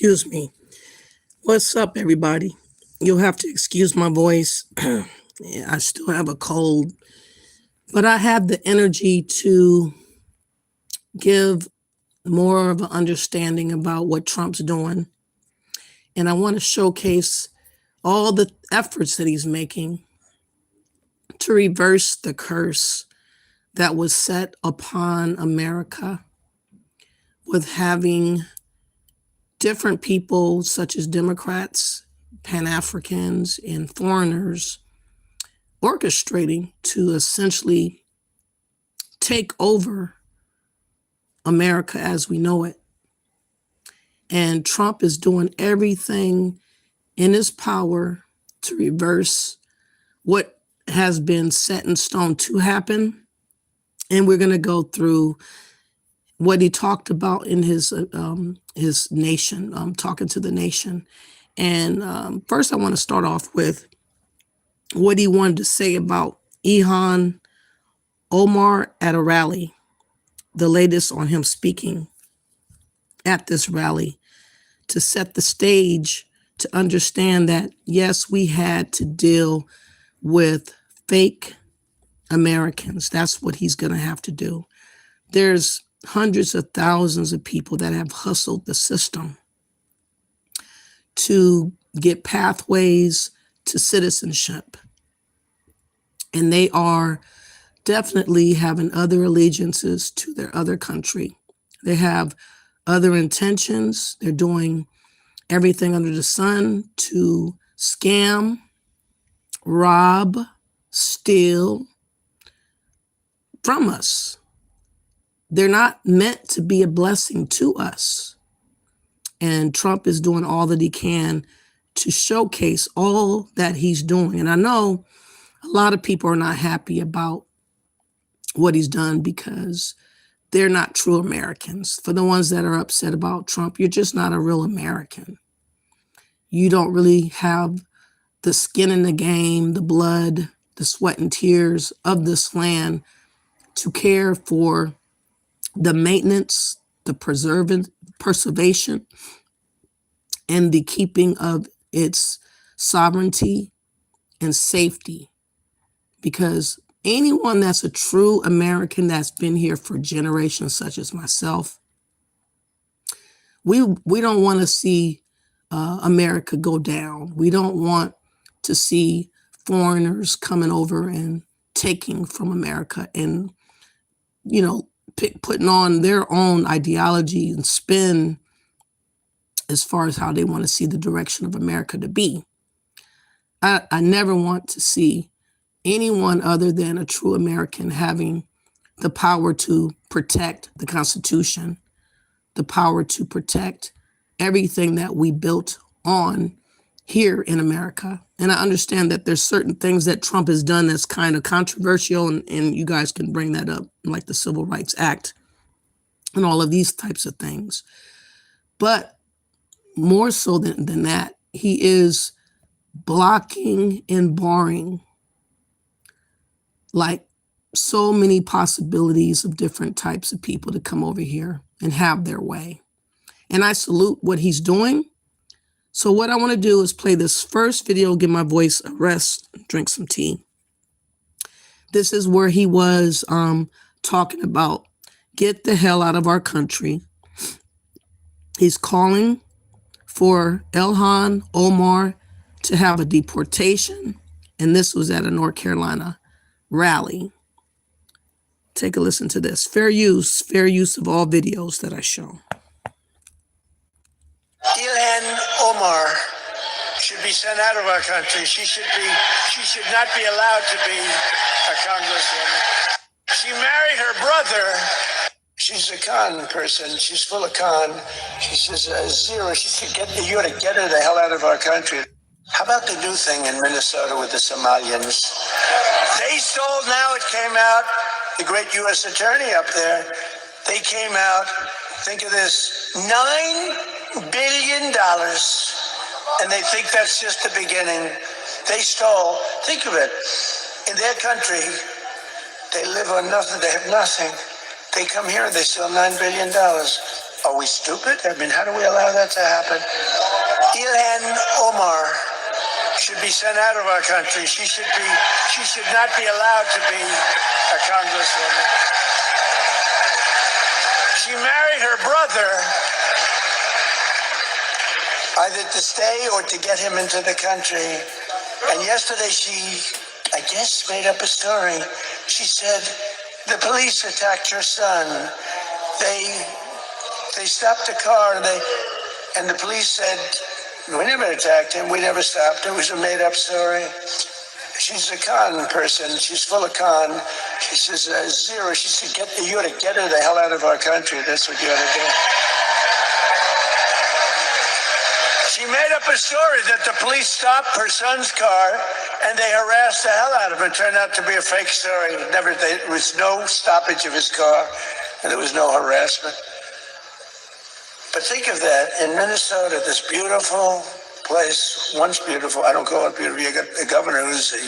Excuse me. What's up, everybody? You'll have to excuse my voice. Yeah, I still have a cold, but I have the energy to give more of an understanding about what Trump's doing. And I want to showcase all the efforts that he's making to reverse the curse that was set upon America with having different people, such as Democrats, Pan-Africans, and foreigners, orchestrating to essentially take over America as we know it. And Trump is doing everything in his power to reverse what has been set in stone to happen. And we're going to go through what he talked about in his nation, talking to the nation. And first, I want to start off with what he wanted to say about Ilhan Omar at a rally, the latest on him speaking at this rally to set the stage to understand that, yes, we had to deal with fake Americans. That's what he's going to have to do. There's hundreds of thousands of people that have hustled the system to get pathways to citizenship. And they are definitely having other allegiances to their other country. They have other intentions. They're doing everything under the sun to scam, rob, steal from us. They're not meant to be a blessing to us. And Trump is doing all that he can to showcase all that he's doing. And I know a lot of people are not happy about what he's done because they're not true Americans. For the ones that are upset about Trump, you're just not a real American. You don't really have the skin in the game, the blood, the sweat and tears of this land to care for the maintenance, the preservation, and the keeping of its sovereignty and safety. Because anyone that's a true American that's been here for generations, such as myself, we don't want to see America go down. We don't want to see foreigners coming over and taking from America and, putting on their own ideology and spin as far as how they want to see the direction of America to be. I never want to see anyone other than a true American having the power to protect the Constitution, the power to protect everything that we built on here in America. And I understand that there's certain things that Trump has done that's kind of controversial, and you guys can bring that up, like the Civil Rights Act and all of these types of things. But more so than that, he is blocking and barring like so many possibilities of different types of people to come over here and have their way. And I salute what he's doing. So what I want to do is play this first video, give my voice a rest, drink some tea. This is where he was talking about get the hell out of our country. He's calling for Ilhan Omar to have a deportation. And this was at a North Carolina rally. Take a listen to this. Fair use of all videos that I show. Ilhan Omar should be sent out of our country. She should not be allowed to be a congresswoman. She married her brother. She's a con person. She's full of con. She says zero. She said, you ought to get her the hell out of our country. How about the new thing in Minnesota with the Somalians? They stole, now it came out, the great U.S. attorney up there, they came out, think of this, $9 billion, and they think that's just the beginning. They stole, think of it, in their country, they live on nothing, they have nothing. They come here, they steal $9 billion. Are we stupid? I mean, how do we allow that to happen? Ilhan Omar should be sent out of our country. She should not be allowed to be a congresswoman. She married her brother either to stay or to get him into the country. And yesterday she, I guess, made up a story. She said the police attacked her son. They stopped the car and the police said, we never attacked him. We never stopped. It was a made-up story. She's a con person. She's full of con. She says, zero. She said, you ought to get her the hell out of our country. That's what you ought to do. She made up a story that the police stopped her son's car and they harassed the hell out of him. It turned out to be a fake story. There was no stoppage of his car and there was no harassment. But think of that, in Minnesota, this beautiful place, once beautiful, I don't call it beautiful, you got a governor who's a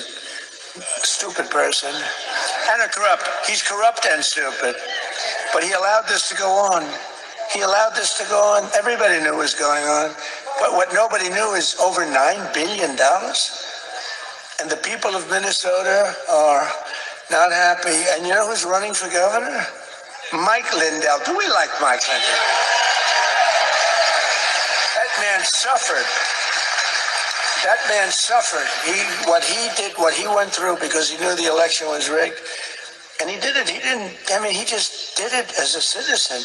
stupid person and a corrupt. He's corrupt and stupid. But he allowed this to go on. He allowed this to go on. Everybody knew what was going on. But what nobody knew is over $9 billion. And the people of Minnesota are not happy. And you know who's running for governor? Mike Lindell. Do we like Mike Lindell? That man suffered. That man suffered. What he went through because he knew the election was rigged. And he did it. He just did it as a citizen.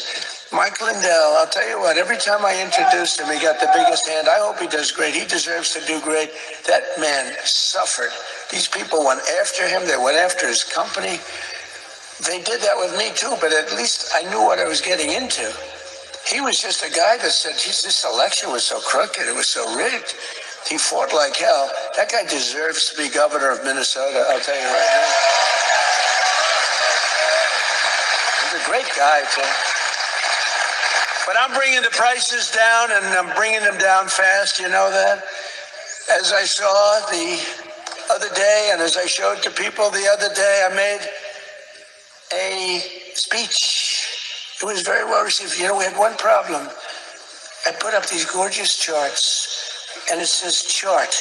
Mike Lindell, I'll tell you what, every time I introduced him, he got the biggest hand. I hope he does great. He deserves to do great. That man suffered. These people went after him. They went after his company. They did that with me too, but at least I knew what I was getting into. He was just a guy that said, geez, this election was so crooked. It was so rigged. He fought like hell. That guy deserves to be governor of Minnesota, I'll tell you right now. He's a great guy, too. But I'm bringing the prices down, and I'm bringing them down fast. You know that? As I saw the other day, and as I showed to people the other day, I made a speech. It was very well received. You know, we had one problem. I put up these gorgeous charts, and it says chart.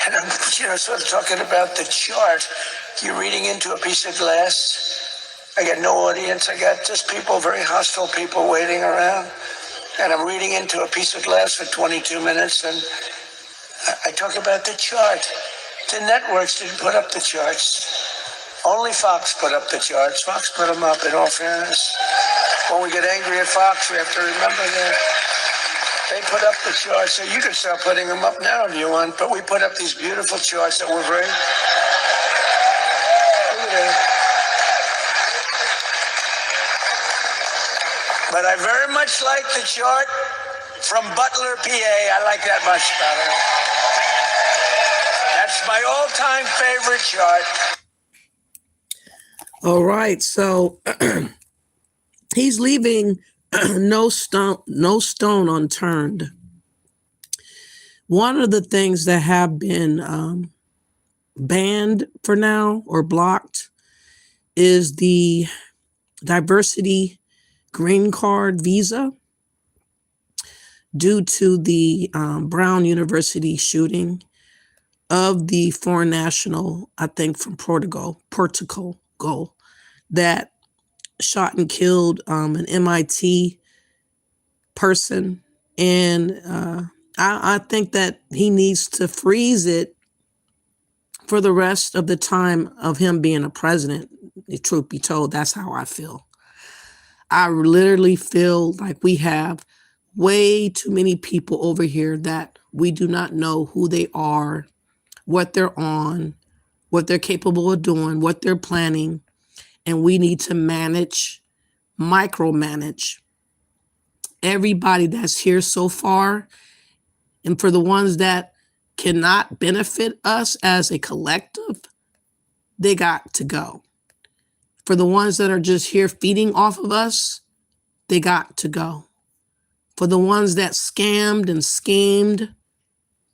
And I'm, sort of talking about the chart. You're reading into a piece of glass. I got no audience. I got just people, very hostile people waiting around. And I'm reading into a piece of glass for 22 minutes, and I talk about the chart. The networks didn't put up the charts. Only Fox put up the charts. Fox put them up, in all fairness. When we get angry at Fox, we have to remember that. They put up the charts, so you can start putting them up now if you want. But we put up these beautiful charts that were very... Look at that. But I very much like the chart from Butler, PA. I like that much better. That's my all-time favorite chart. All right, so he's leaving no stone unturned. One of the things that have been banned for now or blocked is the diversity green card visa due to the Brown University shooting of the foreign national, I think from Portugal, that shot and killed an MIT person. And I think that he needs to freeze it for the rest of the time of him being a president. The truth be told, that's how I feel. I literally feel like we have way too many people over here that we do not know who they are, what they're on, what they're capable of doing, what they're planning. And we need to micromanage everybody that's here so far. And for the ones that cannot benefit us as a collective, they got to go. For the ones that are just here feeding off of us, they got to go. For the ones that scammed and schemed,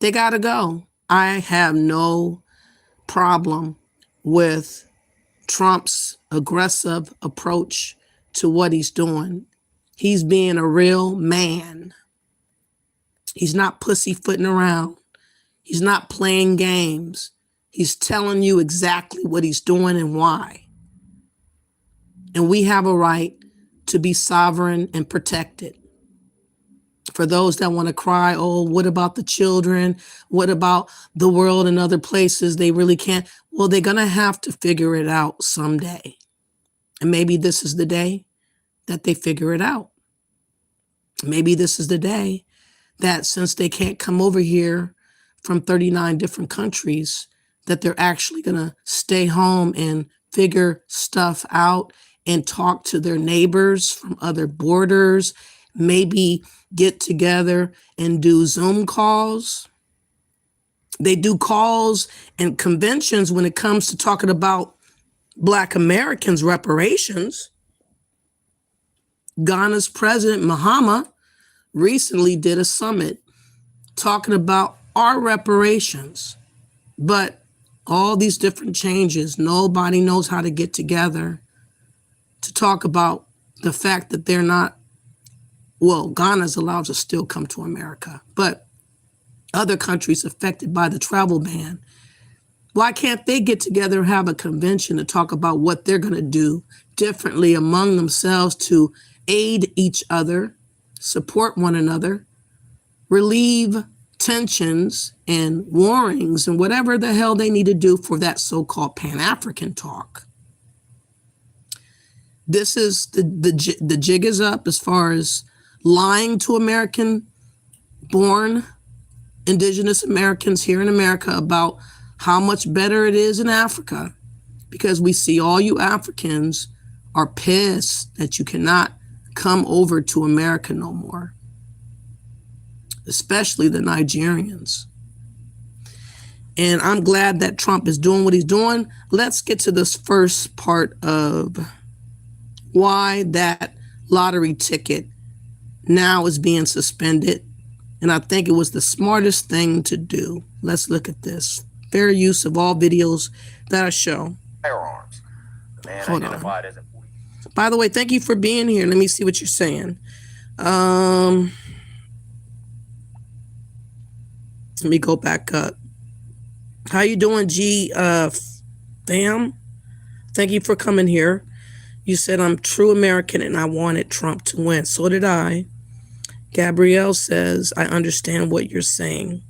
they got to go. I have no problem with Trump's aggressive approach to what he's doing. He's being a real man. He's not pussyfooting around. He's not playing games. He's telling you exactly what he's doing and why. And we have a right to be sovereign and protected. For those that want to cry, oh, what about the children? What about the world and other places? They really can't. Well, they're going to have to figure it out someday. And maybe this is the day that they figure it out. Maybe this is the day that since they can't come over here from 39 different countries, that they're actually going to stay home and figure stuff out and talk to their neighbors from other borders, maybe get together and do Zoom calls. They do calls and conventions when it comes to talking about Black Americans' reparations. Ghana's President Mahama recently did a summit talking about our reparations, but all these different changes, nobody knows how to get together to talk about the fact that they're not, well, Ghana's allowed to still come to America, but other countries affected by the travel ban, why can't they get together and have a convention to talk about what they're going to do differently among themselves to aid each other, support one another, relieve tensions and warrings and whatever the hell they need to do for that so-called Pan-African talk? This is the jig is up as far as lying to American-born indigenous Americans here in America about how much better it is in Africa, because we see all you Africans are pissed that you cannot come over to America no more, especially the Nigerians. And I'm glad that Trump is doing what he's doing. Let's get to this first part of why that lottery ticket now is being suspended. And I think it was the smartest thing to do. Let's look at this. Fair use of all videos that I show. Firearms. The man Hold identified on. as a By the way, thank you for being here. Let me see what you're saying. Let me go back up. How you doing, G fam? Thank you for coming here. You said I'm true American and I wanted Trump to win. So did I. Gabrielle says, I understand what you're saying,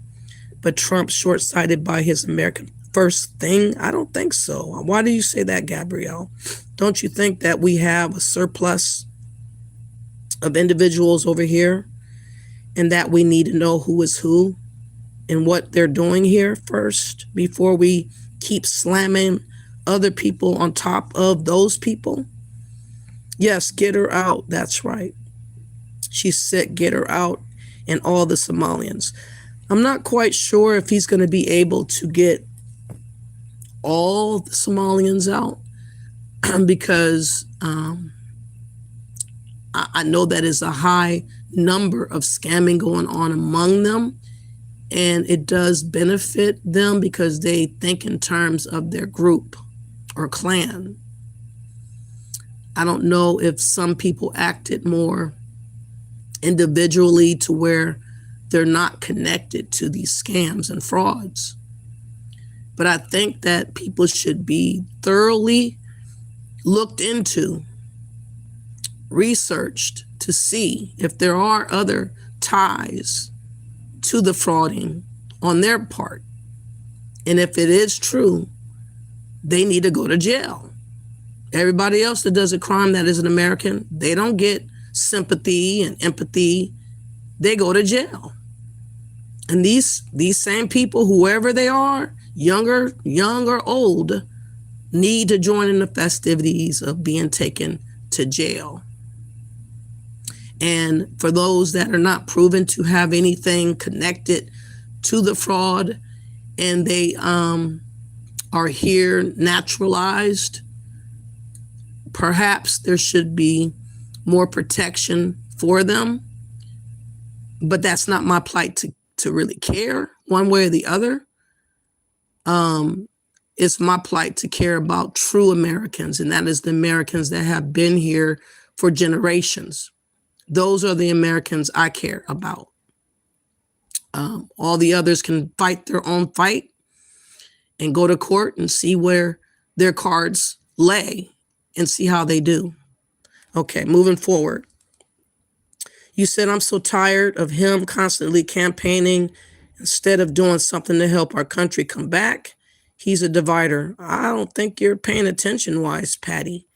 but Trump's short-sighted by his American first thing? I don't think so. Why do you say that, Gabrielle? Don't you think that we have a surplus of individuals over here and that we need to know who is who and what they're doing here first before we keep slamming other people on top of those people? Yes, get her out. That's right. She's sick. Get her out. And all the Somalians. I'm not quite sure if he's going to be able to get all the Somalians out because I know that is a high number of scamming going on among them. And it does benefit them because they think in terms of their group or clan. I don't know if some people acted more individually to where they're not connected to these scams and frauds. But I think that people should be thoroughly looked into, researched to see if there are other ties to the frauding on their part. And if it is true, they need to go to jail. Everybody else that does a crime that is an American, they don't get sympathy and empathy. They go to jail. And these same people, whoever they are, young or old, need to join in the festivities of being taken to jail. And for those that are not proven to have anything connected to the fraud and they are here naturalized, perhaps there should be more protection for them. But that's not my plight to really care one way or the other. It's my plight to care about true Americans, and that is the Americans that have been here for generations. Those are the Americans I care about. All the others can fight their own fight and go to court and see where their cards lay and see how they do. Okay, moving forward. You said, I'm so tired of him constantly campaigning instead of doing something to help our country come back. He's a divider. I don't think you're paying attention, Wise Patty.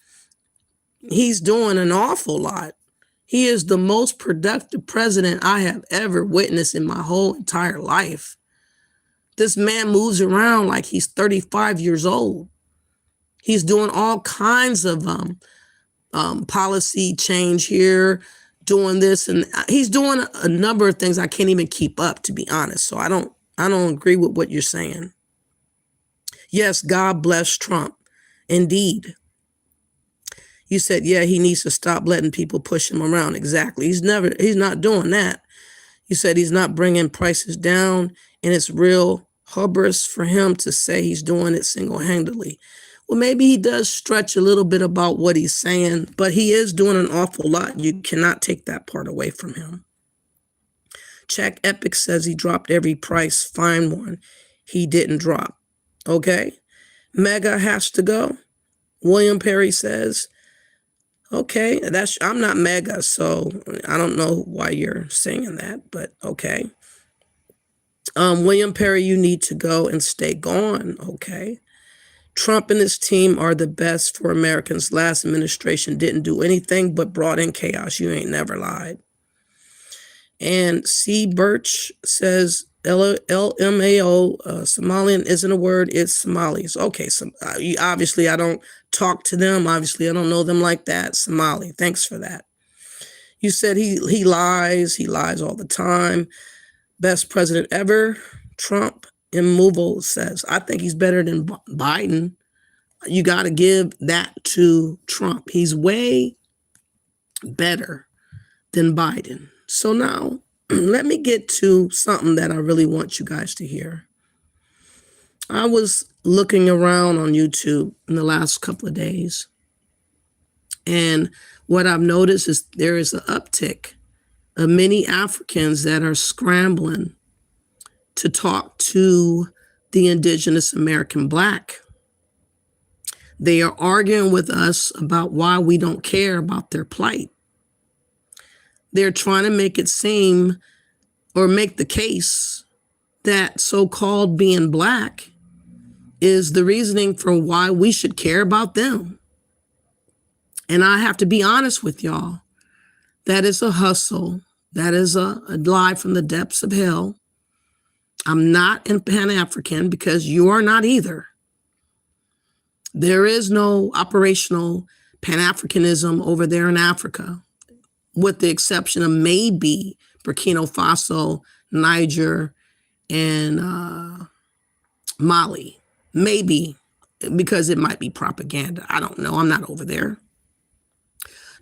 He's doing an awful lot. He is the most productive president I have ever witnessed in my whole entire life. This man moves around like he's 35 years old. He's doing all kinds of policy change here, doing this, and he's doing a number of things I can't even keep up, to be honest. So I don't agree with what you're saying. Yes, God bless Trump. Indeed. You said, yeah, he needs to stop letting people push him around. Exactly. He's not doing that. You said he's not bringing prices down, and it's real hubris for him to say he's doing it single-handedly. Well, maybe he does stretch a little bit about what he's saying, but he is doing an awful lot. You cannot take that part away from him. Check Epic says he dropped every price. Find one. He didn't drop. Okay. Mega has to go. William Perry says, okay, I'm not mega, so I don't know why you're saying that, but okay. William Perry, you need to go and stay gone, okay? Trump and his team are the best for Americans. Last administration didn't do anything but brought in chaos. You ain't never lied. And C. Birch says, LMAO, Somalian isn't a word, it's Somalis. Okay, so obviously I don't talk to them. Obviously I don't know them like that. Somali, thanks for that. You said he lies all the time. Best president ever, Trump. Immovable says, I think he's better than Biden. You got to give that to Trump. He's way better than Biden. So now, let me get to something that I really want you guys to hear. I was looking around on YouTube in the last couple of days, and what I've noticed is there is an uptick of many Africans that are scrambling to talk to the indigenous American Black. They are arguing with us about why we don't care about their plight. They're trying to make it seem or make the case that so-called being Black is the reasoning for why we should care about them. And I have to be honest with y'all. That is a hustle. That is a lie from the depths of hell. I'm not in Pan-African because you are not either. There is no operational Pan-Africanism over there in Africa, with the exception of maybe Burkina Faso, Niger, and Mali. Maybe, because it might be propaganda. I don't know. I'm not over there.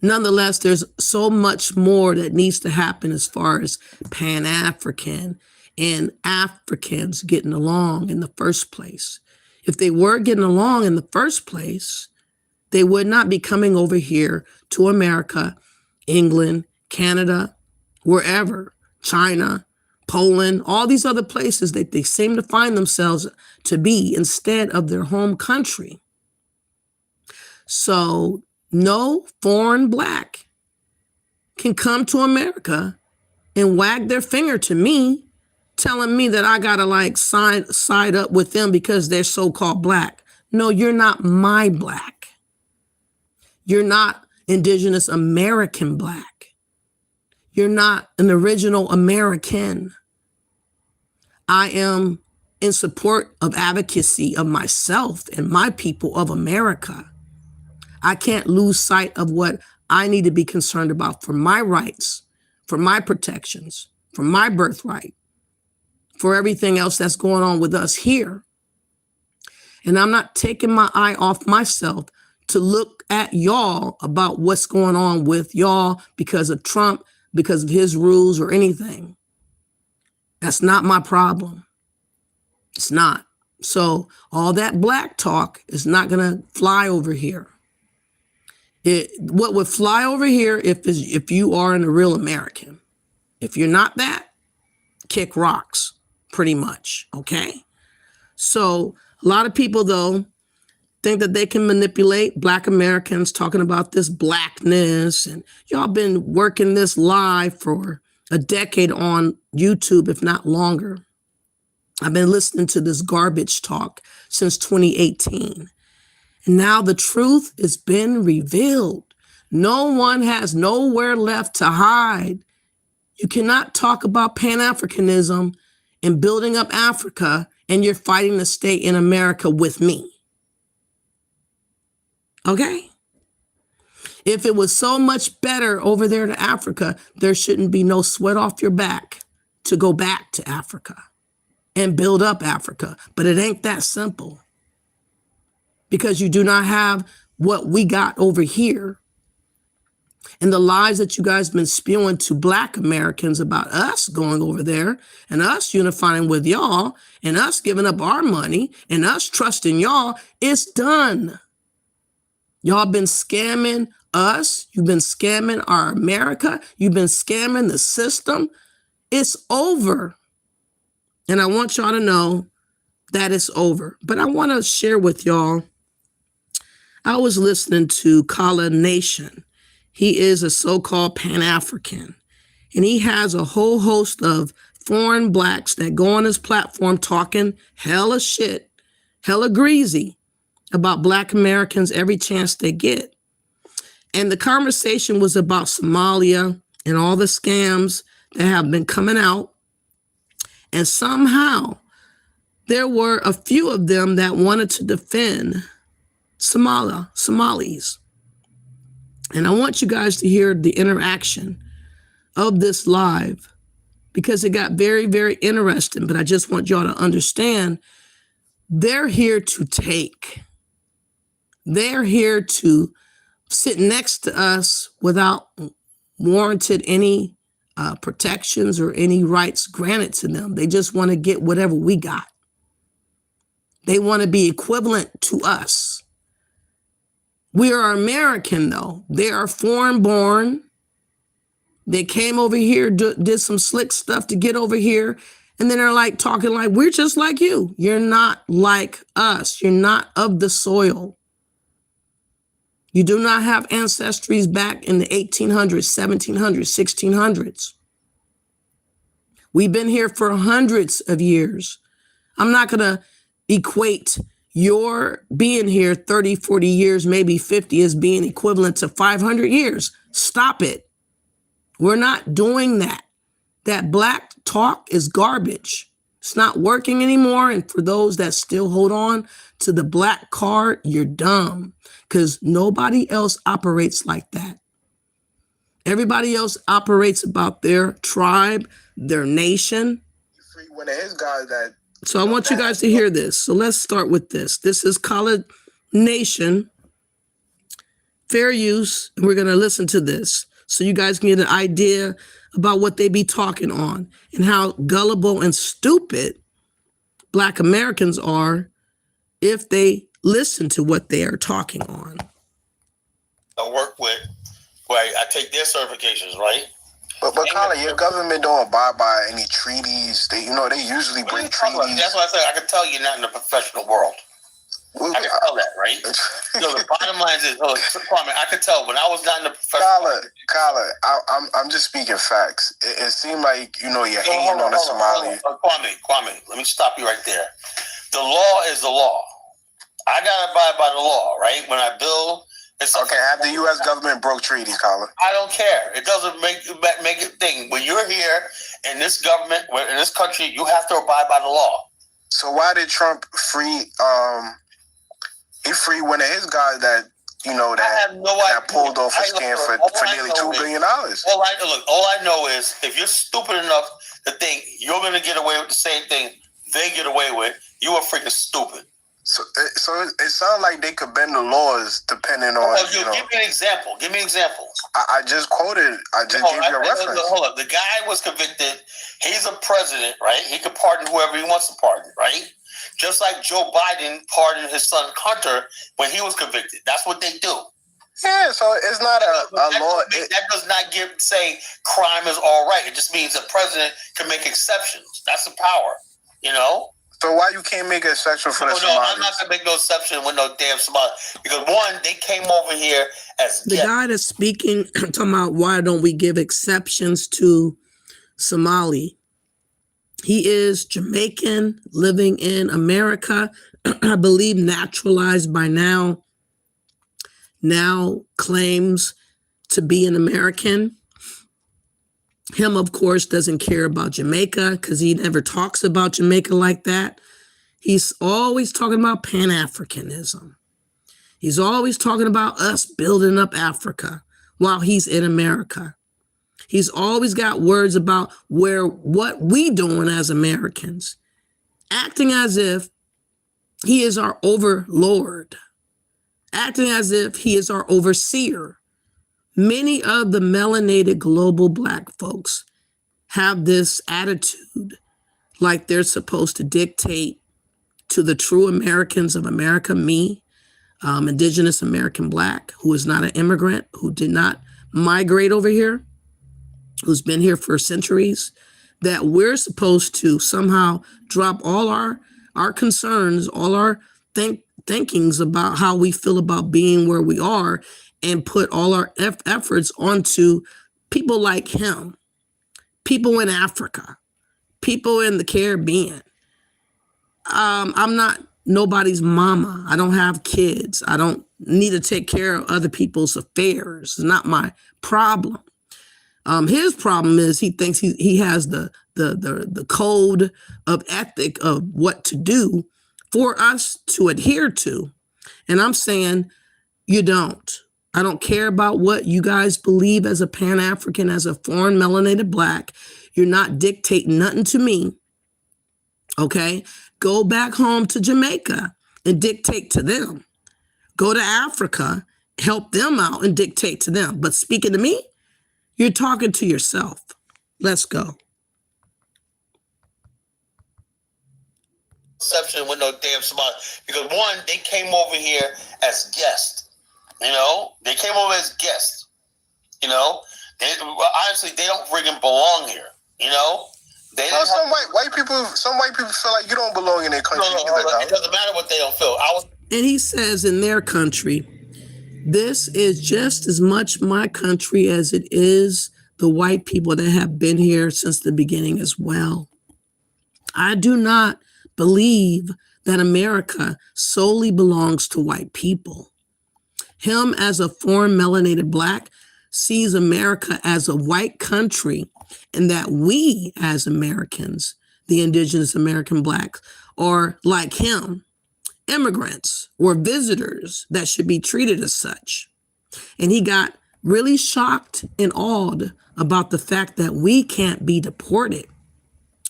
Nonetheless, there's so much more that needs to happen as far as Pan-African and Africans getting along in the first place. If they were getting along in the first place, they would not be coming over here to America, England, Canada, wherever, China, Poland, all these other places that they seem to find themselves to be instead of their home country. So no foreign Black can come to America and wag their finger to me, telling me that I gotta side up with them because they're so-called Black. No, you're not my Black. You're not indigenous American Black. You're not an original American. I am in support of advocacy of myself and my people of America. I can't lose sight of what I need to be concerned about for my rights, for my protections, for my birthright, for everything else that's going on with us here. And I'm not taking my eye off myself to look at y'all about what's going on with y'all because of Trump, because of his rules or anything. That's not my problem. It's not. So all that Black talk is not going to fly over here. What would fly over here if you are a real American? If you're not that, kick rocks, pretty much. Okay. So a lot of people though think that they can manipulate Black Americans, talking about this blackness, and y'all been working this live for a decade on YouTube, if not longer. I've been listening to this garbage talk since 2018. And now the truth has been revealed. No one has nowhere left to hide. You cannot talk about Pan-Africanism and building up Africa, and you're fighting to stay in America with me. Okay? If it was so much better over there to Africa, there shouldn't be no sweat off your back to go back to Africa and build up Africa. But it ain't that simple, because you do not have what we got over here. And the lies that you guys been spewing to Black Americans about us going over there and us unifying with y'all and us giving up our money and us trusting y'all, it's done. Y'all been scamming us. You've been scamming our America. You've been scamming the system. It's over. And I want y'all to know that it's over. But I want to share with y'all, I was listening to Kala Nation. He is a so-called Pan-African, and he has a whole host of foreign Blacks that go on his platform talking hella shit, hella greasy about Black Americans every chance they get. And the conversation was about Somalia and all the scams that have been coming out. And somehow there were a few of them that wanted to defend Somalis. And I want you guys to hear the interaction of this live, because it got very, very interesting. But I just want y'all to understand, they're here to take. They're here to sit next to us without warranted any protections or any rights granted to them. They just want to get whatever we got. They want to be equivalent to us. We are American, though. They are foreign born. They came over here, did some slick stuff to get over here. And then they're like talking like, we're just like you. You're not like us. You're not of the soil. You do not have ancestries back in the 1800s, 1700s, 1600s. We've been here for hundreds of years. I'm not going to equate your being here 30, 40 years, maybe 50 as being equivalent to 500 years. Stop it. We're not doing that. That Black talk is garbage. It's not working anymore. And for those that still hold on to the Black card, you're dumb, because nobody else operates like that. Everybody else operates about their tribe, their nation. One of his guys that. So I want you guys to hear this. So let's start with this. This is Kala Nation, fair use, and we're going to listen to this so you guys can get an idea about what they be talking on and how gullible and stupid Black Americans are if they listen to what they are talking on. I work with, where I take their certifications, right? But Colin, your government don't abide by any treaties. They usually break treaties. That's why I said I can tell you're not in the professional world. I can tell that, right? The bottom line is, I could tell when I was not in the professional. Colin, I'm just speaking facts. It seemed like you're hating on the Somali. Kwame, let me stop you right there. The law is the law. I gotta abide by the law, right? When I build. Okay, have the U.S. government broke treaties, Colin? I don't care. It doesn't make it thing. When you're here in this government, in this country, you have to abide by the law. So why did Trump free? He freed one of his guys that that pulled off a scam for nearly $2 billion. All I know is if you're stupid enough to think you're going to get away with the same thing they get away with, you are freaking stupid. So it sounds like they could bend the laws depending on. Give me an example. Give me an example. I just quoted. I just gave you a reference. Hold up. The guy was convicted. He's a president, right? He could pardon whoever he wants to pardon, right? Just like Joe Biden pardoned his son Hunter when he was convicted. That's what they do. Yeah, so it's not a law. That does not say crime is all right. It just means the president can make exceptions. That's the power, you know? So why you can't make an exception for the Somalis? No, I'm not going to make no exception with no damn Somali. Because one, they came over here as the guy that's speaking, talking about why don't we give exceptions to Somali. He is Jamaican, living in America, I believe naturalized by now claims to be an American. Him, of course, doesn't care about Jamaica because he never talks about Jamaica like that. He's always talking about Pan-Africanism. He's always talking about us building up Africa while he's in America. He's always got words about what we doing as Americans, acting as if he is our overlord, acting as if he is our overseer. Many of the melanated global Black folks have this attitude like they're supposed to dictate to the true Americans of America, me, Indigenous American Black, who is not an immigrant, who did not migrate over here, who's been here for centuries, that we're supposed to somehow drop all our concerns, all our thinkings about how we feel about being where we are, and put all our efforts onto people like him, people in Africa, people in the Caribbean. I'm not nobody's mama. I don't have kids. I don't need to take care of other people's affairs. It's not my problem. His problem is he thinks he has the code of ethic of what to do for us to adhere to. And I'm saying, you don't. I don't care about what you guys believe as a Pan-African, as a foreign melanated Black. You're not dictating nothing to me. Okay? Go back home to Jamaica and dictate to them. Go to Africa, help them out and dictate to them. But speaking to me, you're talking to yourself. Let's go. Exception with no damn Somali. Because one, they came over here as guests. You know? They came over as guests. You know? Honestly, they don't friggin' belong here. You know? Some white people feel like you don't belong in their country. No, it doesn't matter what they don't feel. And he says in their country, this is just as much my country as it is the white people that have been here since the beginning as well. I do not believe that America solely belongs to white people. Him, as a foreign melanated Black, sees America as a white country, and that we as Americans, the Indigenous American Blacks, are like him, immigrants or visitors that should be treated as such. And he got really shocked and awed about the fact that we can't be deported,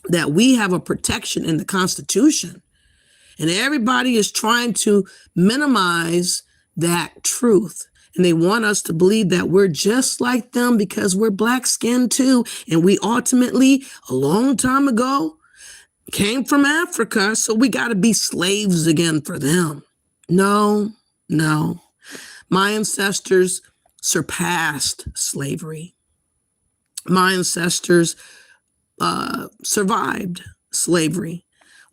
that we have a protection in the Constitution. And everybody is trying to minimize that truth. And they want us to believe that we're just like them because we're Black skinned too. And we ultimately, a long time ago, came from Africa, so we got to be slaves again for them. No. My ancestors surpassed slavery. My ancestors survived slavery.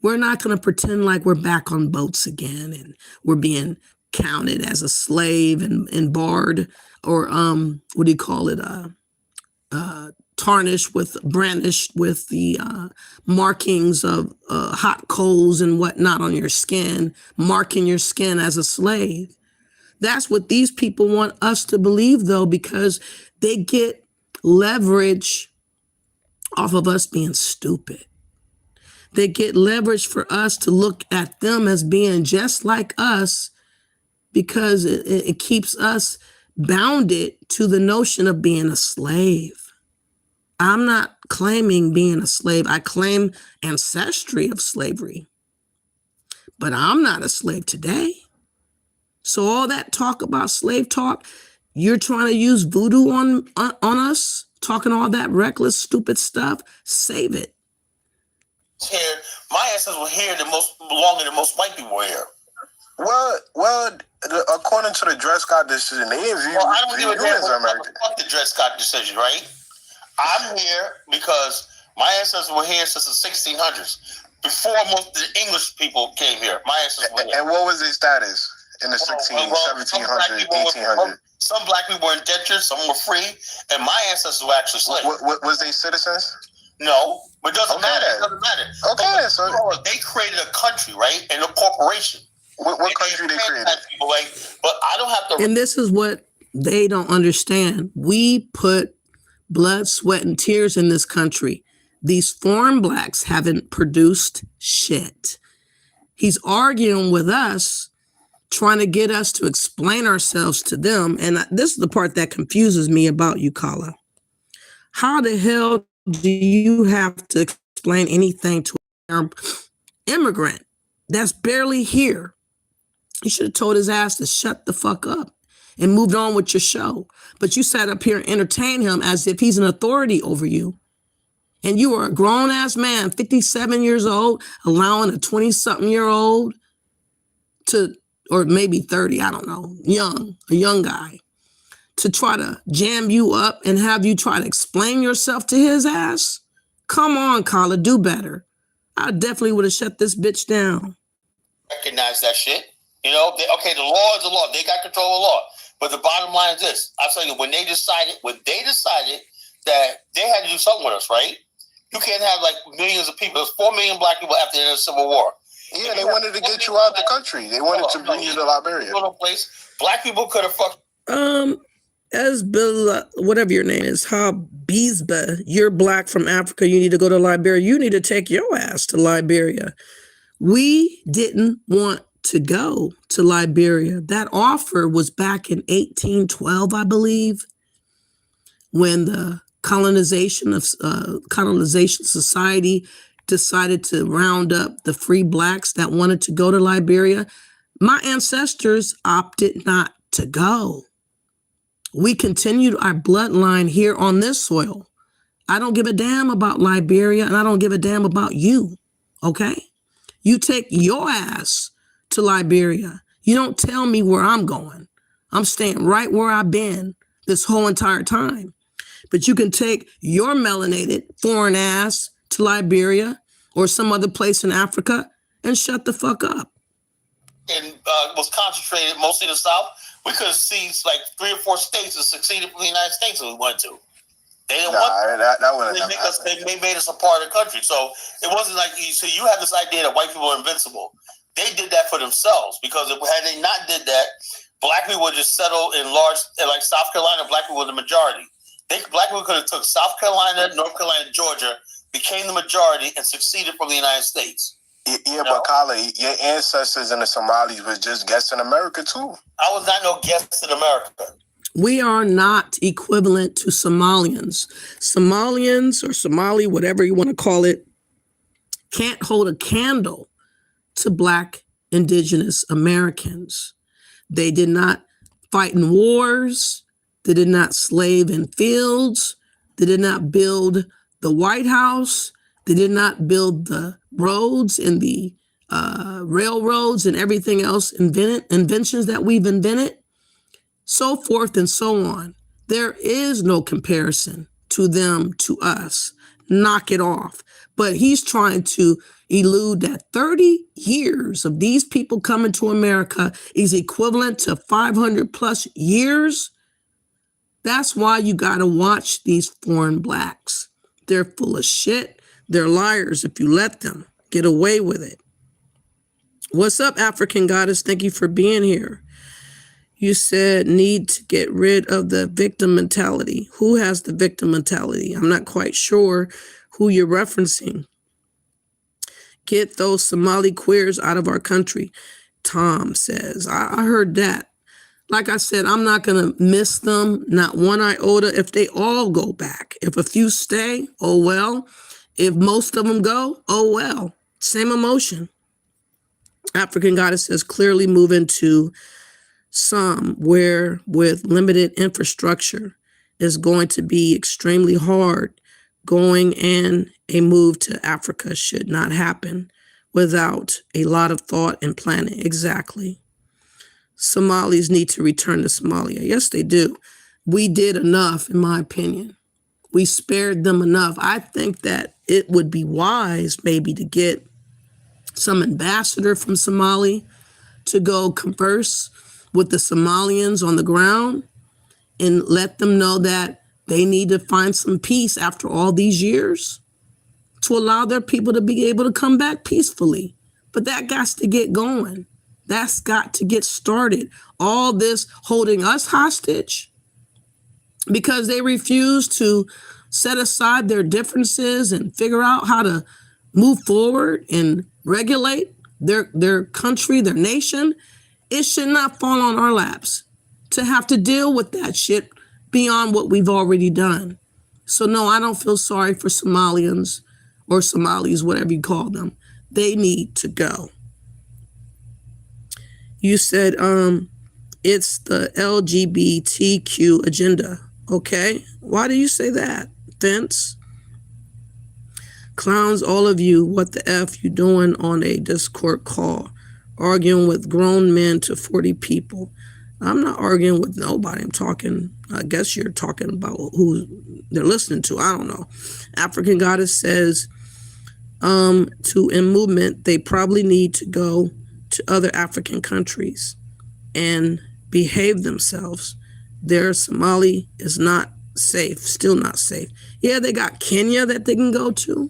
We're not going to pretend like we're back on boats again and we're being counted as a slave and barred or tarnished with, brandished with the markings of hot coals and whatnot on your skin, marking your skin as a slave. That's what these people want us to believe, though, because they get leverage off of us being stupid. They get leverage for us to look at them as being just like us because it keeps us bounded to the notion of being a slave. I'm not claiming being a slave. I claim ancestry of slavery, but I'm not a slave today. So all that talk about slave talk, you're trying to use voodoo on us, talking all that reckless, stupid stuff. Save it. Here, my ancestors were here longer than most white people were here. Well, according to the Dred Scott decision, they didn't view I don't you as American. Fuck the Dred Scott decision, right? I'm here because my ancestors were here since the 1600s. Before most of the English people came here, my ancestors were here. And what was their status in the 1700s, 1800s? Some black people were indentured, some were free, and my ancestors were actually slaves. Was they citizens? No, but it doesn't matter. It doesn't matter. Okay, so they created a country, right, and a corporation. What country they created? People, right? But I don't have to. And this is what they don't understand. We put blood, sweat, and tears in this country. These foreign blacks haven't produced shit. He's arguing with us, trying to get us to explain ourselves to them. And this is the part that confuses me about you, Kala. How the hell do you have to explain anything to an immigrant that's barely here? You should have told his ass to shut the fuck up and moved on with your show. But you sat up here and entertained him as if he's an authority over you. And you are a grown-ass man, 57 years old, allowing a 20-something-year-old to, or maybe 30, I don't know, a young guy, to try to jam you up and have you try to explain yourself to his ass? Come on, Kala, do better. I definitely would have shut this bitch down. Recognize that shit. You know, the law is the law. They got control of the law. But the bottom line is this. I'll tell you, when they decided that they had to do something with us, right? You can't have like millions of people. There's 4 million black people after the end of the Civil War. Yeah, they wanted to get you out of the country. They wanted to bring you to Liberia. Black people could have fucked. Whatever your name is, Habizba, you're black from Africa. You need to go to Liberia. You need to take your ass to Liberia. We didn't want to go to Liberia. That offer was back in 1812, I believe, when the colonization society decided to round up the free blacks that wanted to go to Liberia. My ancestors opted not to go. We continued our bloodline here on this soil. I don't give a damn about Liberia, and I don't give a damn about you, okay? You take your ass to Liberia. You don't tell me where I'm going. I'm staying right where I've been this whole entire time. But you can take your melanated foreign ass to Liberia or some other place in Africa and shut the fuck up. And was concentrated mostly in the South. We could have seen like 3 or 4 states that succeeded from the United States if we went to. They didn't want that wouldn't have happened. They made us a part of the country. So it wasn't like you have this idea that white people are invincible. They did that for themselves, because had they not did that, black people would just settle in like South Carolina. Black people were the majority. Black people could have took South Carolina, North Carolina, Georgia, became the majority, and succeeded from the United States. Yeah, but Kala, your ancestors and the Somalis was just guests in America too. I was not no guest in America. We are not equivalent to Somalians. Somalians or Somali, whatever you want to call it, can't hold a candle to Black indigenous Americans. They did not fight in wars. They did not slave in fields. They did not build the White House. They did not build the roads and the railroads and everything else, inventions that we've invented, so forth and so on. There is no comparison to them, to us. Knock it off. But he's trying to elude that 30 years of these people coming to America is equivalent to 500 plus years. That's why you got to watch these foreign blacks. They're full of shit. They're liars if you let them get away with it. What's up, African Goddess? Thank you for being here. You said need to get rid of the victim mentality. Who has the victim mentality? I'm not quite sure who you're referencing. Get those Somali queers out of our country, Tom says. I heard that. Like I said, I'm not going to miss them, not one iota, if they all go back. If a few stay, oh well. If most of them go, oh well. Same emotion. African Goddess says clearly move into some where with limited infrastructure is going to be extremely hard. Going and a move to Africa should not happen without a lot of thought and planning. Exactly. Somalis need to return to Somalia. Yes, they do. We did enough, in my opinion. We spared them enough. I think that it would be wise maybe to get some ambassador from Somali to go converse with the Somalians on the ground and let them know that they need to find some peace after all these years to allow their people to be able to come back peacefully. But that got to get going. That's got to get started. All this holding us hostage because they refuse to set aside their differences and figure out how to move forward and regulate their country, their nation. It should not fall on our laps to have to deal with that shit beyond what we've already done. So no, I don't feel sorry for Somalians or Somalis, whatever you call them. They need to go. You said it's the LGBTQ agenda. Okay, why do you say that, Vince? Clowns, all of you, what the F you doing on a Discord call? Arguing with grown men to 40 people. I'm not arguing with nobody. I'm talking, I guess you're talking about who they're listening to. I don't know. African Goddess says, to in movement, they probably need to go to other African countries and behave themselves. Their Somali is not safe, still not safe. Yeah, they got Kenya that they can go to.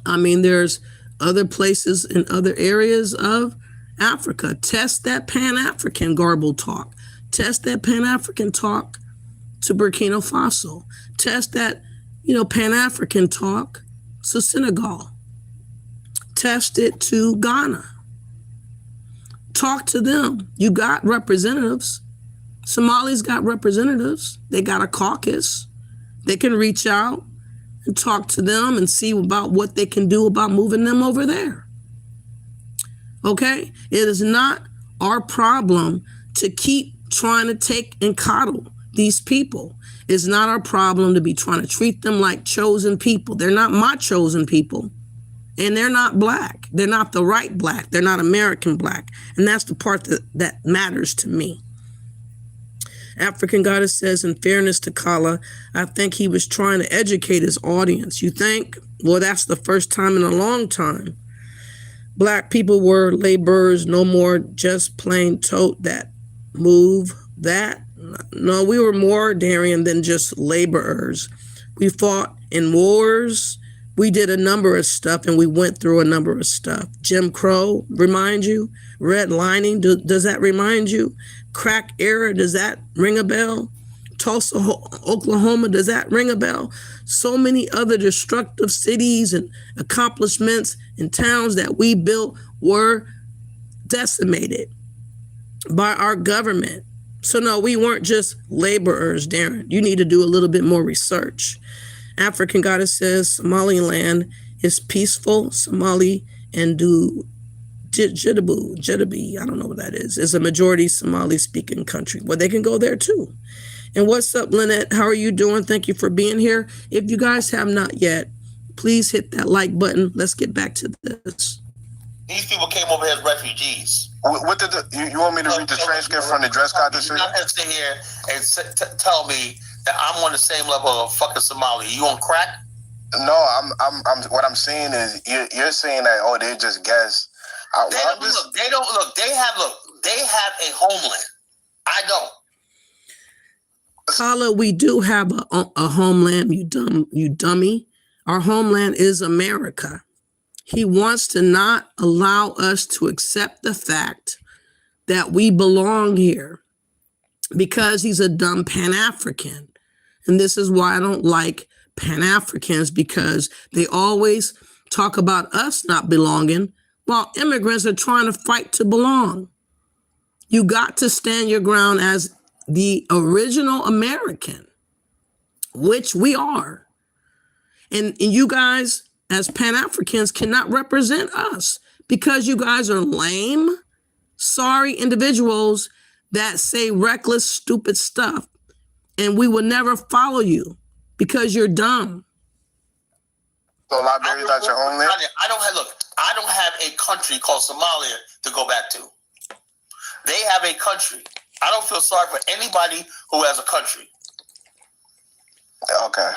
I mean, there's other places in other areas of Africa. Test that Pan-African garbled talk. Test that Pan-African talk to Burkina Faso. Test that, Pan-African talk to Senegal. Test it to Ghana. Talk to them. You got representatives. Somalis got representatives. They got a caucus. They can reach out and talk to them and see about what they can do about moving them over there. Okay? It is not our problem to keep trying to take and coddle these people. It's not our problem to be trying to treat them like chosen people. They're not my chosen people. And they're not black. They're not the right black. They're not American black. And that's the part that matters to me. African Goddess says, in fairness to Kala, I think he was trying to educate his audience. You think? Well, that's the first time in a long time. Black people were laborers, no more just plain tote that, move that. No, we were more daring than just laborers. We fought in wars. We did a number of stuff and we went through a number of stuff. Jim Crow, remind you? Redlining, does that remind you? Crack era, does that ring a bell? Tulsa, Oklahoma, does that ring a bell? So many other destructive cities and accomplishments and towns that we built were decimated by our government. So no, we weren't just laborers, Darren. You need to do a little bit more research. African Goddess says Somaliland is peaceful. Somali and Jitabu, I don't know what that is a majority Somali speaking country. Well, they can go there too. And what's up, Lynette? How are you doing? Thank you for being here. If you guys have not yet, please hit that like button. Let's get back to this. These people came over here as refugees. What did you want me to read the transcript from the dress code decision? You're not gonna sit here and tell me that I'm on the same level of fucking Somali. You on crack? No, I'm. What I'm saying is, you're saying that they just guess. They have a homeland. I don't. Kala, we do have a homeland. You dummy. Our homeland is America. He wants to not allow us to accept the fact that we belong here because he's a dumb Pan-African. And this is why I don't like Pan-Africans, because they always talk about us not belonging while immigrants are trying to fight to belong. You got to stand your ground as the original American, which we are. And you guys, as Pan-Africans, cannot represent us because you guys are lame, sorry individuals that say reckless, stupid stuff. And we will never follow you because you're dumb. So Liberia's not your homeland? I don't have a country called Somalia to go back to. They have a country. I don't feel sorry for anybody who has a country. Okay.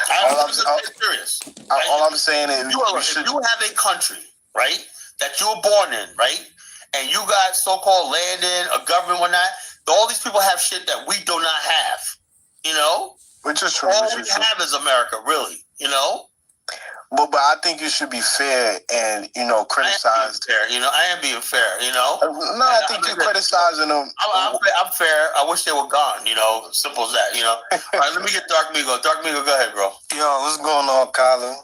I'm serious. All I'm saying is you have a country, right, that you were born in, right, and you got so-called land in, a government, whatnot. All these people have shit that we do not have, you know? Which is true. All we have is America, really, you know? But I think you should be fair and, you know, criticize. I am being fair, you know? No, I think you're criticizing them. I'm fair. I wish they were gone, you know? Simple as that, you know? All right, let me get Dark Migo. Dark Migo, go ahead, bro. Yo, what's going on, Colin?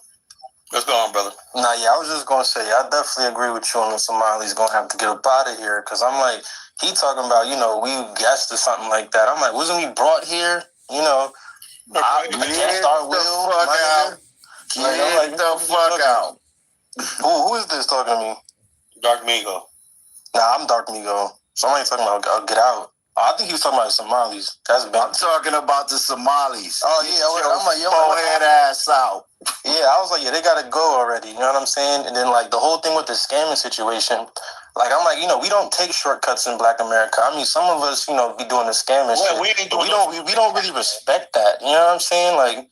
What's going on, brother? Nah, yeah, I was just going to say, I definitely agree with you on the Somalis going to have to get up out of here, because I'm like, he talking about, you know, we guessed or something like that. I'm like, wasn't we brought here, you know, against our will? Get the fuck out. Who is this talking to me? Dark Migo. Nah, I'm Dark Migo. Somebody talking about get out. I think he was talking about the Somalis. I'm talking about the Somalis. Oh, yeah. I'm like, yo, head ass out. Yeah, I was like, yeah, they got to go already. You know what I'm saying? And then, like, the whole thing with the scamming situation, like, I'm like, you know, we don't take shortcuts in Black America. I mean, some of us, you know, be doing the scamming shit. We don't really respect that. You know what I'm saying? Like,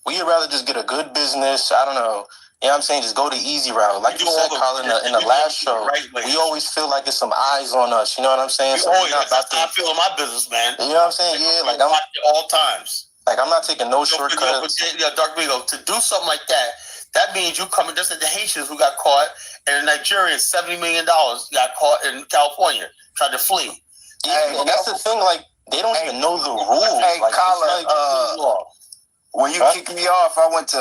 we'd rather just get a good business. I don't know. You know what I'm saying? Just go the easy route. Like you said, Colin, in the last show, we always feel like there's some eyes on us. You know what I'm saying? So that's how I feel in my business, man. You know what I'm saying? Yeah, like I'm at all times. Like I'm not taking no shortcuts. Dark Migo, to do something like that means you coming just like the Haitians who got caught, and the Nigerians $70 million got caught in California trying to flee. Yeah, and that's the thing. Like they don't even know the rules. Hey, like, Colin, when you kicked me off, I went to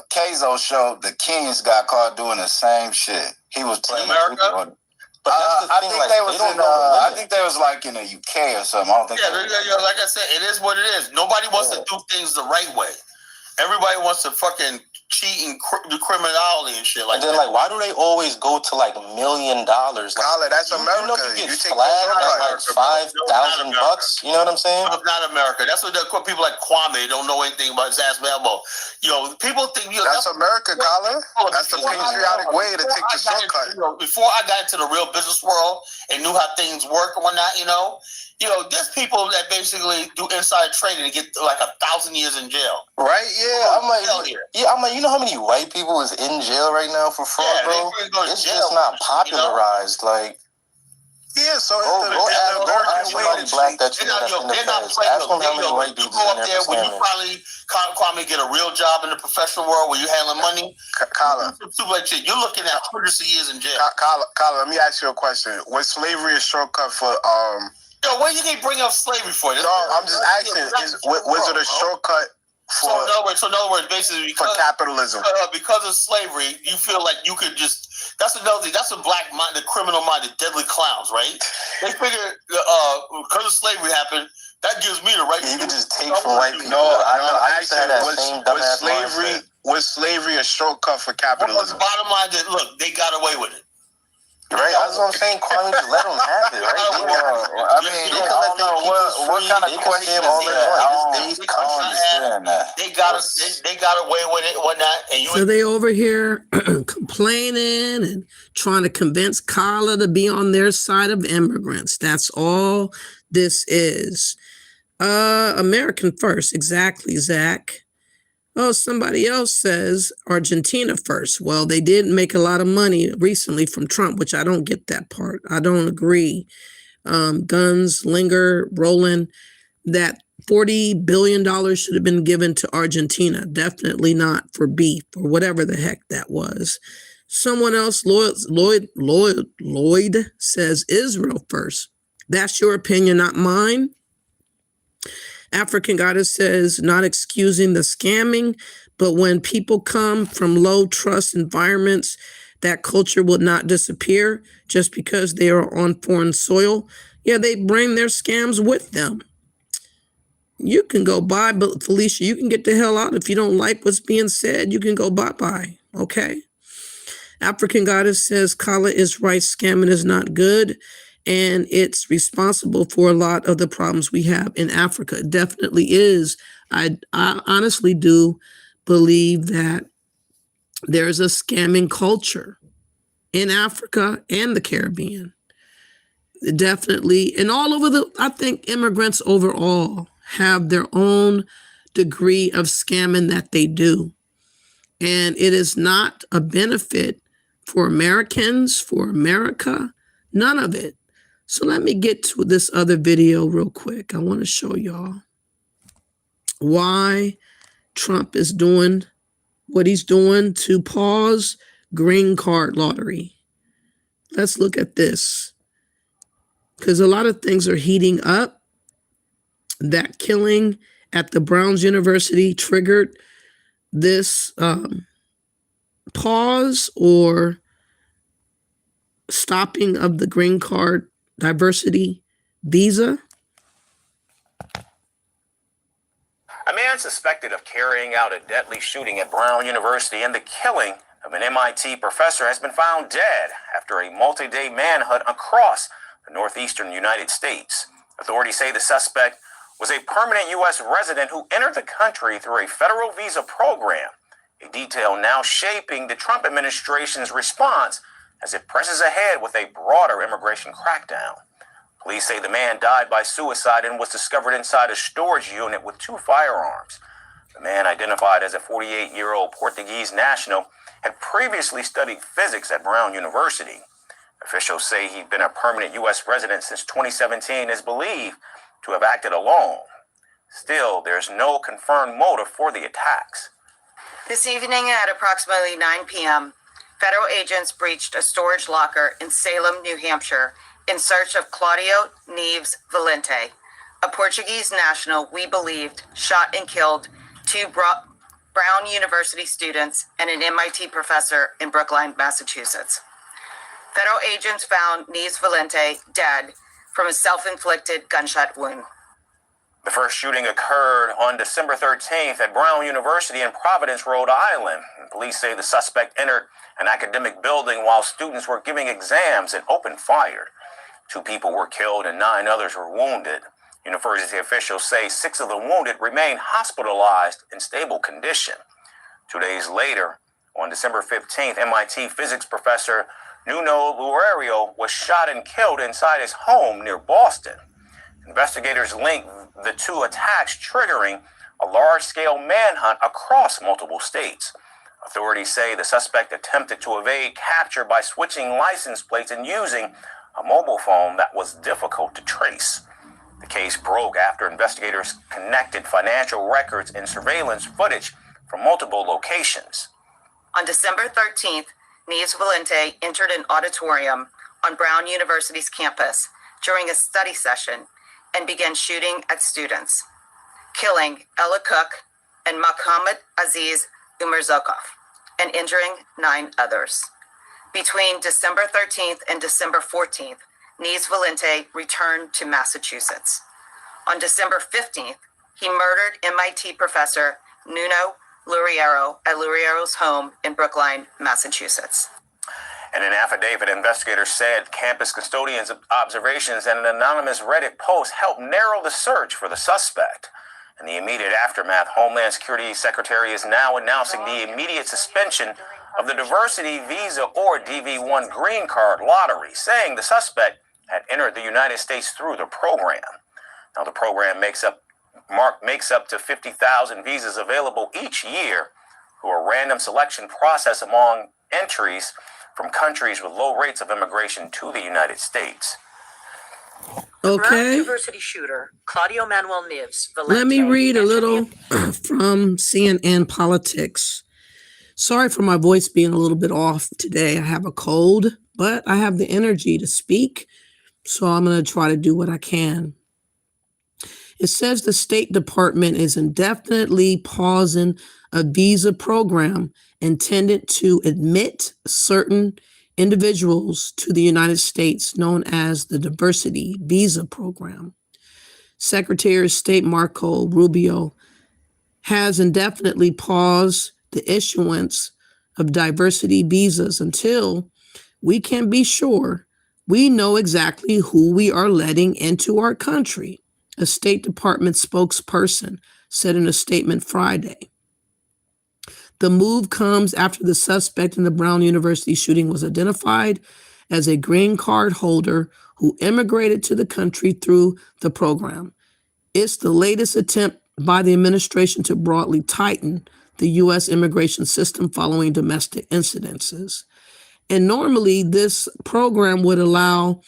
Keizo's show. The Kings got caught doing the same shit. He was playing America. But I think like, they was in. I think they was like in the UK or something. I don't think. Yeah, like I said, it is what it is. Nobody wants to do things the right way. Everybody wants to fucking cheat and do criminality and shit like that. And then, like, why do they always go to like $1 million? Like, Colin, that's America. You get flagged like $5,000. You know what I'm saying? No, it's not America. That's what people like Kwame don't know anything about his ass elbow. You know, people think that's America, Colin. That's the patriotic way to take the shortcut. Before I got into the real business world and knew how things work and whatnot, you know, there's people that basically do inside trading and get like 1,000 years in jail. Right? Yeah. I'm like, you know how many white people is in jail right now for fraud, bro? It's just not popularized. Like, yeah. So ask somebody black that you know that's in the Prez. Ask them how many white people go up there when you finally Kwame get a real job in the professional world where you're handling money. Colin, you're looking at hundreds of years in jail. Colin, let me ask you a question. Was slavery a shortcut for Yo, what you can bring up slavery for? No, I'm just asking. Was it a shortcut for? So in other words, basically for capitalism. Because of slavery, you feel like you could just. That's another thing. That's a the criminal-minded, deadly clowns, right? They figure because of slavery happened, that gives me the right. You can just take from white people. No, I used to have that same dumbass mindset. Was slavery a shortcut for capitalism? Bottom line, look, they got away with it. Right, that's what I'm saying. Kwame, just let them have it, right? I mean, I don't know what kind of question they got away with it, whatnot. And so they over here complaining and trying to convince Carla to be on their side of immigrants. That's all this is. American first, exactly, Zach. Oh, somebody else says Argentina first. Well, they did make a lot of money recently from Trump, which I don't get that part. I don't agree. Guns linger, rolling. That $40 billion should have been given to Argentina. Definitely not for beef or whatever the heck that was. Someone else, Lloyd says Israel first. That's your opinion, not mine. African Goddess says, not excusing the scamming, but when people come from low trust environments, that culture will not disappear just because they are on foreign soil. Yeah, they bring their scams with them. You can go bye, but Felicia, you can get the hell out. If you don't like what's being said, you can go bye-bye, okay? African Goddess says, Kala is right, scamming is not good. And it's responsible for a lot of the problems we have in Africa. It definitely is. I honestly do believe that there's a scamming culture in Africa and the Caribbean. definitely. And all over I think immigrants overall have their own degree of scamming that they do. And it is not a benefit for Americans, for America, none of it. So let me get to this other video real quick. I want to show y'all why Trump is doing what he's doing to pause green card lottery. Let's look at this, because a lot of things are heating up. That killing at the Browns University triggered this pause or stopping of the green card diversity visa. A man suspected of carrying out a deadly shooting at Brown University and the killing of an MIT professor has been found dead after a multi-day manhunt across the northeastern United States. Authorities say the suspect was a permanent U.S. resident who entered the country through a federal visa program, a detail now shaping the Trump administration's response as it presses ahead with a broader immigration crackdown. Police say the man died by suicide and was discovered inside a storage unit with 2 firearms. The man, identified as a 48-year-old Portuguese national, had previously studied physics at Brown University. Officials say he'd been a permanent U.S. resident since 2017 and is believed to have acted alone. Still, there's no confirmed motive for the attacks. This evening at approximately 9 p.m., federal agents breached a storage locker in Salem, New Hampshire, in search of Claudio Neves Valente, a Portuguese national we believed shot and killed 2 Brown University students and an MIT professor in Brookline, Massachusetts. Federal agents found Neves Valente dead from a self-inflicted gunshot wound. The first shooting occurred on December 13th at Brown University in Providence, Rhode Island. Police say the suspect entered an academic building while students were giving exams and opened fire. 2 people were killed and 9 others were wounded. University officials say 6 of the wounded remain hospitalized in stable condition. 2 days later, on December 15th, MIT physics professor Nuno Loureiro was shot and killed inside his home near Boston. Investigators link the 2 attacks triggering a large-scale manhunt across multiple states. Authorities say the suspect attempted to evade capture by switching license plates and using a mobile phone that was difficult to trace. The case broke after investigators connected financial records and surveillance footage from multiple locations. On December 13th, Neves Valente entered an auditorium on Brown University's campus during a study session and began shooting at students, killing Ella Cook and Mohammed Aziz Umarzokov and injuring 9 others. Between December 13th and December 14th, Neves Valente returned to Massachusetts. On December 15th, he murdered MIT professor Nuno Loureiro at Loureiro's home in Brookline, Massachusetts. In an affidavit, investigators said campus custodians' observations and an anonymous Reddit post helped narrow the search for the suspect. In the immediate aftermath, Homeland Security Secretary is now announcing the immediate suspension of the diversity visa or DV1 green card lottery, saying the suspect had entered the United States through the program. Now, the program makes up to 50,000 visas available each year through a random selection process among entries from countries with low rates of immigration to the United States. Okay. University shooter Claudio Manuel Neves Valente. Let me read a little from CNN Politics. Sorry for my voice being a little bit off today. I have a cold, but I have the energy to speak, so I'm going to try to do what I can. It says the State Department is indefinitely pausing a visa program intended to admit certain individuals to the United States, known as the Diversity Visa Program. Secretary of State Marco Rubio has indefinitely paused the issuance of diversity visas until we can be sure we know exactly who we are letting into our country, a State Department spokesperson said in a statement Friday. The move comes after the suspect in the Brown University shooting was identified as a green card holder who immigrated to the country through the program. It's the latest attempt by the administration to broadly tighten the U.S. immigration system following domestic incidences. And normally this program would allow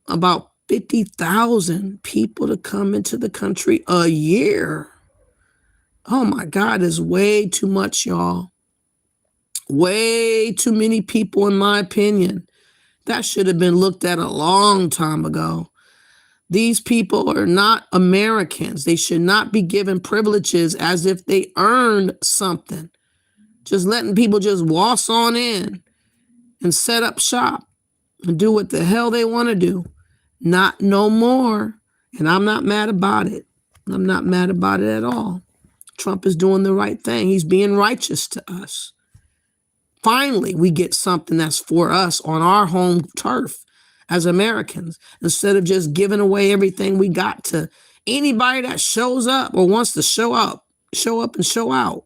about 50,000 people to come into the country a year. Oh my God, it's way too much, y'all. Way too many people, in my opinion. That should have been looked at a long time ago. These people are not Americans. They should not be given privileges as if they earned something. Just letting people just waltz on in and set up shop and do what the hell they want to do. Not no more. And I'm not mad about it. I'm not mad about it at all. Trump is doing the right thing. He's being righteous to us. Finally, we get something that's for us on our home turf as Americans, instead of just giving away everything we got to anybody that shows up or wants to show up and show out.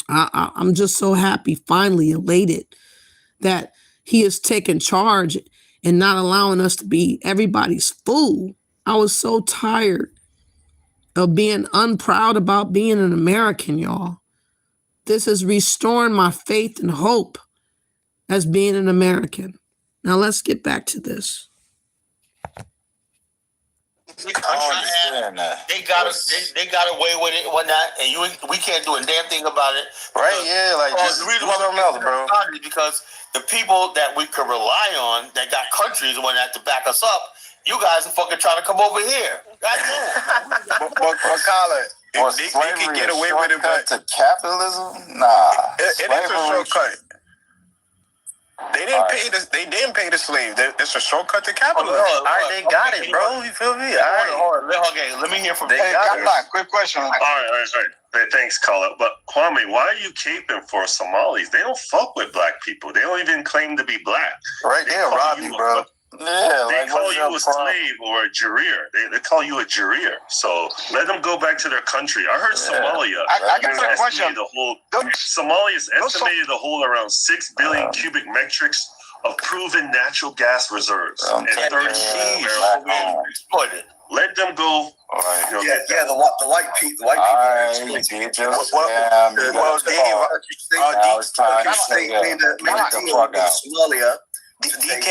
I'm just so happy, finally elated that he has taken charge and not allowing us to be everybody's fool. I was so tired of being unproud about being an American, y'all. This is restoring my faith and hope as being an American. Now let's get back to this. They got away with it and whatnot, and we can't do a damn thing about it. Right? Yeah, like just the reason do something else, bro. Is because the people that we could rely on, that got countries and whatnot to back us up, you guys are fucking trying to come over here. But Colin, they can get away with it, but to capitalism, nah. It is a shortcut. They didn't pay the slave. It's a shortcut to capitalism. All right, they got it, bro. You feel me? All right. Okay, let me hear from they got it. Quick question. All right. Thanks, Colin. But Kwame, why are you caping for Somalis? They don't fuck with black people. They don't even claim to be black. Right, they'll rob you, bro. Yeah, they call you a slave or a jarir. They call you a jarir. So let them go back to their country. I heard Somalia. I got a question. Somalia is estimated to hold around 6 billion cubic metrics of proven natural gas reserves and 13 barrels exploited. Let them go. The white people. Somalia. DK,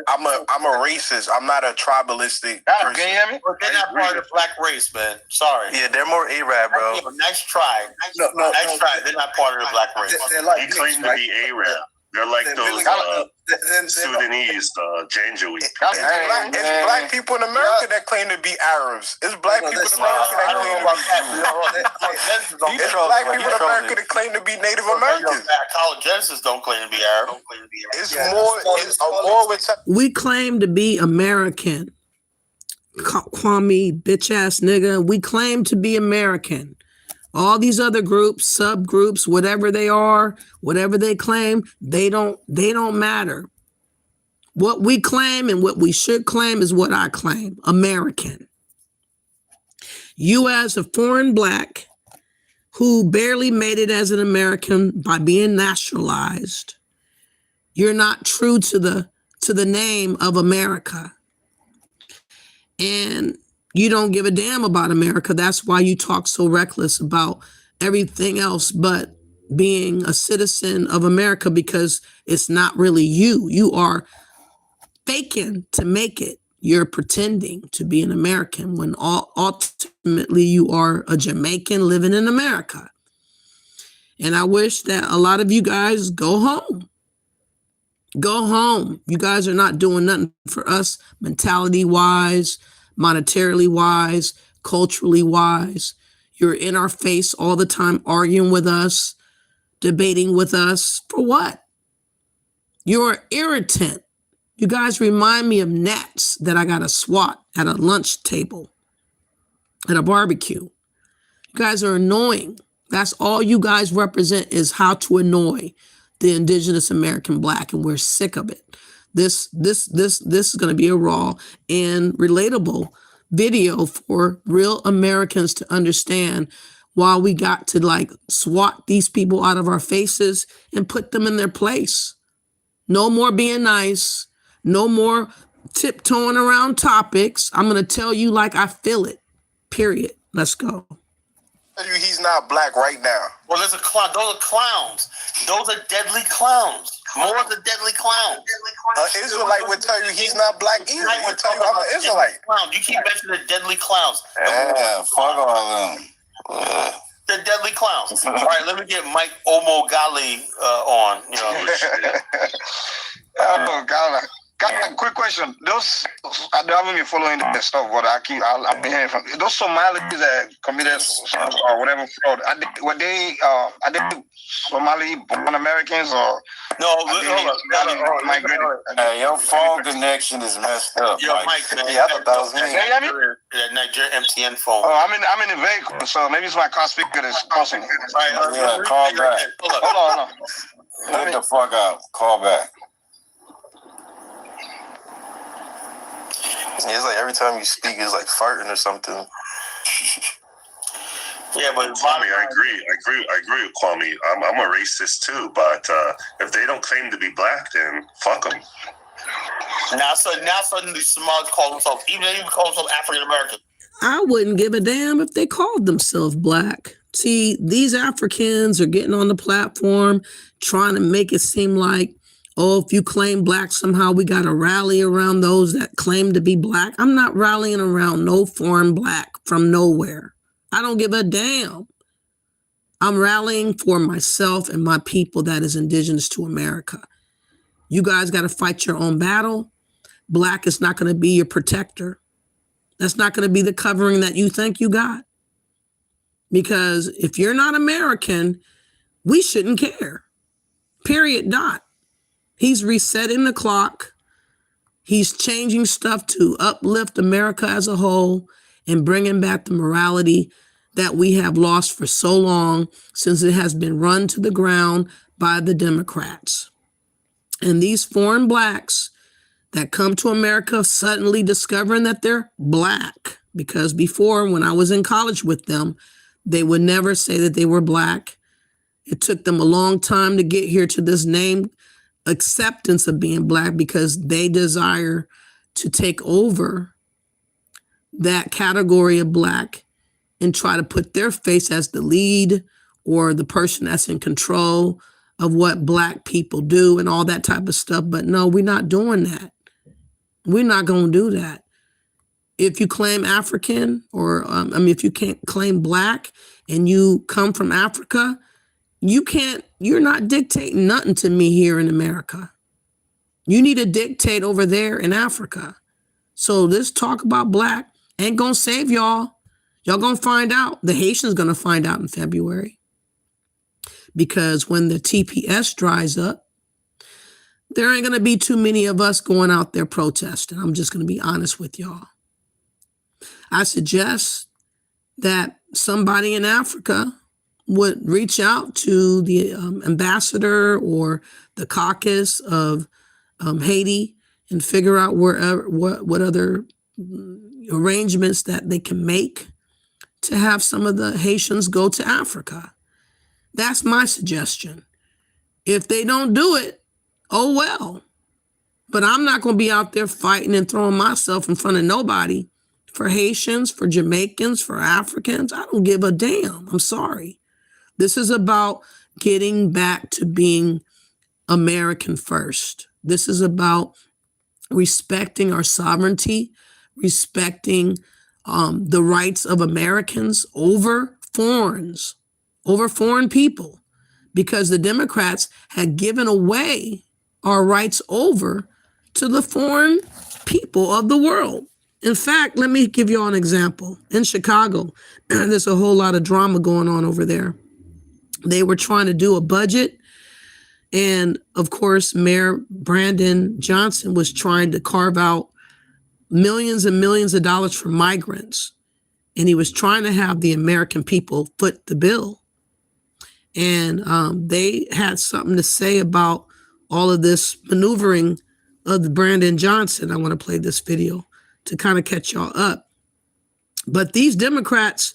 I'm a racist. I'm not a tribalistic person. They're not part of the black race, man. Sorry. Yeah, they're more Arab, bro. Nice try. Nice try. They're not part of the black race. They claim to be Arab. They're like those Sudanese Janjaweed. It's black people in America that claim to be Arabs. It's black people in America that claim to be It's black people in America that claim to be Native Americans. College Genesis don't claim to be Arab. It's more with. We claim to be American. Kwame, bitch ass nigga. We claim to be American. All these other groups, subgroups, whatever they are, whatever they claim, they don't matter. What we claim and what we should claim is what I claim, American. You as a foreign black who barely made it as an American by being nationalized, you're not true to the name of America. And you don't give a damn about America. That's why you talk so reckless about everything else but being a citizen of America, because it's not really you. You are faking to make it. You're pretending to be an American when ultimately you are a Jamaican living in America. And I wish that a lot of you guys go home. Go home. You guys are not doing nothing for us mentality-wise, monetarily wise, culturally wise. You're in our face all the time, arguing with us, debating with us. For what? You're irritant. You guys remind me of gnats that I got to swat at a lunch table, at a barbecue. You guys are annoying. That's all you guys represent, is how to annoy the indigenous American black, and we're sick of it. This is going to be a raw and relatable video for real Americans to understand why we got to like swat these people out of our faces and put them in their place. No more being nice. No more tiptoeing around topics. I'm going to tell you like I feel it. Period. Let's go. He's not black right now. Well, there's a clown. Those are clowns. Those are deadly clowns. More of the deadly clowns. An Israelite would tell you he's not black either. He would tell you I'm an Israelite. You keep mentioning the deadly clowns. Yeah, fuck all them. The deadly clowns. All right, let me get Mike Omogali on. You know. Got a quick question. Those I haven't been following the stuff, but I've been hearing from those Somalis that committed or whatever fraud. Are they Somali born Americans or no? Migrated? Your phone connection is messed up. Yo, Mike, man. Yeah, I thought that was me. Can you hear me? That Nigeria MTN phone. Oh, I'm in a vehicle, so maybe it's my car speaker that's crossing. Yeah, call back. Hold on. Get the fuck out. Call back. Yeah, it's like every time you speak, it's like farting or something. Yeah, but Kwame, I agree with Kwame. I'm a racist too, but if they don't claim to be black, then fuck them. Now suddenly Somali call themselves, even call themselves African American. I wouldn't give a damn if they called themselves black. See, these Africans are getting on the platform trying to make it seem like, oh, if you claim black, somehow we got to rally around those that claim to be black. I'm not rallying around no foreign black from nowhere. I don't give a damn. I'm rallying for myself and my people that is indigenous to America. You guys got to fight your own battle. Black is not going to be your protector. That's not going to be the covering that you think you got. Because if you're not American, we shouldn't care. Period. Dot. He's resetting the clock. He's changing stuff to uplift America as a whole and bringing back the morality that we have lost for so long, since it has been run to the ground by the Democrats. And these foreign blacks that come to America suddenly discovering that they're black, because before, when I was in college with them, they would never say that they were black. It took them a long time to get here to this name acceptance of being black, because they desire to take over that category of black and try to put their face as the lead or the person that's in control of what black people do and all that type of stuff. But no, we're not doing that. We're not going to do that. If you claim African or, if you can't claim black and you come from Africa, you're not dictating nothing to me here in America. You need to dictate over there in Africa. So this talk about black ain't going to save y'all. Y'all going to find out. The Haitians going to find out in February. Because when the TPS dries up, there ain't going to be too many of us going out there protesting. I'm just going to be honest with y'all. I suggest that somebody in Africa would reach out to the ambassador or the caucus of Haiti and figure out what other arrangements that they can make to have some of the Haitians go to Africa. That's my suggestion. If they don't do it, oh well. But I'm not going to be out there fighting and throwing myself in front of nobody for Haitians, for Jamaicans, for Africans. I don't give a damn. I'm sorry. This is about getting back to being American first. This is about respecting our sovereignty, respecting the rights of Americans over foreign people, because the Democrats had given away our rights over to the foreign people of the world. In fact, let me give you an example. In Chicago, there's a whole lot of drama going on over there. They were trying to do a budget. And of course, Mayor Brandon Johnson was trying to carve out millions and millions of dollars for migrants. And he was trying to have the American people foot the bill. And they had something to say about all of this maneuvering of the Brandon Johnson. I want to play this video to kind of catch y'all up. But these Democrats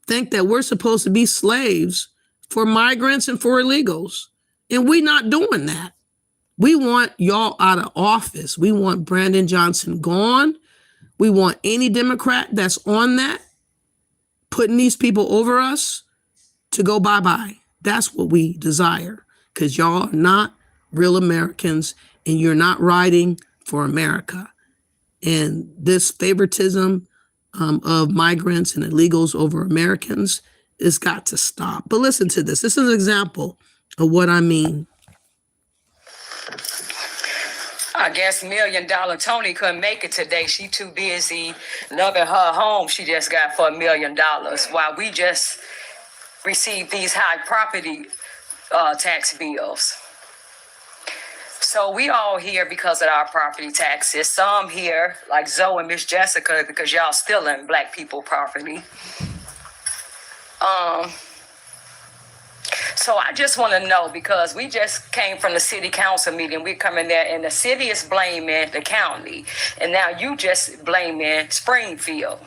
think that we're supposed to be slaves for migrants and for illegals. And we're not doing that. We want y'all out of office. We want Brandon Johnson gone. We want any Democrat that's on that, putting these people over us, to go bye-bye. That's what we desire, because y'all are not real Americans and you're not riding for America. And this favoritism of migrants and illegals over Americans has got to stop. But listen to this. This is an example of what I mean. I guess $1 Million Tony couldn't make it today. She too busy loving her home she just got for $1 million, while we just received these high property tax bills. So we all here because of our property taxes. Some here, like Zoe and Miss Jessica, because y'all stealing black people property. So I just want to know, because we just came from the city council meeting. We're coming there and the city is blaming the county. And now you just blaming Springfield.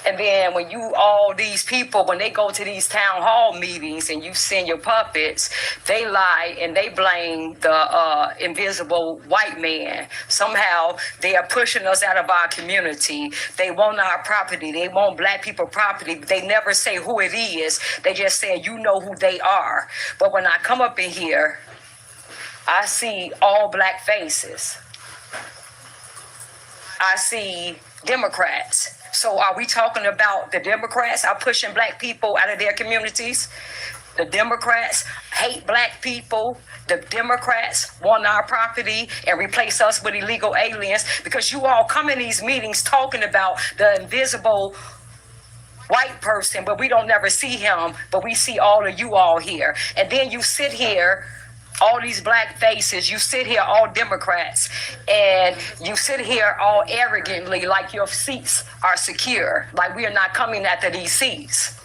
And then when you, all these people, when they go to these town hall meetings and you send your puppets, they lie and they blame the invisible white man. Somehow they are pushing us out of our community. They want our property. They want black people property. They never say who it is. They just say, you know who they are. But when I come up in here, I see all black faces. I see Democrats. So are we talking about the Democrats are pushing black people out of their communities? The Democrats hate black people. The Democrats want our property and replace us with illegal aliens, because you all come in these meetings talking about the invisible white person, but we don't never see him, but we see all of you all here. And then you sit here, all these black faces, you sit here all Democrats, and you sit here all arrogantly like your seats are secure, like we are not coming after these seats.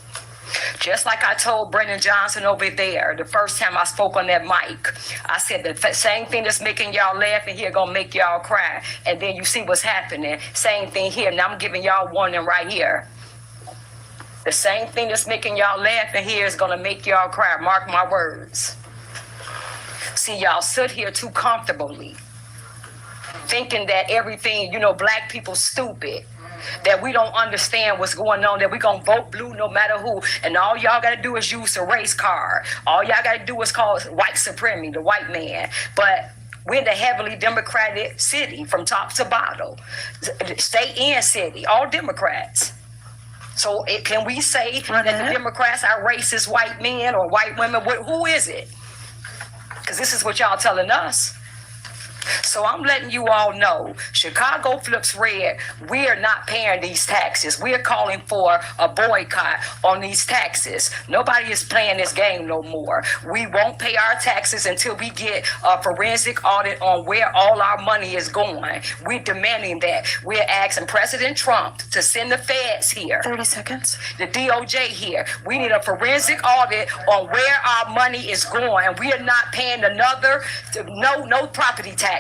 Just like I told Brendan Johnson over there the first time I spoke on that mic, I said the same thing that's making y'all laugh in here gonna make y'all cry. And then you see what's happening. Same thing here. Now I'm giving y'all warning right here. The same thing that's making y'all laugh in here is gonna make y'all cry. Mark my words. See, y'all sit here too comfortably, thinking that everything, black people stupid, that we don't understand what's going on, that we gonna vote blue no matter who, and all y'all gotta do is use a race card. All y'all gotta do is call white supremacy, the white man. But we're in the heavily Democratic city from top to bottom, state and city, all Democrats. So can we say that the Democrats are racist white men or white women? Who is it? Because this is what y'all telling us. So I'm letting you all know, Chicago flips red. We are not paying these taxes. We are calling for a boycott on these taxes. Nobody is playing this game no more. We won't pay our taxes until we get a forensic audit on where all our money is going. We're demanding that. We're asking President Trump to send the feds here. 30 seconds. The DOJ here. We need a forensic audit on where our money is going. We are not paying no property tax.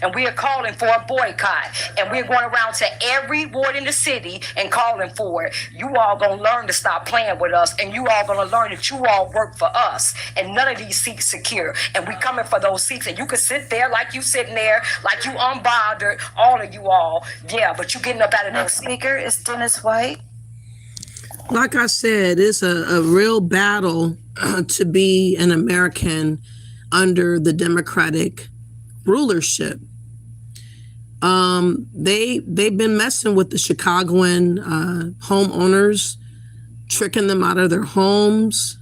And we are calling for a boycott, and we're going around to every ward in the city and calling for it. You all gonna learn to stop playing with us, and you all gonna learn that you all work for us, and none of these seats secure, and we coming for those seats. And you can sit there like you sitting there, like you unbothered, all of you all, yeah, but you getting up out of those seats. Speaker is Dennis White. Like I said, it's a real battle to be an American under the Democratic rulership. They've been messing with the Chicagoan homeowners, tricking them out of their homes,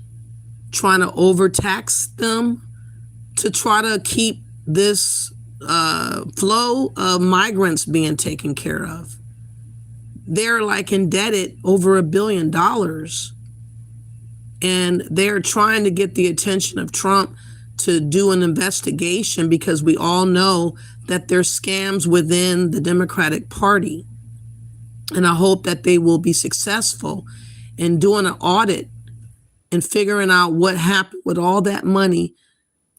trying to overtax them to try to keep this flow of migrants being taken care of. They're like indebted over $1 billion, and they're trying to get the attention of Trump to do an investigation, because we all know that there's scams within the Democratic Party. And I hope that they will be successful in doing an audit and figuring out what happened with all that money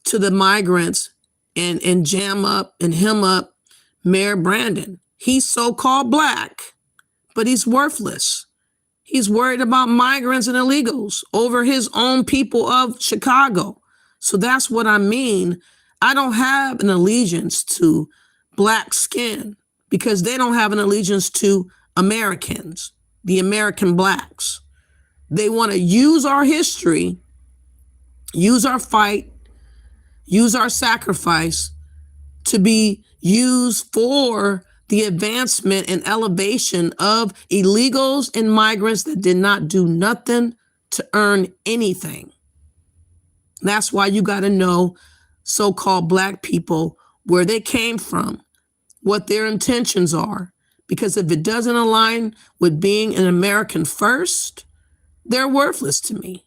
to the migrants and jam up and hem up Mayor Brandon. He's so-called black, but he's worthless. He's worried about migrants and illegals over his own people of Chicago. So that's what I mean. I don't have an allegiance to black skin because they don't have an allegiance to Americans, the American blacks. They want to use our history, use our fight, use our sacrifice to be used for the advancement and elevation of illegals and migrants that did not do nothing to earn anything. That's why you got to know so-called black people, where they came from, what their intentions are. Because if it doesn't align with being an American first, they're worthless to me.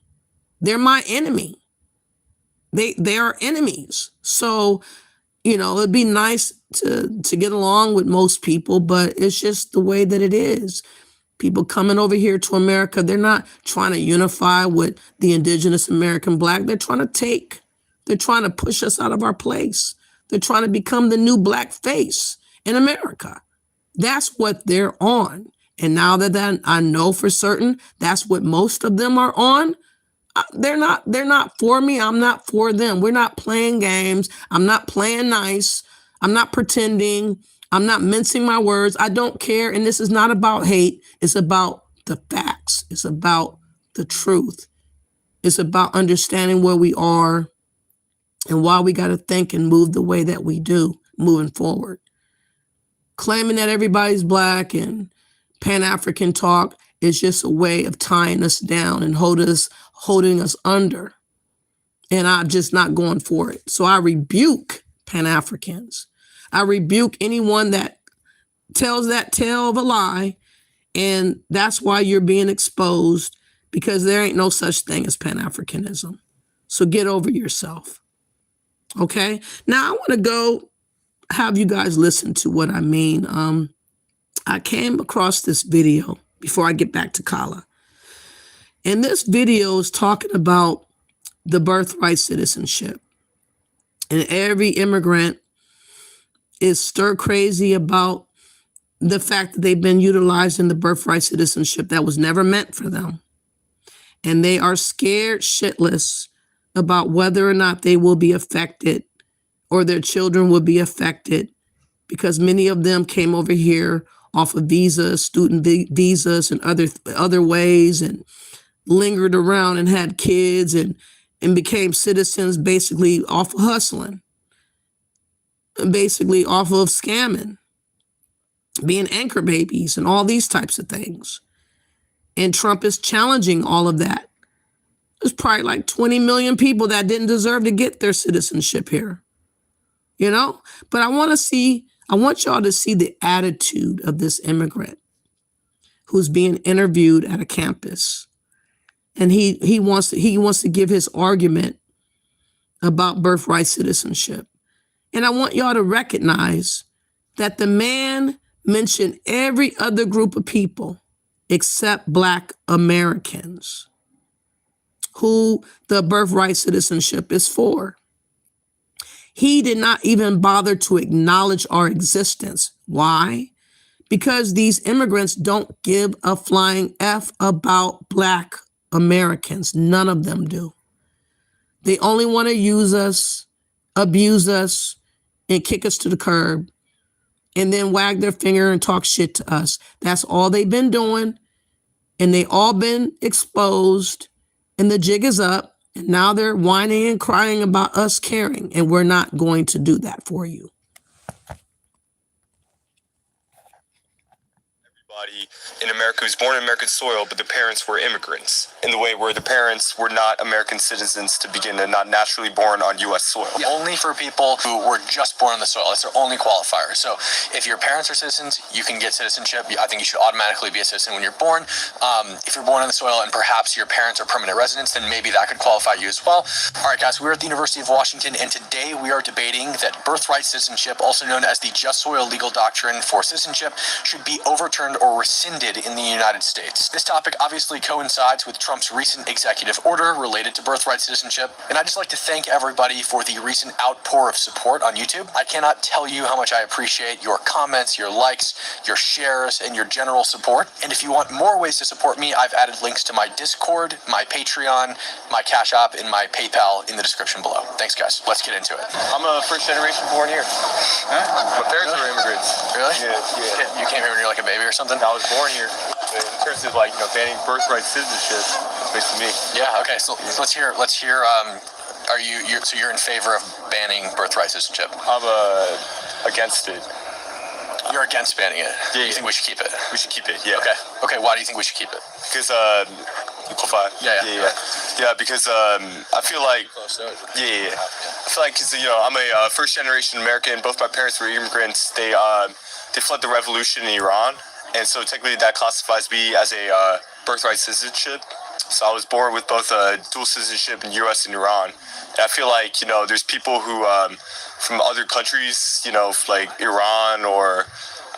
They're my enemy. They are enemies. So, you know, it'd be nice to get along with most people, but it's just the way that it is. People coming over here to America, they're not trying to unify with the indigenous American black. They're trying to push us out of our place. They're trying to become the new black face in America. That's what they're on. And now that I know for certain that's what most of them are on, they're not for me. I'm not for them. We're not playing games. I'm not playing nice. I'm not pretending. I'm not mincing my words. I don't care. And this is not about hate. It's about the facts. It's about the truth. It's about understanding where we are and why we got to think and move the way that we do moving forward. Claiming that everybody's black and Pan-African talk is just a way of tying us down and holding us under. And I'm just not going for it. So I rebuke Pan-Africans. I rebuke anyone that tells that tale of a lie. And that's why you're being exposed, because there ain't no such thing as Pan-Africanism. So get over yourself. Okay? Now I want to go have you guys listen to what I mean. I came across this video before I get back to Kala. And this video is talking about the birthright citizenship. And every immigrant is stir crazy about the fact that they've been utilizing the birthright citizenship that was never meant for them. And they are scared shitless about whether or not they will be affected or their children will be affected, because many of them came over here off of visas, student visas and other ways, and lingered around and had kids and became citizens basically off of hustling, basically off of scamming, being anchor babies and all these types of things. And Trump is challenging all of that. There's probably like 20 million people that didn't deserve to get their citizenship here, you know? But I want y'all to see the attitude of this immigrant who's being interviewed at a campus. And he wants to give his argument about birthright citizenship. And I want y'all to recognize that the man mentioned every other group of people except Black Americans who the birthright citizenship is for. He did not even bother to acknowledge our existence. Why? Because these immigrants don't give a flying F about Black Americans. None of them do. They only want to use us, abuse us, and kick us to the curb, and then wag their finger and talk shit to us. That's all they've been doing, and they all been exposed, and the jig is up, and now they're whining and crying about us caring, and we're not going to do that for you. In America who's born in American soil, but the parents were immigrants in the way where the parents were not American citizens to begin and not naturally born on U.S. soil. Yeah, only for people who were just born on the soil. That's their only qualifier. So if your parents are citizens, you can get citizenship. I think you should automatically be a citizen when you're born. If you're born on the soil and perhaps your parents are permanent residents, then maybe that could qualify you as well. All right, guys, we're at the University of Washington, and today we are debating that birthright citizenship, also known as the just soil legal doctrine for citizenship, should be overturned or rescinded ended in the United States. This topic obviously coincides with Trump's recent executive order related to birthright citizenship, and I'd just like to thank everybody for the recent outpour of support on YouTube. I cannot tell you how much I appreciate your comments, your likes, your shares, and your general support. And if you want more ways to support me, I've added links to my Discord, my Patreon, my Cash App, and my PayPal in the description below. Thanks, guys. Let's get into it. I'm a first generation born here. My parents were immigrants. Really? Yeah. You came here when you were like a baby or something? I was born here. But in terms of like, banning birthright citizenship, it's basically me. Yeah. Okay. So let's hear. So you're in favor of banning birthright citizenship? I'm against it. You're against banning it? Yeah. You think we should keep it? We should keep it. Yeah. Okay. Why do you think we should keep it? Because because I feel like because I'm a first generation American. Both my parents were immigrants. They fled the revolution in Iran, and so technically that classifies me as a birthright citizenship. So I was born with both dual citizenship in U.S. and Iran. And I feel like there's people who from other countries, like Iran or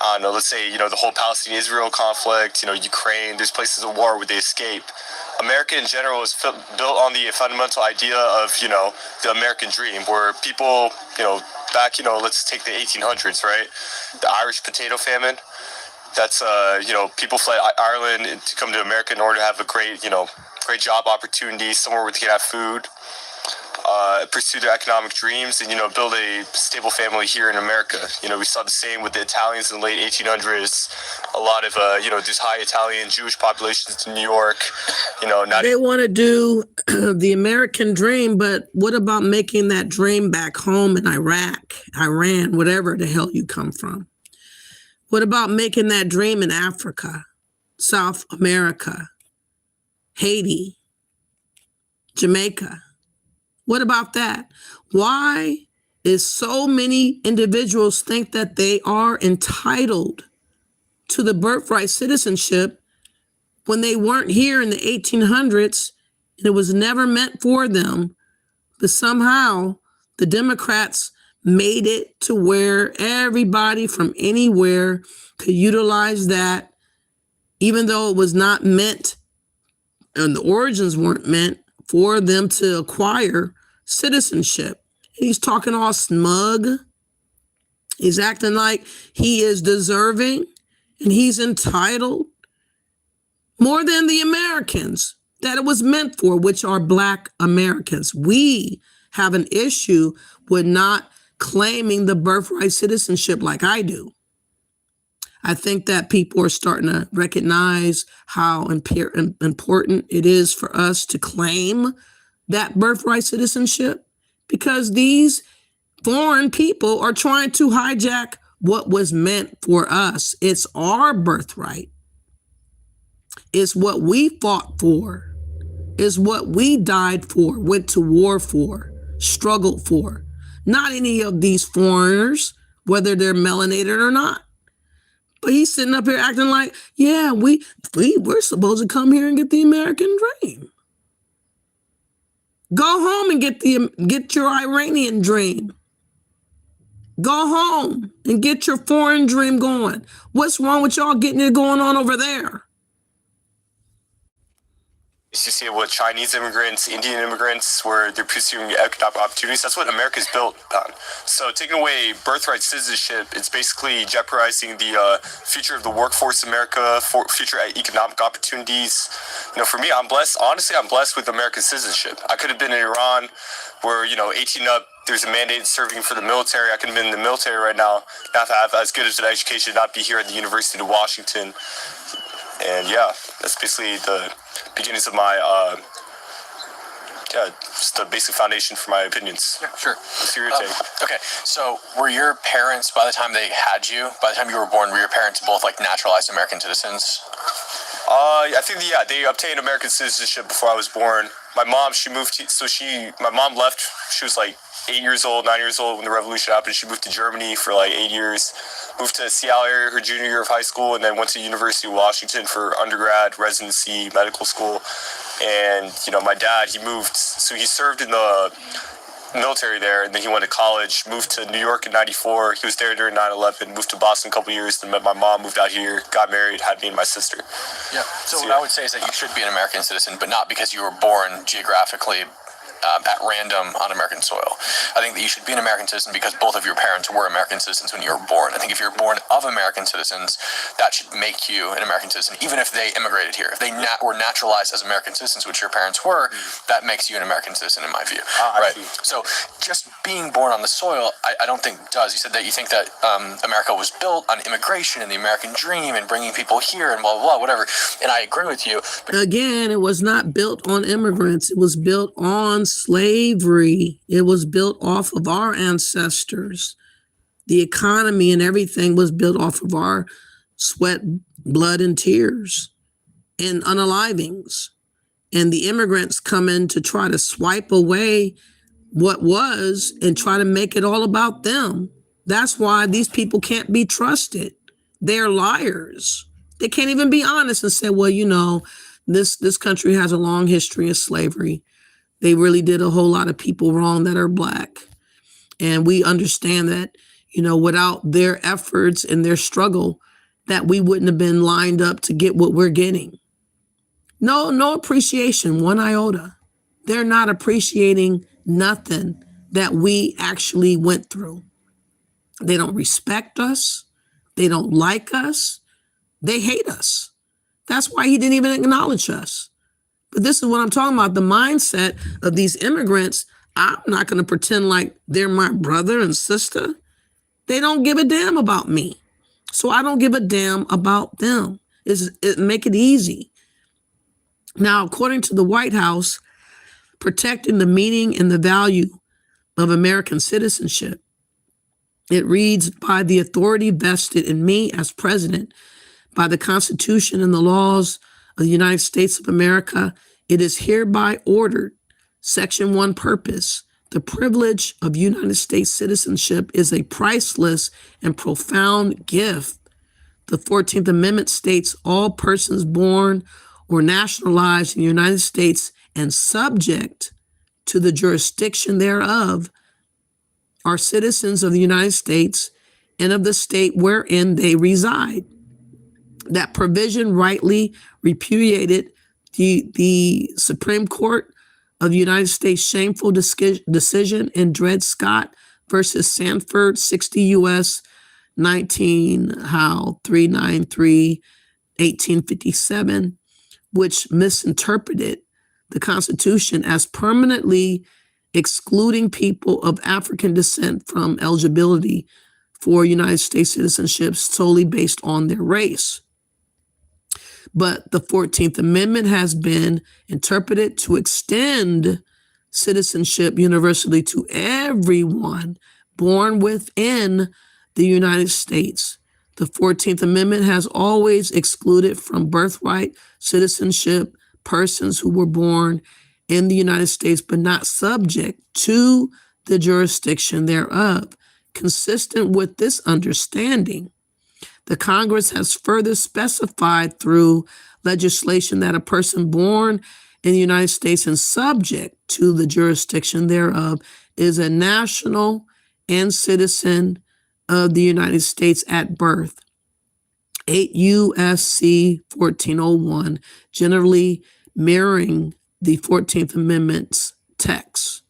I don't know, let's say the whole Palestine-Israel conflict, Ukraine. There's places of war where they escape. America in general is built on the fundamental idea of, the American dream, where people, back, let's take the 1800s, right? The Irish potato famine. That's, people fled Ireland to come to America in order to have a great job opportunity, somewhere where they can have food, pursue their economic dreams, and, build a stable family here in America. We saw the same with the Italians in the late 1800s. A lot of, these high Italian Jewish populations in New York, They want to do the American dream, but what about making that dream back home in Iraq, Iran, whatever the hell you come from? What about making that dream in Africa, South America, Haiti, Jamaica? What about that? Why is so many individuals think that they are entitled to the birthright citizenship when they weren't here in the 1800s and it was never meant for them, but somehow the Democrats made it to where everybody from anywhere could utilize that, even though it was not meant and the origins weren't meant for them to acquire citizenship. He's talking all smug. He's acting like he is deserving and he's entitled more than the Americans that it was meant for, which are Black Americans. We have an issue with not claiming the birthright citizenship like I do. I think that people are starting to recognize how important it is for us to claim that birthright citizenship, because these foreign people are trying to hijack what was meant for us. It's our birthright. It's what we fought for. It's what we died for, went to war for, struggled for. Not any of these foreigners, whether they're melanated or not. But he's sitting up here acting like, yeah, we're supposed to come here and get the American dream. Go home and get your Iranian dream. Go home and get your foreign dream going. What's wrong with y'all getting it going on over there? You see it with Chinese immigrants, Indian immigrants, where they're pursuing economic opportunities. That's what America's built on. So taking away birthright citizenship, it's basically jeopardizing the future of the workforce in America, for future economic opportunities. For me, I'm blessed. Honestly, I'm blessed with American citizenship. I could have been in Iran where, 18 up, there's a mandate serving for the military. I could have been in the military right now, not to have as good as an education, not be here at the University of Washington. And yeah, that's basically the beginnings of my, just the basic foundation for my opinions. Yeah, sure. What's your take? Okay, so were your parents, by the time they had you, by the time you were born, were your parents both like naturalized American citizens? I think, they obtained American citizenship before I was born. My mom, my mom left, she was like 9 years old when the revolution happened. She moved to Germany for like 8 years, moved to Seattle area her junior year of high school, and then went to the University of Washington for undergrad, residency, medical school. And, my dad, he moved, so he served in the military there, and then he went to college, moved to New York in '94. He was there during 9/11, moved to Boston a couple years, then met my mom, moved out here, got married, had me and my sister. Yeah. So what I would say is that you should be an American citizen, but not because you were born geographically at random on American soil. I think that you should be an American citizen because both of your parents were American citizens when you were born. I think if you're born of American citizens, that should make you an American citizen, even if they immigrated here. If they were naturalized as American citizens, which your parents were, that makes you an American citizen in my view. Right? So just being born on the soil, I don't think does. You said that you think that America was built on immigration and the American dream and bringing people here and blah, blah, blah, whatever. And I agree with you. Again, it was not built on immigrants. It was built on slavery. It was built off of our ancestors. The economy and everything was built off of our sweat, blood, and tears and unalivings. And the immigrants come in to try to swipe away what was and try to make it all about them. That's why these people can't be trusted. They're liars. They can't even be honest and say, well, you know, this country has a long history of slavery. They really did a whole lot of people wrong that are Black. And we understand that, you know, without their efforts and their struggle, that we wouldn't have been lined up to get what we're getting. No appreciation, one iota. They're not appreciating nothing that we actually went through. They don't respect us. They don't like us. They hate us. That's why he didn't even acknowledge us. But this is what I'm talking about, the mindset of these immigrants. I'm not going to pretend like they're my brother and sister. They don't give a damn about me. So I don't give a damn about them. Make it easy. Now, according to the White House, protecting the meaning and the value of American citizenship, it reads, by the authority vested in me as president, by the Constitution and the laws of the United States of America, it is hereby ordered. Section 1 purpose. The privilege of United States citizenship is a priceless and profound gift. The 14th Amendment states all persons born or nationalized in the United States and subject to the jurisdiction thereof are citizens of the United States and of the state wherein they reside. That provision rightly repudiated the Supreme Court of the United States shameful decision in Dred Scott versus Sanford, 60 U.S. 393, 1857, which misinterpreted the Constitution as permanently excluding people of African descent from eligibility for United States citizenship solely based on their race. But the 14th Amendment has been interpreted to extend citizenship universally to everyone born within the United States. The 14th Amendment has always excluded from birthright citizenship persons who were born in the United States but not subject to the jurisdiction thereof. Consistent with this understanding, the Congress has further specified through legislation that a person born in the United States and subject to the jurisdiction thereof is a national and citizen of the United States at birth. 8 U.S.C. 1401, generally mirroring the 14th Amendment's text.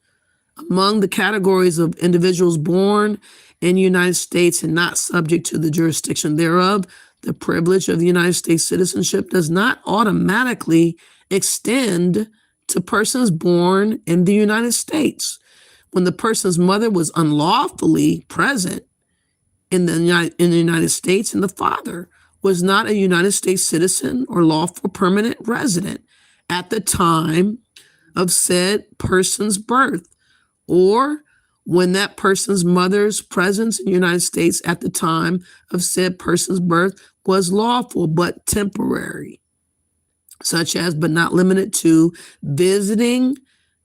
Among the categories of individuals born in the United States and not subject to the jurisdiction thereof, the privilege of the United States citizenship does not automatically extend to persons born in the United States. When the person's mother was unlawfully present in the United States and the father was not a United States citizen or lawful permanent resident at the time of said person's birth, or when that person's mother's presence in the United States at the time of said person's birth was lawful but temporary, such as but not limited to visiting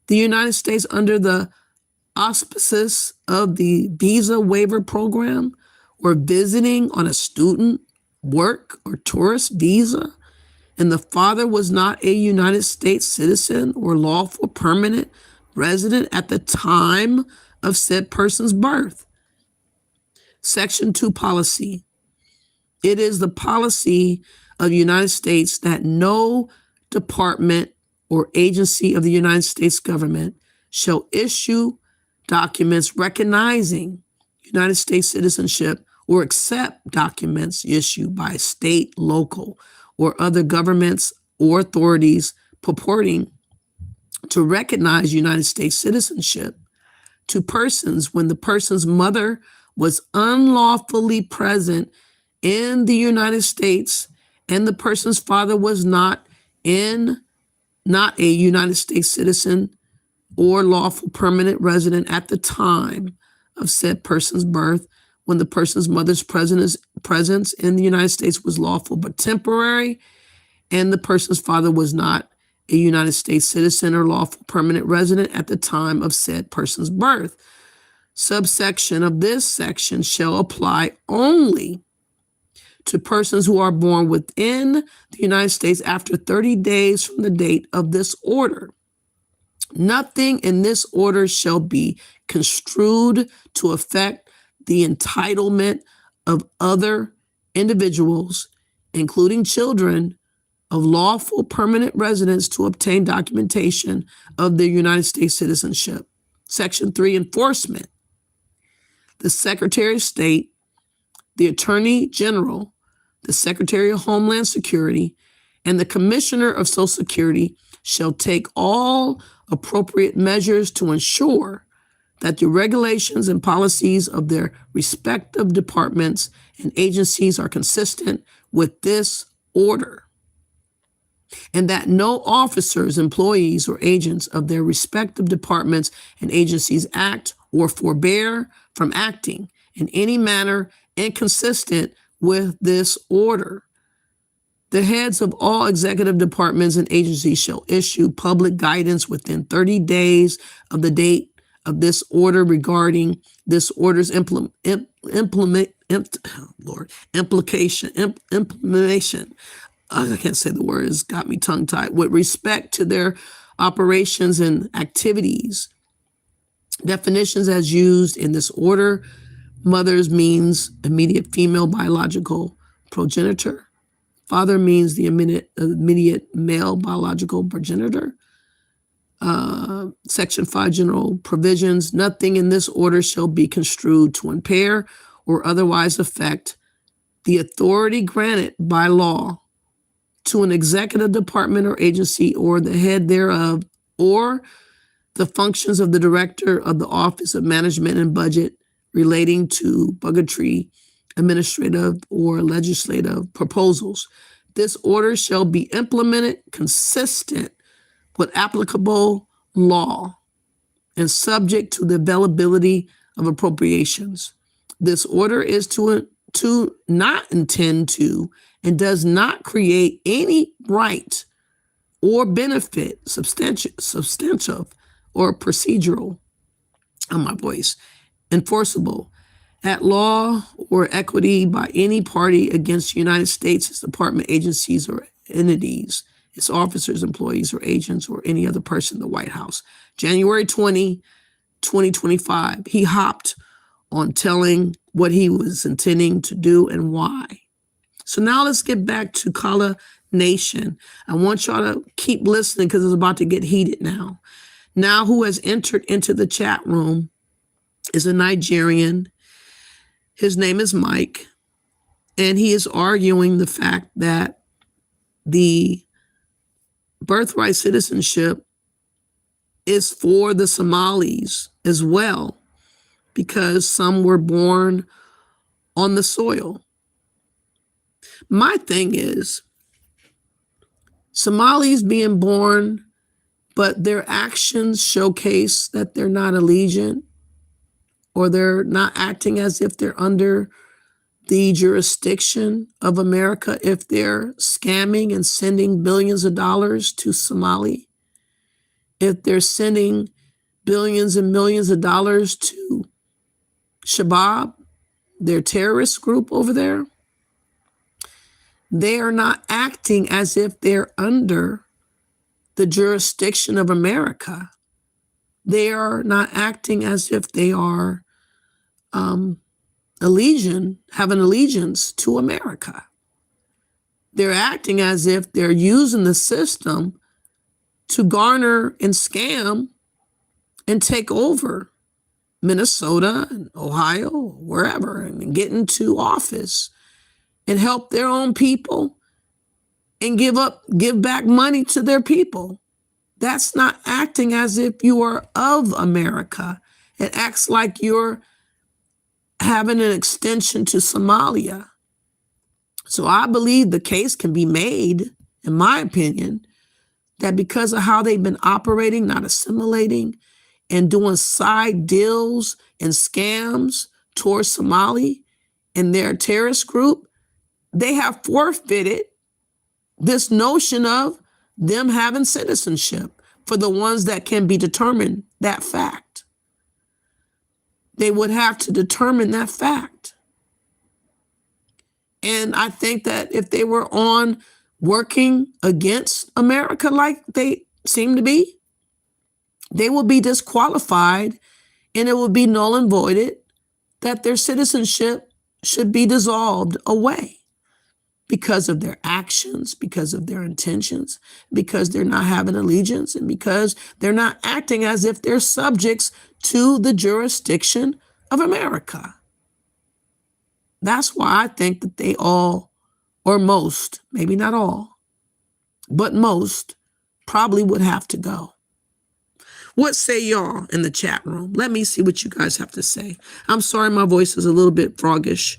the United States under the auspices of the visa waiver program, or visiting on a student, work, or tourist visa, and the father was not a United States citizen or lawful permanent resident at the time of said person's birth. Section 2 policy. It is the policy of the United States that no department or agency of the United States government shall issue documents recognizing United States citizenship or accept documents issued by state, local, or other governments or authorities purporting to recognize United States citizenship to persons when the person's mother was unlawfully present in the United States and the person's father was not a United States citizen or lawful permanent resident at the time of said person's birth, when the person's mother's presence in the United States was lawful but temporary, and the person's father was not a United States citizen or lawful permanent resident at the time of said person's birth. Subsection of this section shall apply only to persons who are born within the United States after 30 days from the date of this order. Nothing in this order shall be construed to affect the entitlement of other individuals, including children, of lawful permanent residents to obtain documentation of their United States citizenship. Section 3, enforcement. The Secretary of State, the Attorney General, the Secretary of Homeland Security, and the Commissioner of Social Security shall take all appropriate measures to ensure that the regulations and policies of their respective departments and agencies are consistent with this order, and that no officers, employees, or agents of their respective departments and agencies act or forbear from acting in any manner inconsistent with this order. The heads of all executive departments and agencies shall issue public guidance within 30 days of the date of this order regarding this order's implementation. I can't say the word, it's got me tongue-tied. With respect to their operations and activities. Definitions as used in this order: mothers means immediate female biological progenitor. Father means the immediate male biological progenitor. Section 5, general provisions. Nothing in this order shall be construed to impair or otherwise affect the authority granted by law to an executive department or agency or the head thereof, or the functions of the director of the Office of Management and Budget relating to budgetary, administrative, or legislative proposals. This order shall be implemented consistent with applicable law and subject to the availability of appropriations. This order is to not intend to and does not create any right or benefit, substantive or procedural, enforceable at law or equity by any party against the United States, its department, agencies, or entities, its officers, employees, or agents, or any other person in the White House. January 20, 2025, he hopped on telling what he was intending to do and why. So now let's get back to Kala Nation. I want y'all to keep listening because it's about to get heated now. Now who has entered into the chat room is a Nigerian. His name is Mike, and he is arguing the fact that the birthright citizenship is for the Somalis as well, because some were born on the soil. My thing is, Somalis being born, but their actions showcase that they're not allegiant, or they're not acting as if they're under the jurisdiction of America if they're scamming and sending billions of dollars to Somalia, if they're sending billions and millions of dollars to Shabab, their terrorist group over there. They are not acting as if they're under the jurisdiction of America they are not acting as if they are have an allegiance to America. They're acting as if they're using the system to garner and scam and take over Minnesota and Ohio, wherever, and get into office and help their own people and give back money to their people. That's not acting as if you are of America. It acts like you're having an extension to Somalia. So I believe the case can be made, in my opinion, that because of how they've been operating, not assimilating, and doing side deals and scams towards Somali and their terrorist group, they have forfeited this notion of them having citizenship for the ones that can be determined that fact. They would have to determine that fact. And I think that if they were on working against America like they seem to be, they will be disqualified and it will be null and voided, that their citizenship should be dissolved away because of their actions, because of their intentions, because they're not having allegiance, and because they're not acting as if they're subjects to the jurisdiction of America. That's why I think that they all, or most, maybe not all, but most, probably would have to go. What say y'all in the chat room? Let me see what you guys have to say. I'm sorry my voice is a little bit froggish.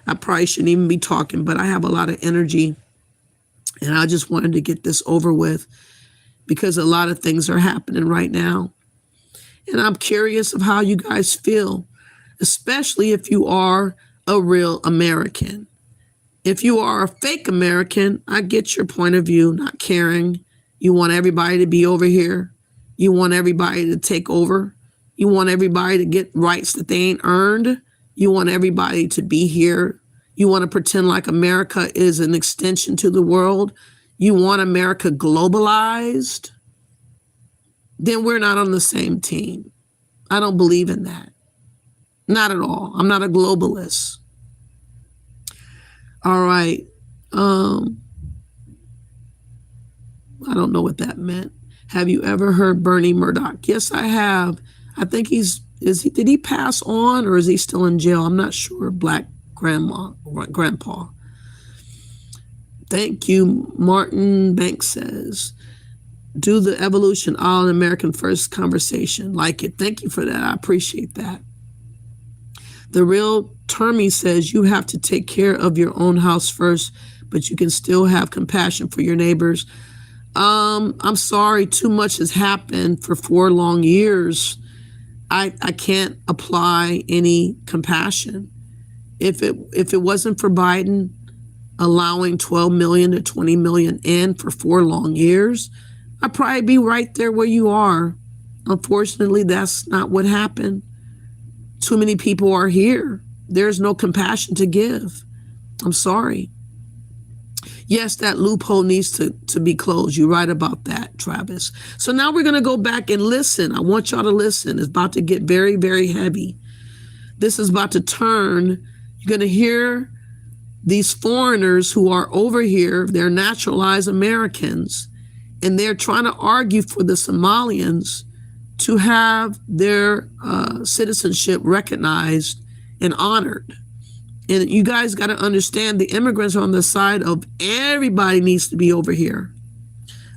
I probably shouldn't even be talking, but I have a lot of energy. And I just wanted to get this over with because a lot of things are happening right now. And I'm curious of how you guys feel, especially if you are a real American. If you are a fake American, I get your point of view, not caring. You want everybody to be over here. You want everybody to take over. You want everybody to get rights that they ain't earned. You want everybody to be here. You want to pretend like America is an extension to the world. You want America globalized. Then we're not on the same team. I don't believe in that. Not at all. I'm not a globalist. All right. I don't know what that meant. Have you ever heard Bernie Murdoch? Yes, I have. I think did he pass on or is he still in jail? I'm not sure. Black grandpa. Thank you. Martin Banks says, do the evolution all in American first conversation. Like it. Thank you for that. I appreciate that. The real Termy says you have to take care of your own house first, but you can still have compassion for your neighbors. I'm sorry, too much has happened for 4 long years. I can't apply any compassion. If it wasn't for Biden allowing 12 million to 20 million in for 4 long years, I'd probably be right there where you are. Unfortunately, that's not what happened. Too many people are here. There's no compassion to give. I'm sorry. Yes, that loophole needs to be closed. You're right about that, Travis. So now we're going to go back and listen. I want y'all to listen. It's about to get very, very heavy. This is about to turn. You're going to hear these foreigners who are over here. They're naturalized Americans, and they're trying to argue for the Somalians to have their citizenship recognized and honored. And you guys got to understand the immigrants are on the side of everybody needs to be over here.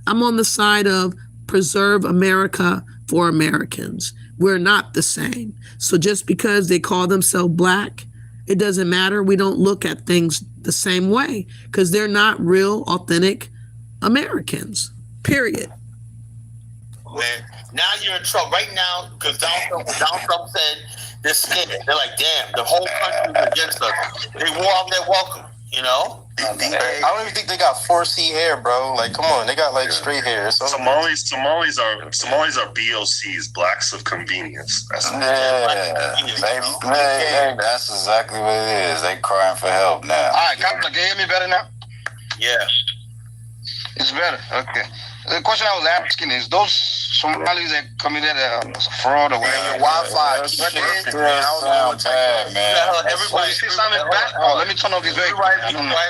I'm on the side of preserve America for Americans. We're not the same. So just because they call themselves black, it doesn't matter. We don't look at things the same way because they're not real, authentic Americans, period. Man, now you're in trouble right now because Donald Trump said they're scared. They're like, damn, the whole country is against us. They wore out their welcome, you know? I don't even think they got 4C hair, bro. Like, come on, they got like straight hair. So Somalis are BOCs, blacks of convenience. That's that's exactly what it is. They crying for help now. All right, can you hear me better now? Yeah. It's better. Okay. The question I was asking is those Somalis that committed fraud or whatever. Your Wi-Fi sound bad, man. Everybody sounded bad. Oh, let me turn off this very quick.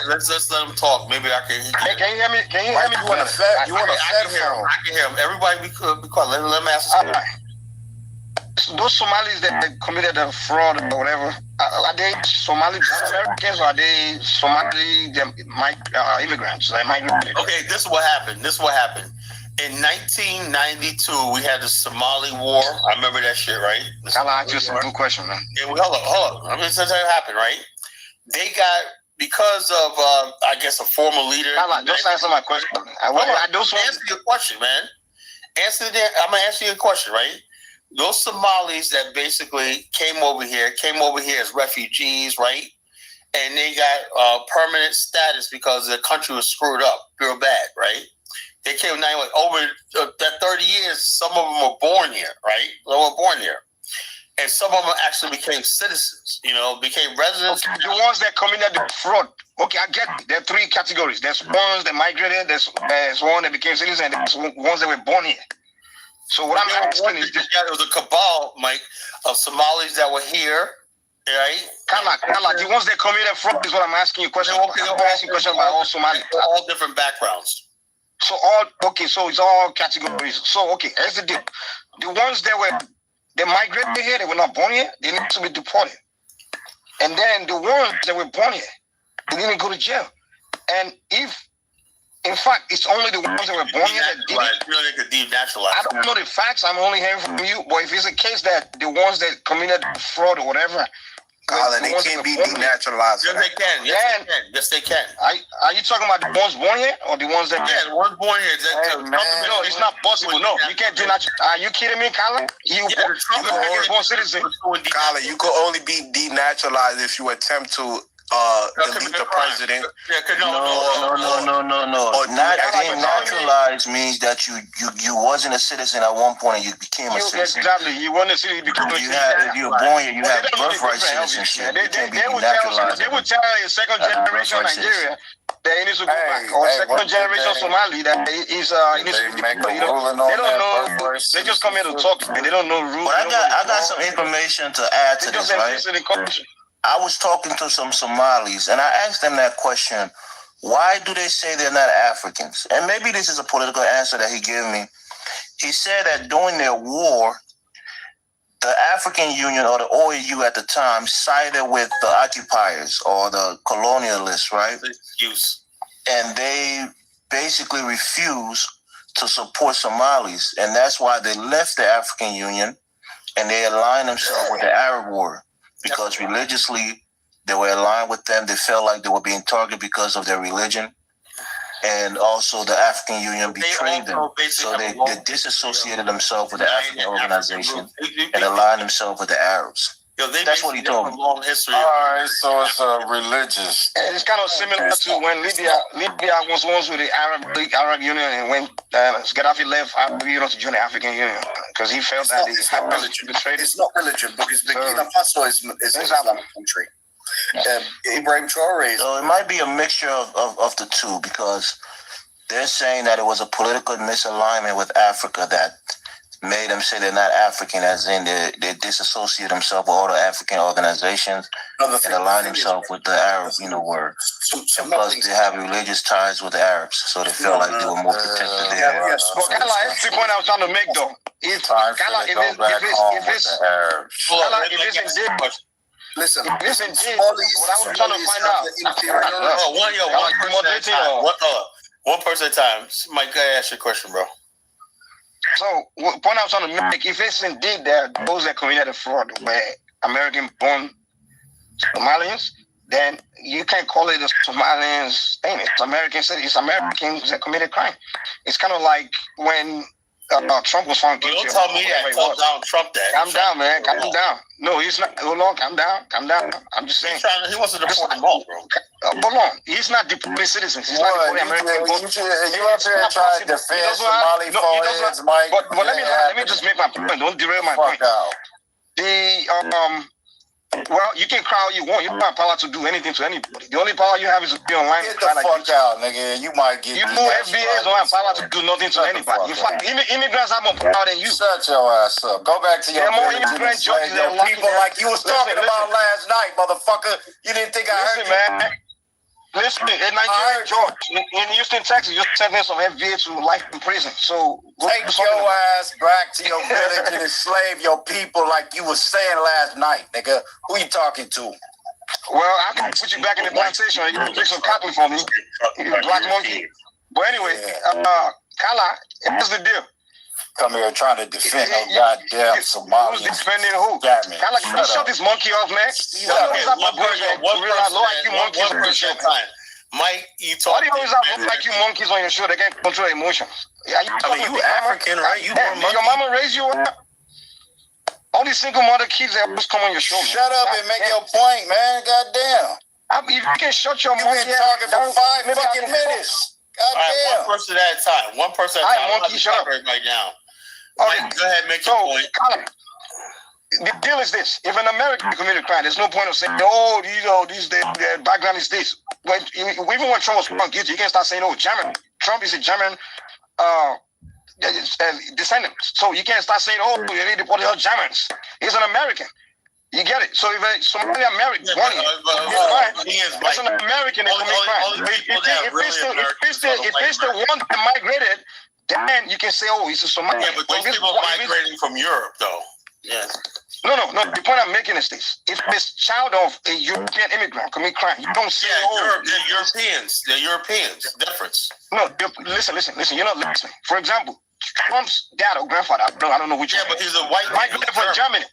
Let's let them talk. Maybe I can. Hey, can you hear me? Can you hear me? You want a fat? You want a fat phone? I can hear him. Everybody be quiet. Let him ask us. Those Somalis that committed a fraud or whatever, are they Somali Americans or are they Somali immigrants? Like migrants? Okay, this is what happened. In 1992, we had the Somali War. I remember that shit, right? I'll ask you some good question, man. Yeah, hold up. I mean, since that happened, right? They got, because of, I guess, a former leader. Just answer my question. Answer your question, man. I'm going to answer your question, right? Those Somalis that basically came over here as refugees, right? And they got permanent status because the country was screwed up real bad, right? They came now over that 30 years. Some of them were born here, right? They were born here, and some of them actually became citizens. Became residents. Okay, the ones that committed the fraud. Okay, I get it. There are three categories. There's ones that migrated. There's one that became citizens. And there's ones that were born here. So what I'm asking is, it was a cabal, Mike, of Somalis that were here. Right? Kala, the ones that committed fraud is what I'm asking you a question. Okay, I'm asking a question about all Somalis. All different backgrounds. So it's all categories. So here's the deal. The ones that they migrated here, they were not born here, they need to be deported. And then the ones that were born here, they didn't go to jail. And in fact, it's only the ones that were born here that did it. They could denaturalize. I don't know the facts. I'm only hearing from you. But if it's a case that the ones that committed fraud or whatever, they can't be denaturalized. Yes, they can. Yes, they can. Are you talking about the ones born here or the ones that? Yeah, the ones born here. No, it's not possible. No, you can't denaturalize. Are you kidding me, Colin? You born citizen. Colin, you could only be denaturalized if you attempt to delete the president. No. Not denaturalized means that you wasn't a citizen at one point and you became a citizen. Exactly. You weren't a citizen. If you were born here, you have birthright citizenship. They would tell a second generation Nigeria that he needs to go back, or second generation Somali that he's he needs to be. They don't know. They just come here to talk. They don't know rules. But I got some information to add to this, right? I was talking to some Somalis, and I asked them that question, why do they say they're not Africans? And maybe this is a political answer that he gave me. He said that during their war, the African Union or the OAU at the time sided with the occupiers or the colonialists, right? And they basically refused to support Somalis, and that's why they left the African Union and they aligned themselves with the Arab war. Because religiously, they were aligned with them. They felt like they were being targeted because of their religion. And also the African Union betrayed them. So they disassociated themselves with the African organization and aligned themselves with the Arabs. That's what he told me. All right, so it's religious. And it's kind of similar to when Libya was once with the Arab Union, and when Gaddafi left Arab Union to join the African Union because he felt that it's not religion. It's not religion because Burkina Faso is an Islamic country. Ibrahim Traore. So it might be a mixture of the two, because they're saying that it was a political misalignment with Africa that made them say they're not African, as in they disassociate themselves with all the African organizations and align themselves with the Arab, word. Because they have religious ties with the Arabs, so they feel like they were more protected there. Yes, but that's the point I was trying to make, though. If listen, what I was trying to find out. One person at a time. Mike, I ask you a question, bro. So, what point I was trying to make, if it's indeed that those that committed fraud were American-born Somalians, then you can't call it a Somalians thing. It's Americans that committed crime. It's kind of like when Trump was found guilty. Don't tell me that. Tell Donald Trump that. Calm down, man. Calm down. No, he's not. Hold on. Calm down. I'm just saying. He wants to deport them all, bro. Hold on. He's not deporting citizens. He's not deporting American. You up here trying to defend Somali foreigners, Mike? But let me just make my point. Don't derail my point. Well, you can cry all you want. You don't have power to do anything to anybody. The only power you have is to be online. Get the fuck out, nigga. You might get. You know, FBAs don't have power to do nothing to anybody. In fact, immigrants have more power than you. Shut your ass up. Go back to your more immigrant judges than people like you was talking about last night, motherfucker. You didn't think I heard you, man. Listen, in Nigeria, George, in Houston, Texas, you sentence of FBA to life in prison. So take your ass back to your village and enslave your people like you was saying last night, nigga. Who you talking to? Well, I can put you back in the plantation and you can pick some cotton for me. Black monkey. But anyway, Kala, here's the deal. Come here trying to defend no goddamn Somalians. Who's defending who? Kala, can you shut this monkey off, man? Mike, you talk. Why do you always have low IQ monkeys on your show? They can't control emotions. Yeah, you African, right? You your mama raised you up. All these single mother kids that always come on your show. Shut up and make your point, man. Goddamn. If you can shut your mouth. You've been talking for 5 fucking minutes. Goddamn. One person at a time. One person at a time. Monkey, shut up right now. Mike, go ahead, make your point. The deal is this: if an American committed a crime, there's no point of saying, "Oh, their background is this." Even when Trump was found guilty, you can't start saying, "Oh, German." Trump is a German descendant, so you can't start saying, "Oh, they deported all Germans." He's an American. You get it? So if a Somali American, it's an American that commits crime. If it's the one that migrated, then you can say, "Oh, he's a Somali." Yeah, but those people migrating from Europe, though. Yeah. No. The point I'm making is this: if this child of a European immigrant commit crime, you don't say, they're Europeans. They're Europeans. Difference. No, listen. You're not listening. For example, Trump's dad or grandfather, I don't know which. Yeah, but he's a white man. Migrated from Germany.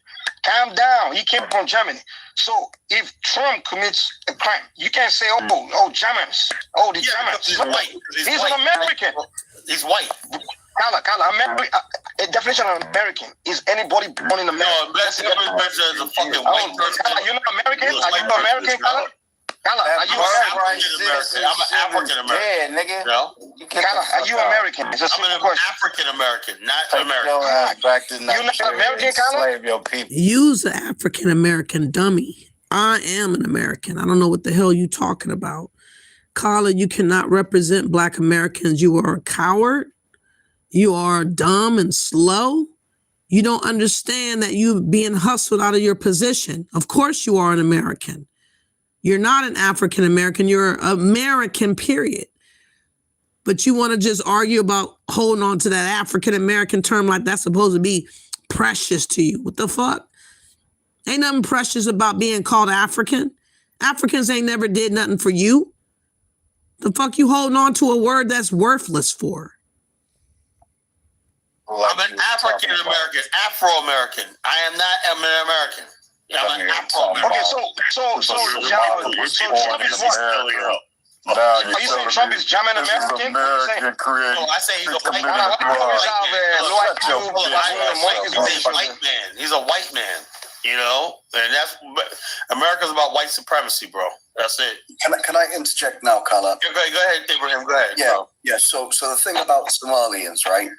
Calm down. He came from Germany. So if Trump commits a crime, you can't say, "Oh, Germans. Oh, the Germans." He's white. He's an American. He's white. Kala, a definition of American is anybody born in America. No, that's a fucking white person. Kala, you're not American? Are you American, Kala? Kala, are you African-American? I'm an African-American. Yeah, nigga. No? Kala, are you American? It's a simple question. African-American, not American. You're not American, Kala? Use an African-American dummy. I am an American. I don't know what the hell you talking about. Kala, you cannot represent Black Americans. You are a coward. You are dumb and slow. You don't understand that you're being hustled out of your position. Of course you are an American. You're not an African American. You're American, period. But you want to just argue about holding on to that African American term like that's supposed to be precious to you. What the fuck? Ain't nothing precious about being called African. Africans ain't never did nothing for you. The fuck you holding on to a word that's worthless for? I'm an African-American, Afro-American. I am not an American. I'm an Afro-American. Okay, so Trump is what? Are you saying Trump is German American? No, I say he's a white man. He's a white man. You know, and America's about white supremacy, bro. That's it. Can I interject now, Kala? Go ahead, Abraham. Go ahead. Yeah. So the thing about Somalians, right,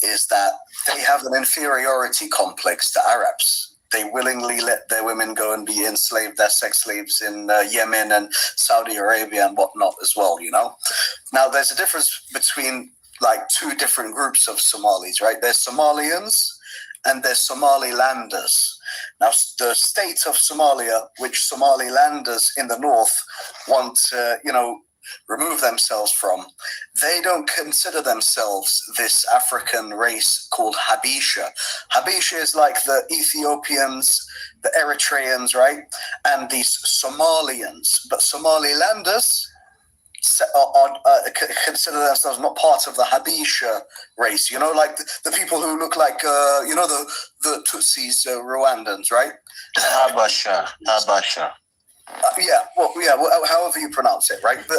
is that they have an inferiority complex to Arabs. They willingly let their women go and be enslaved as sex slaves in Yemen and Saudi Arabia and whatnot as well. You know. Now there's a difference between like two different groups of Somalis, right? There's Somalians and there's Somalilanders. Now, the state of Somalia, which Somalilanders in the north want to, remove themselves from, they don't consider themselves this African race called Habesha. Habesha is like the Ethiopians, the Eritreans, right? And these Somalians. But Somalilanders consider themselves not part of the Habesha race, like the people who look like, the Tutsis, Rwandans, right? Habasha. However you pronounce it, right? But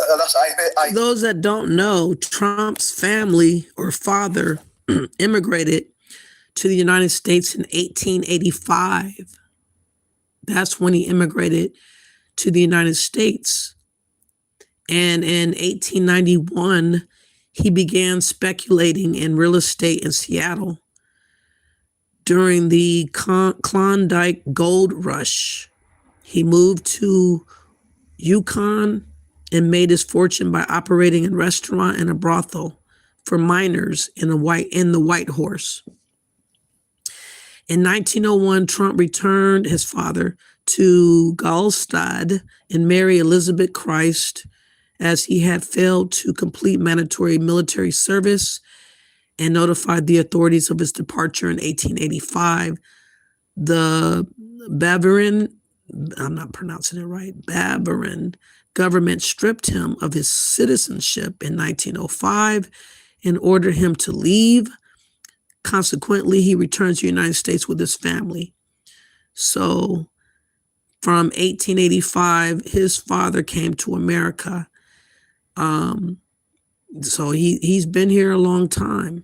those that don't know, Trump's family or father immigrated to the United States in 1885. That's when he immigrated to the United States. And in 1891, he began speculating in real estate in Seattle during the Klondike Gold Rush. He moved to Yukon and made his fortune by operating a restaurant and a brothel for minors in the White Horse. In 1901, Trump returned his father to Gallstad and married Elizabeth Christ, as he had failed to complete mandatory military service, and notified the authorities of his departure in 1885. The Bavarian, I'm not pronouncing it right, Bavarian government stripped him of his citizenship in 1905 and ordered him to leave. Consequently, he returned to the United States with his family. So from 1885, his father came to America. So he's been here a long time.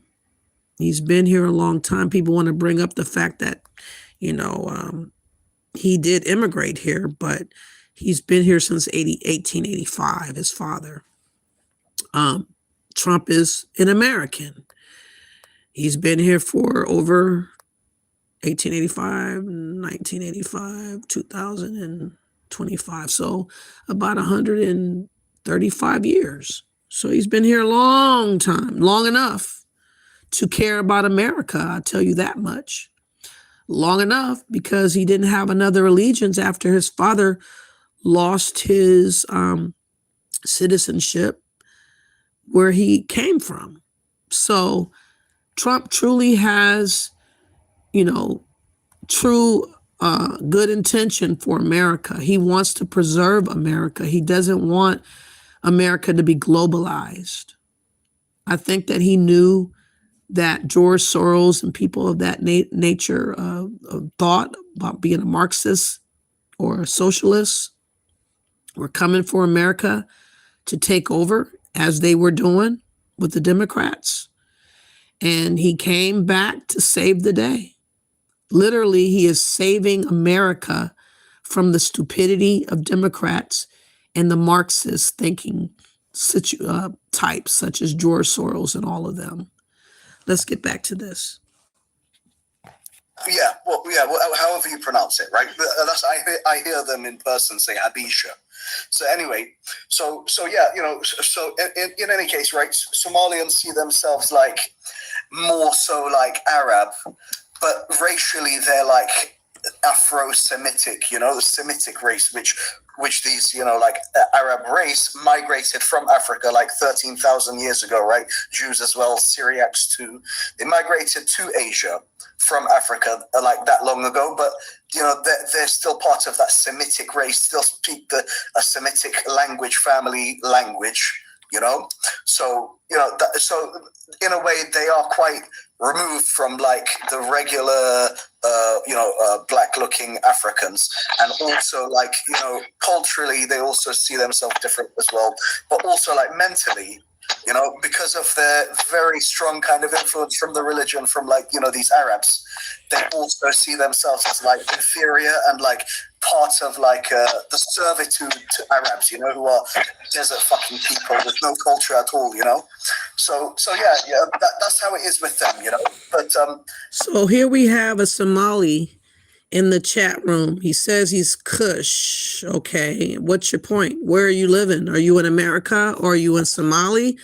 He's been here a long time. People want to bring up the fact that, he did immigrate here, but he's been here since 1885, his father. Trump is an American. He's been here for over 1885, 1985, 2025. So about 135 years. So he's been here a long time, long enough to care about America. I'll tell you that much. Long enough because he didn't have another allegiance after his father lost his citizenship where he came from. So Trump truly has, true good intention for America. He wants to preserve America. He doesn't want America to be globalized. I think that he knew that George Soros and people of that nature thought about being a Marxist or a socialist were coming for America to take over, as they were doing with the Democrats. And he came back to save the day. Literally, he is saving America from the stupidity of Democrats and the Marxist thinking types such as George Soros and all of them. Let's get back to this. Yeah, well, however you pronounce it, right? I hear them in person say Habisha. So anyway, so in any case, right? Somalians see themselves like more so like Arab, but racially they're like Afro-Semitic, the Semitic race, which these, Arab race migrated from Africa like 13,000 years ago, right? Jews as well, Syriacs too. They migrated to Asia from Africa like that long ago, but they're still part of that Semitic race, still speak a Semitic language, family language, So so in a way they are quite removed from like the regular black-looking Africans, and also like culturally they also see themselves different as well, but also like mentally, because of their very strong kind of influence from the religion, from like these Arabs, they also see themselves as like inferior and like part of like the servitude to Arabs, who are desert fucking people with no culture at all, So yeah, that's how it is with them, But so here we have a Somali in the chat room. He says he's Kush. Okay, what's your point? Where are you living? Are you in America, or are you in Somali?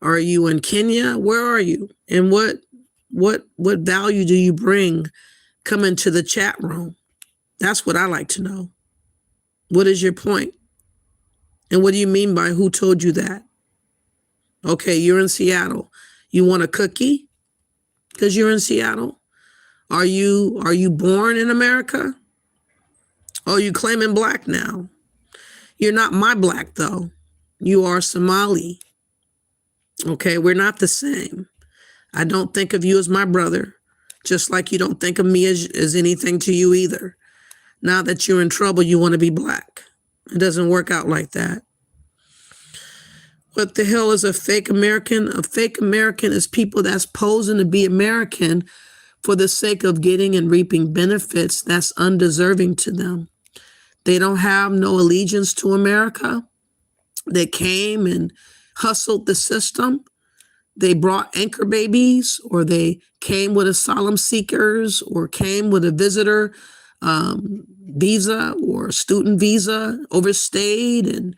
Are you in Kenya? Where are you? And what value do you bring coming to the chat room? That's what I like to know. What is your point? And what do you mean by who told you that? Okay, you're in Seattle. You want a cookie because you're in Seattle? Are you born in America? Oh, you claiming black now? You're not my black though. You are Somali. Okay, we're not the same. I don't think of you as my brother, just like you don't think of me as anything to you either. Now that you're in trouble, you want to be black. It doesn't work out like that. What the hell is a fake American? A fake American is people that's posing to be American for the sake of getting and reaping benefits that's undeserving to them. They don't have no allegiance to America. They came and hustled the system. They brought anchor babies, or they came with asylum seekers, or came with a visitor visa or student visa, overstayed and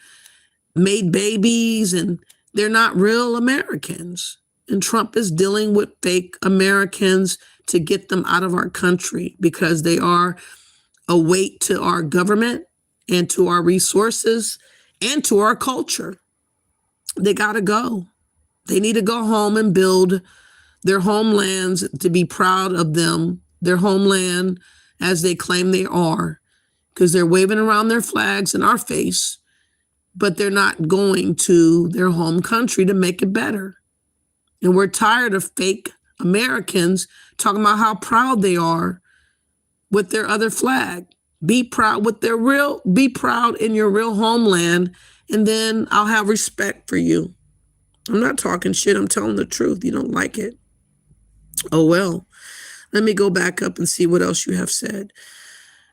made babies, and they're not real Americans. And Trump is dealing with fake Americans to get them out of our country because they are a weight to our government and to our resources and to our culture. They got to go. They need to go home and build their homelands, to be proud of them, their homeland as they claim they are, because they're waving around their flags in our face, but they're not going to their home country to make it better. And we're tired of fake Americans talking about how proud they are with their other flag. Be proud with their real, be proud in your real homeland, and then I'll have respect for you. I'm not talking shit, I'm telling the truth. You don't like it. Oh well. Let me go back up and see what else you have said.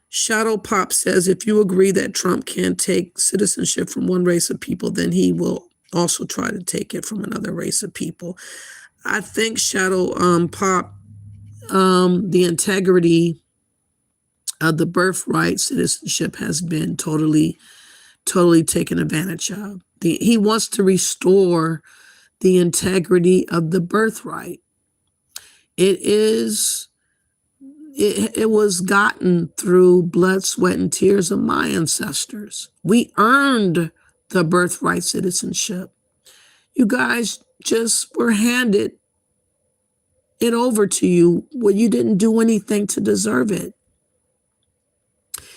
Shadow Pop says, if you agree that Trump can't take citizenship from one race of people, then he will also try to take it from another race of people. I think Shadow Pop, the integrity of the birthright citizenship has been totally taken advantage of. He wants to restore the integrity of the birthright. It was gotten through blood, sweat, and tears of my ancestors. We earned the birthright citizenship. You guys just were handed it over to you when you didn't do anything to deserve it.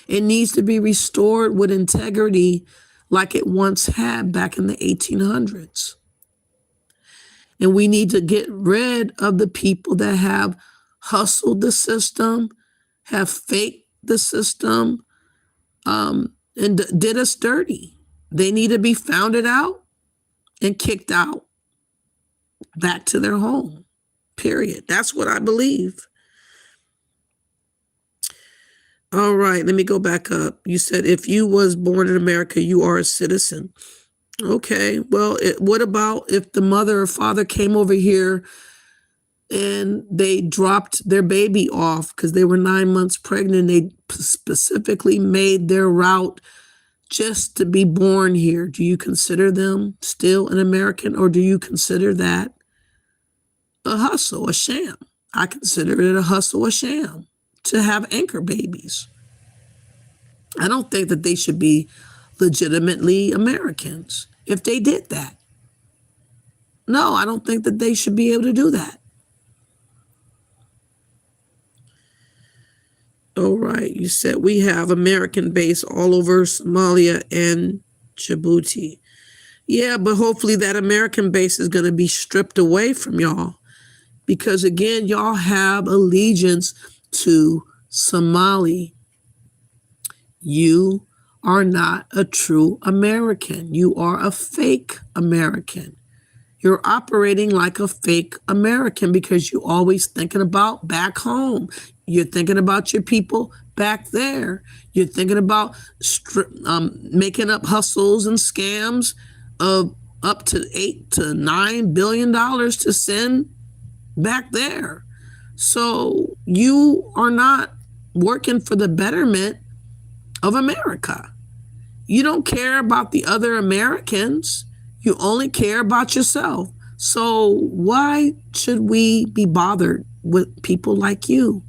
It needs to be restored with integrity like it once had back in the 1800s. And we need to get rid of the people that have hustled the system, have faked the system, and did us dirty. They need to be founded out and kicked out back to their home, period. That's what I believe. All right, let me go back up. You said if you was born in America, you are a citizen. Okay, well, what about if the mother or father came over here and they dropped their baby off because they were 9 months pregnant? They specifically made their route just to be born here. Do you consider them still an American, or do you consider that a hustle, a sham? I consider it a hustle, a sham to have anchor babies. I don't think that they should be legitimately Americans if they did that. No, I don't think that they should be able to do that. All right, you said we have American base all over Somalia and Djibouti. Yeah, but hopefully that American base is going to be stripped away from y'all, because again, y'all have allegiance to Somali. You are not a true American. You are a fake American. You're operating like a fake American because you're always thinking about back home. You're thinking about your people back there. You're thinking about making up hustles and scams of up to $8 to $9 billion to send back there. So you are not working for the betterment of America. You don't care about the other Americans. You only care about yourself. So why should we be bothered with people like you?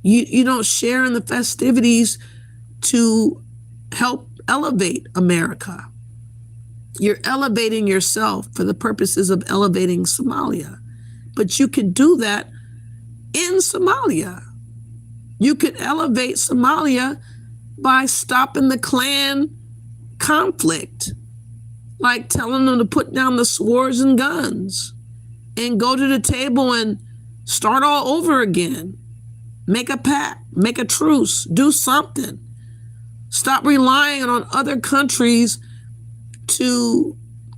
You don't share in the festivities to help elevate America. You're elevating yourself for the purposes of elevating Somalia. But you could do that in Somalia. You could elevate Somalia by stopping the clan conflict, like telling them to put down the swords and guns and go to the table and start all over again. Make a pact, make a truce, do something. Stop relying on other countries to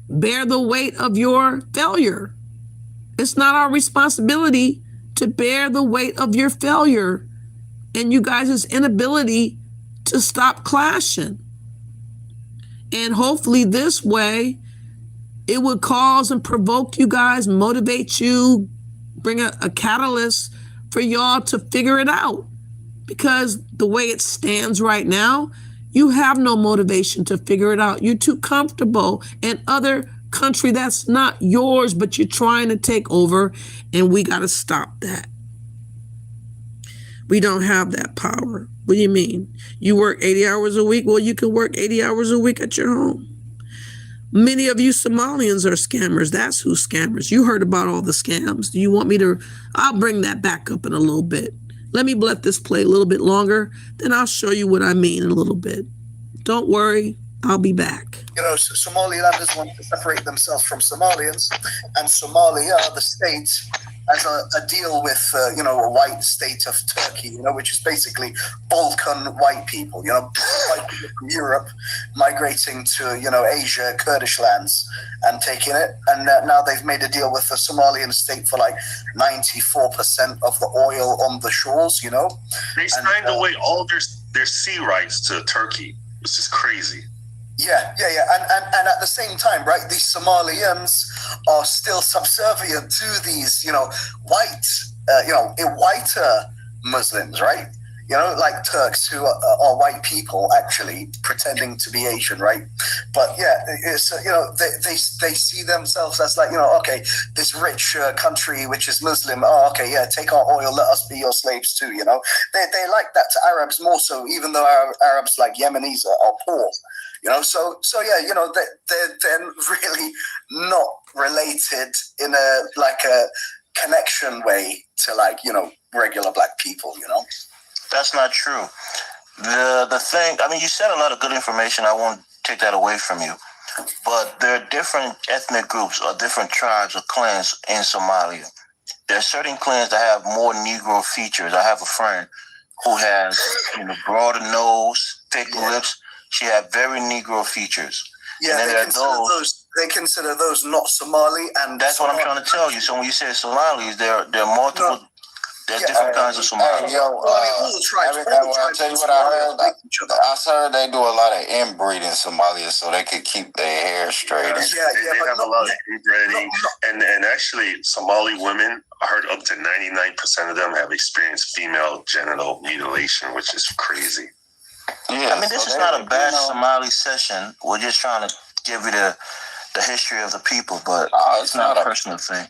bear the weight of your failure. It's not our responsibility to bear the weight of your failure and you guys' inability to stop clashing. And hopefully this way, it would cause and provoke you guys, motivate you, bring a catalyst for y'all to figure it out, because the way it stands right now, you have no motivation to figure it out. You're too comfortable in other country that's not yours, but you're trying to take over, and we got to stop that. We don't have that power. What do you mean? You work 80 hours a week? Well, you can work 80 hours a week at your home. Many of you Somalians are scammers. That's who's scammers. You heard about all the scams. Do you want me to? I'll bring that back up in a little bit. Let me let this play a little bit longer, then I'll show you what I mean in a little bit. Don't worry, I'll be back. You know, Somalilanders want to separate themselves from Somalians, and Somalia, the state, has a deal with, you know, a white state of Turkey, you know, which is basically Balkan white people, you know, white people from Europe migrating to, you know, Asia, Kurdish lands, and taking it. And now they've made a deal with the Somalian state for like 94% of the oil on the shores, you know. They signed away all their sea rights to Turkey. It's just crazy. Yeah. And at the same time, right, these Somalians are still subservient to these, you know, whiter Muslims, right? You know, like Turks who are white people actually pretending to be Asian, right? But yeah, it's, you know, they see themselves as like, you know, okay, this rich country which is Muslim, oh, okay, yeah, take our oil, let us be your slaves too, you know? They like that to Arabs more so, even though Arabs like Yemenis are poor. You know, so yeah, you know, they're really not related in a connection way to, like, you know, regular black people, you know. That's not true. The thing, I mean, you said a lot of good information. I won't take that away from you. But there are different ethnic groups or different tribes or clans in Somalia. There are certain clans that have more Negro features. I have a friend who has, you know, broader nose, thick lips. She had very Negro features. Yeah, they consider those not Somali, and that's what I'm trying to tell you. So when you say Somalis, there are multiple. There's different kinds of Somalis. I'll tell you what I heard. I heard they do a lot of inbreeding in Somalia so they could keep their hair straight. They have a lot of inbreeding, and actually, Somali women, I heard up to 99% of them have experienced female genital mutilation, which is crazy. Yeah, I mean, this is not a bad Somali session. We're just trying to give you the history of the people, but it's not a personal thing.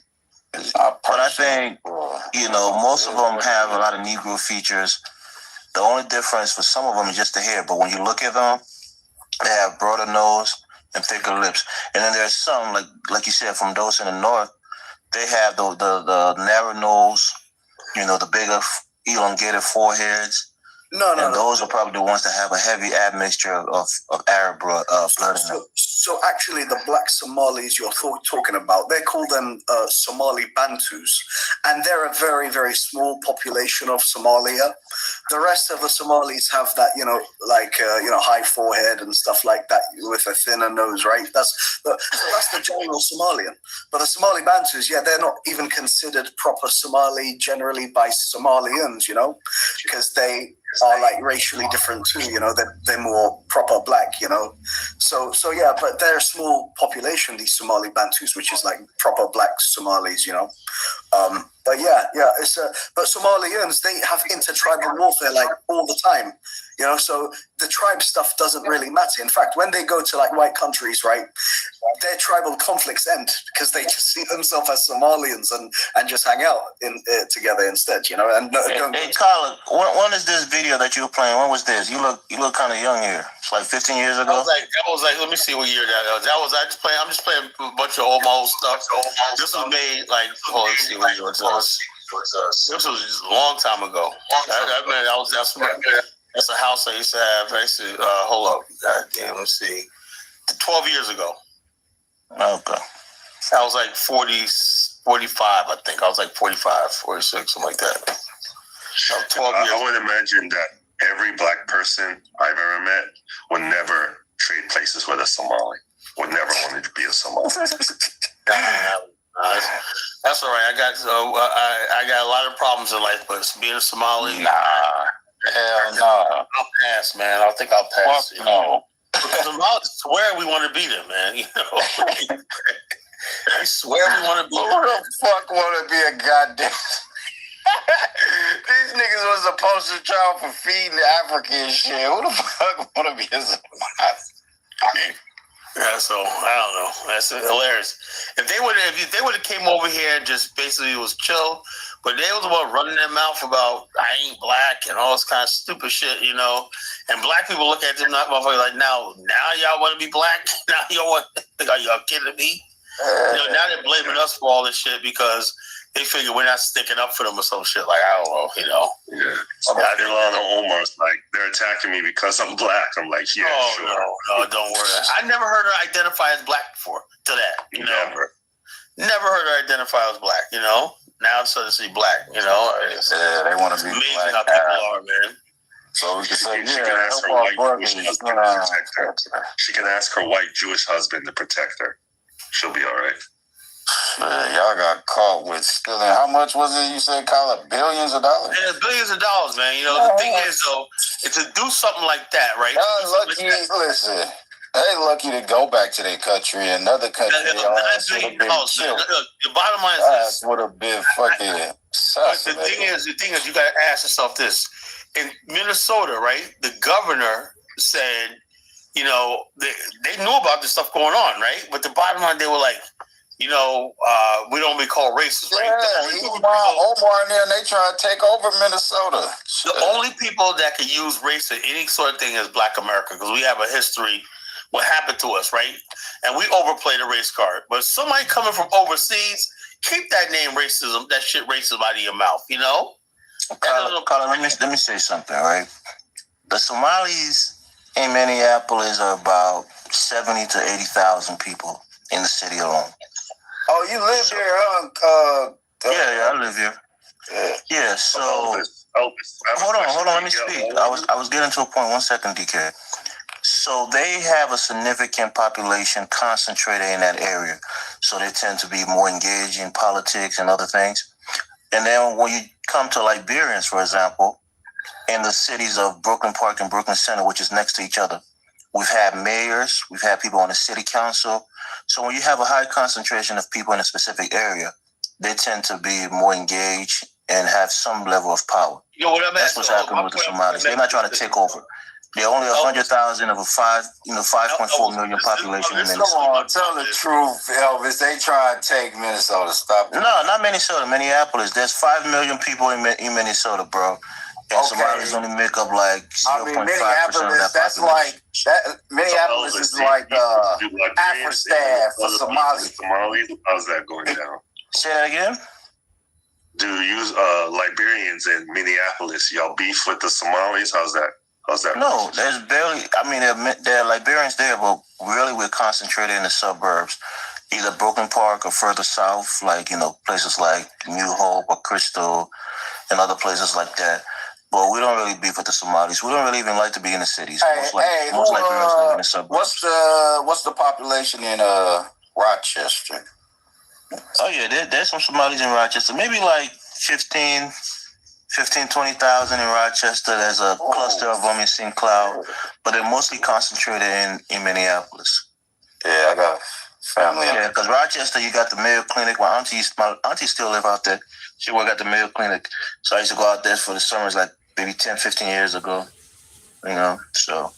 But I think, you know, most of them have a lot of Negro features. The only difference for some of them is just the hair. But when you look at them, they have broader nose and thicker lips. And then there's some, like you said, from those in the north, they have the narrow nose, you know, the bigger elongated foreheads. No. Those are probably the ones that have a heavy admixture of Arab blood in them. So actually, the black Somalis you're talking about, they call them Somali Bantus, and they're a very, very small population of Somalia. The rest of the Somalis have that, you know, like you know, high forehead and stuff like that with a thinner nose, right? That's the general Somalian. But the Somali Bantus, yeah, they're not even considered proper Somali generally by Somalians, you know, because they are like racially different too, you know, they're more proper black, you know. So yeah, but they're a small population, these Somali Bantus, which is like proper black Somalis, you know. But yeah, it's but Somalians, they have intertribal warfare like all the time, you know. So the tribe stuff doesn't really matter. In fact, when they go to like white countries, right, their tribal conflicts end because they just see themselves as Somalians and just hang out together instead, you know. And hey Colin, when is this video that you were playing? When was this? You look kind of young here. It's like 15 years ago. That was like let me see what year that was. I'm just playing a bunch of old stuff. This was made like let's see what year it was. This was just a long time ago. That's a house I used to have. I used to hold up. God damn, let's see. 12 years ago. Okay. I was like 45, I think. I was like 45, 46, something like that. 12 years. I would imagine that every black person I've ever met would never trade places with a Somali. Would never want to be a Somali. That's all right. I got a lot of problems in life, but being a Somali, hell no. I'll pass, man. I think I'll pass. Fuck no. Because Somali's where we want to be there, man. You know, I swear we want to be. Who the fuck want to be a goddamn? These niggas was a poster child for feeding African shit. Who the fuck want to be a Somali? Yeah, so I don't know. That's hilarious. If they would have came over here and just basically was chill, but they was about running their mouth about I ain't black and all this kind of stupid shit, you know. And black people look at them motherfuckers like now y'all want to be black? Now y'all want? Are y'all kidding me? You know, now they're blaming us for all this shit because they figure we're not sticking up for them or some shit. Like, I don't know, you know. Yeah. Ilhan Omar's like, they're attacking me because I'm black. I'm like, yeah, sure. No, don't worry. I never heard her identify as black before to that. You know? Never heard her identify as black, you know. Now it's starting to see black, you know. Yeah, they want to be amazing black. how people are, man. So we can say, she can ask her white Jewish husband to protect her. She can ask her white Jewish husband to protect her. She'll be all right. Y'all got caught with stealing. How much was it? You said, call it billions of dollars? Yeah, billions of dollars, man. You know, the thing is, though, to do something like that, right? Y'all lucky, listen, they lucky to go back to their country. Another country, y'all ass would have been killed. The bottom line is this. Would have been fucking the thing is, you got to ask yourself this. In Minnesota, right, the governor said, you know, they knew about this stuff going on, right? But the bottom line, they were like, you know, we don't be called racist, right? Yeah, Omar and them, they try to take over Minnesota. The only people that can use race in any sort of thing is Black America, because we have a history, what happened to us, right? And we overplay the race card. But somebody coming from overseas, keep that name racism, that shit racism out of your mouth, you know? Colin, let me say something, right? The Somalis in Minneapolis are about 70 to 80,000 people in the city alone. Oh, you live here, huh? Yeah, I live here. Yeah, so hold on, let me speak. I was getting to a point. 1 second, DK. So they have a significant population concentrated in that area. So they tend to be more engaged in politics and other things. And then when you come to Liberians, for example, in the cities of Brooklyn Park and Brooklyn Center, which is next to each other, we've had mayors, we've had people on the city council. So when you have a high concentration of people in a specific area, they tend to be more engaged and have some level of power. That's what's happening with the Somalis. They're not trying to take over. They're only 100,000 of a 5.4 million population in Minnesota. Come on, tell the truth, Elvis. They try to take Minnesota. Stop it. No, not Minnesota. Minneapolis. There's 5 million people in Minnesota, bro. And Somalis only make up like 0.5% of that that's population. Minneapolis is like Afghanistan for Somalis. How's that going down? Say that again? Do you Liberians in Minneapolis, y'all beef with the Somalis? How's that? No, there's barely. I mean, there are Liberians there, but really we're concentrated in the suburbs, either Brooklyn Park or further south, like, you know, places like New Hope or Crystal and other places like that. But we don't really beef with the Somalis. We don't really even like to be in the cities. Most Liberians live in the suburbs. What's the population in Rochester? Oh yeah, there's some Somalis in Rochester. Maybe like 15, 20,000 in Rochester. There's a cluster of them in St. Cloud, but they're mostly concentrated in Minneapolis. Yeah, I got family. Yeah, because Rochester, you got the Mayo Clinic. My auntie still live out there. She worked at the Mayo Clinic. So I used to go out there for the summers like maybe 10, 15 years ago. You know, so.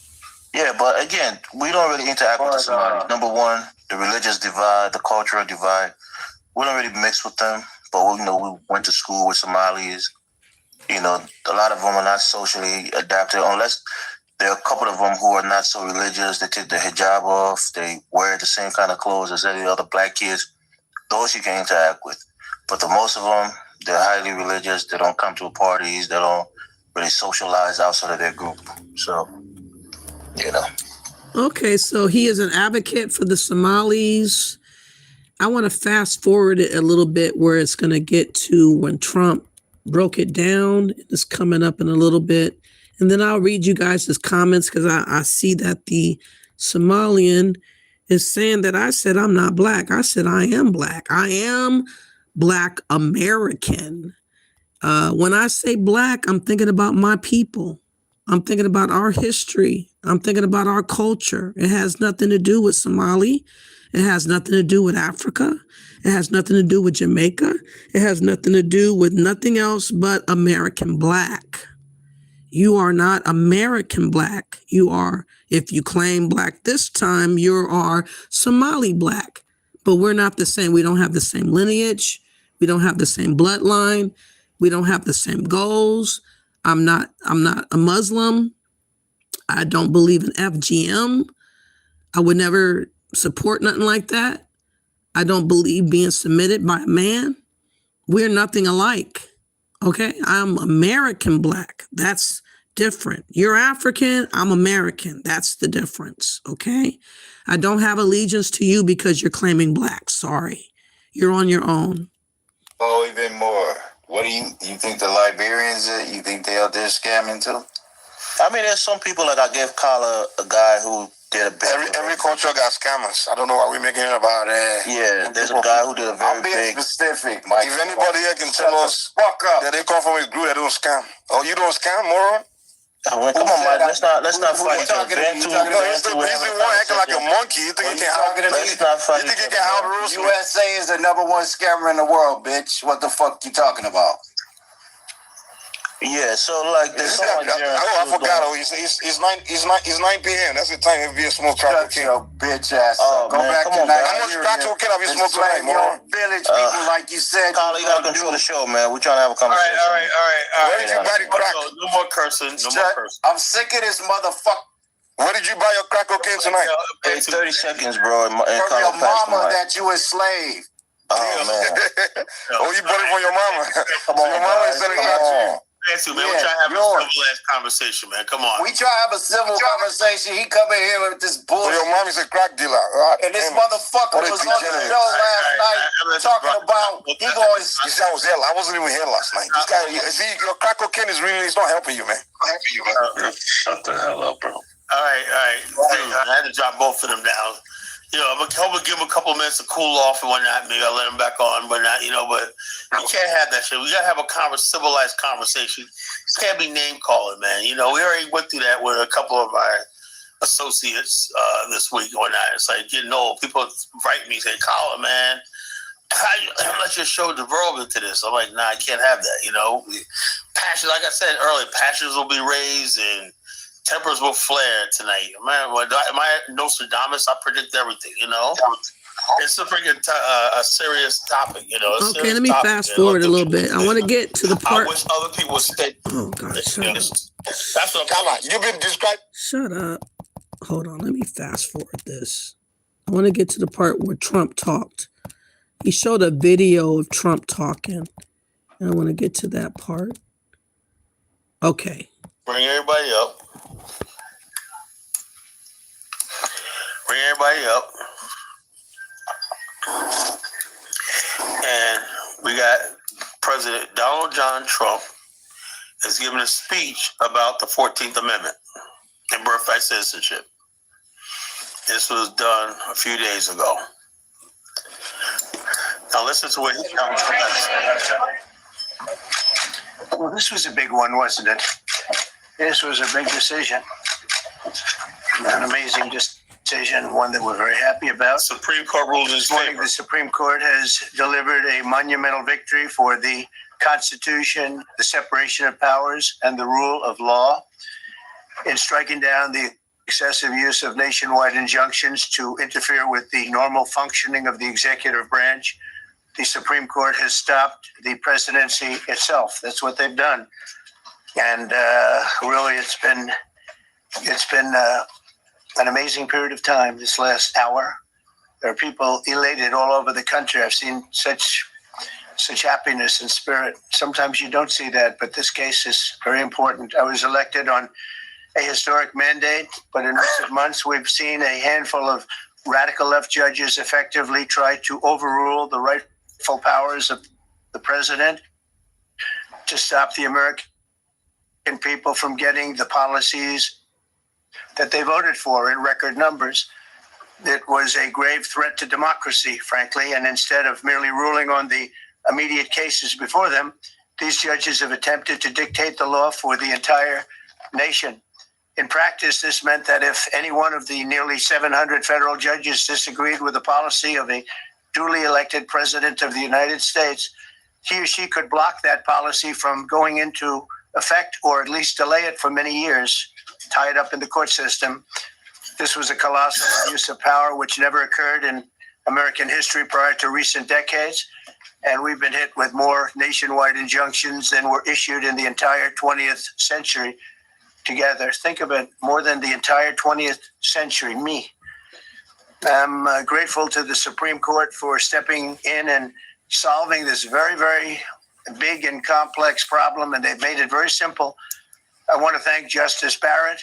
Yeah, but again, we don't really interact with the Somalis. Number one, the religious divide, the cultural divide. We don't really mix with them, but we went to school with Somalis. You know, a lot of them are not socially adapted, unless there are a couple of them who are not so religious. They take their hijab off. They wear the same kind of clothes as any other black kids. Those you can interact with. But the most of them, they're highly religious. They don't come to parties. They don't really socialize outside of their group. So, you know. Okay, so he is an advocate for the Somalis. I want to fast forward it a little bit where it's going to get to when Trump broke it down. It's coming up in a little bit. And then I'll read you guys his comments because I see that the Somalian is saying that I said I'm not black. I said I am black. I am Black American. When I say black, I'm thinking about my people. I'm thinking about our history. I'm thinking about our culture. It has nothing to do with Somali. It has nothing to do with Africa. It has nothing to do with Jamaica. It has nothing to do with nothing else but American Black. You are not American Black. You are, if you claim Black this time, you are Somali Black. But we're not the same. We don't have the same lineage. We don't have the same bloodline. We don't have the same goals. I'm not a Muslim. I don't believe in FGM. I would never support nothing like that. I don't believe being submitted by a man. We're nothing alike. Okay? I'm American Black. That's different. You're African, I'm American. That's the difference. Okay? I don't have allegiance to you because you're claiming Black. Sorry. You're on your own. Oh, even more. What do you think the Liberians, you think they out there scamming too? I mean, there's some people like I gave Kala a guy who did a big... Every culture got scammers. I don't know why we're making it about it. Yeah, there's a guy who did a very big... I'm being specific, Mike. If anybody here can tell us that they come from a group that don't scam. Oh, you don't scam, moron? Come on, Mike. Let's not fight each other. He's the one acting like a monkey. You think he can out the rules? USA is the #1 scammer in the world, bitch. What the fuck you talking about? Yeah, so like there's someone I forgot. It's 9 p.m. That's the time if you smoke crack cocaine. Your bitch ass. Go back to Nigeria. How much crack cocaine have you smoked tonight, man? Village people, like you said. Carla, you gotta control the show, man. We're trying to have a conversation. All right. Where did you buy the crack? No more cursing. I'm sick of this motherfucker. Where did you buy your crack cocaine tonight? Hey, 30 seconds, bro. From your mama that you enslaved. Oh, man. Oh, you bought it from your mama. Come on, your mama is selling crack to you. Answer, man. We're trying to have a civil-ass conversation, man. Come on. We try to have a civil conversation. He come in here with this bullshit. So your mommy's a crack dealer, right? And this motherfucker was on the show last night talking about he going. You see, I was here. I wasn't even here last night. This guy, see, your crack cocaine is really, it's not helping you, man. Shut the hell up, bro. All right. I had to drop both of them down. I'm going to give them a couple of minutes to cool off and whatnot. Maybe I'll let them back on, but not, but you can't have that shit. We got to have a civilized conversation. It can't be name calling, man. We already went through that with a couple of our associates this week or not. It's like, people write me, say, Colin, man, how you let your show develop into this? I'm like, nah, I can't have that, Passions, like I said earlier, passions will be raised and tempers will flare tonight. Man, am I Nostradamus? I predict everything, It's a freaking a serious topic, Okay, let me fast forward a little bit. I want to get to the part. I wish other people would stay. Oh, God, shut up. That's what come on. You've been described. Shut up. Hold on. Let me fast forward this. I want to get to the part where Trump talked. He showed a video of Trump talking. And I want to get to that part. Okay. Bring everybody up. And we got President Donald John Trump is giving a speech about the 14th Amendment and birthright citizenship. This was done a few days ago. Now listen to what he comes from. Well, this was a big one, wasn't it? This was a big decision. An amazing decision, one that we're very happy about. Supreme Court ruled in his favor. The Supreme Court has delivered a monumental victory for the Constitution, the separation of powers, and the rule of law in striking down the excessive use of nationwide injunctions to interfere with the normal functioning of the executive branch. The Supreme Court has stopped the presidency itself. That's what they've done. And really, it's been an amazing period of time this last hour. There are people elated all over the country. I've seen such happiness and spirit. Sometimes you don't see that, but this case is very important. I was elected on a historic mandate, but in recent months, we've seen a handful of radical left judges effectively try to overrule the rightful powers of the president to stop the American people from getting the policies that they voted for in record numbers. It was a grave threat to democracy, frankly, and instead of merely ruling on the immediate cases before them, these judges have attempted to dictate the law for the entire nation. In practice, this meant that if any one of the nearly 700 federal judges disagreed with the policy of a duly elected president of the United States, he or she could block that policy from going into effect, or at least delay it for many years, tie it up in the court system. This was a colossal abuse of power which never occurred in American history prior to recent decades. And we've been hit with more nationwide injunctions than were issued in the entire 20th century together. Think of it, more than the entire 20th century, me. I'm grateful to the Supreme Court for stepping in and solving this very, very big and complex problem, and they've made it very simple. I want to thank Justice Barrett,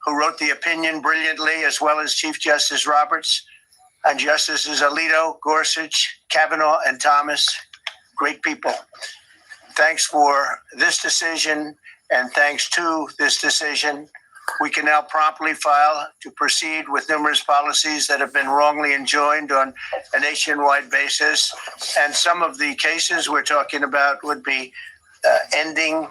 who wrote the opinion brilliantly, as well as Chief Justice Roberts, and Justices Alito, Gorsuch, Kavanaugh, and Thomas. Great people. Thanks for this decision, and thanks to this decision, we can now promptly file to proceed with numerous policies that have been wrongly enjoined on a nationwide basis. And some of the cases we're talking about would be ending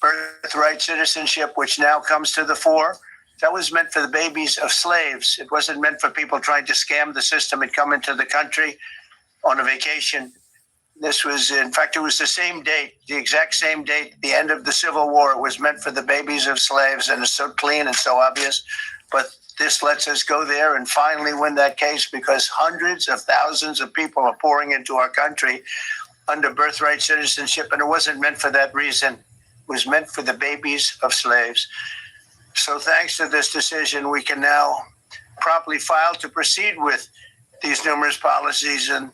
birthright citizenship, which now comes to the fore. That was meant for the babies of slaves. It wasn't meant for people trying to scam the system and come into the country on a vacation. This was, in fact, it was the same date, the exact same date, the end of the Civil War. It was meant for the babies of slaves, and it's so clean and so obvious. But this lets us go there and finally win that case, because hundreds of thousands of people are pouring into our country under birthright citizenship, and it wasn't meant for that reason. It was meant for the babies of slaves. So thanks to this decision, we can now promptly file to proceed with these numerous policies, and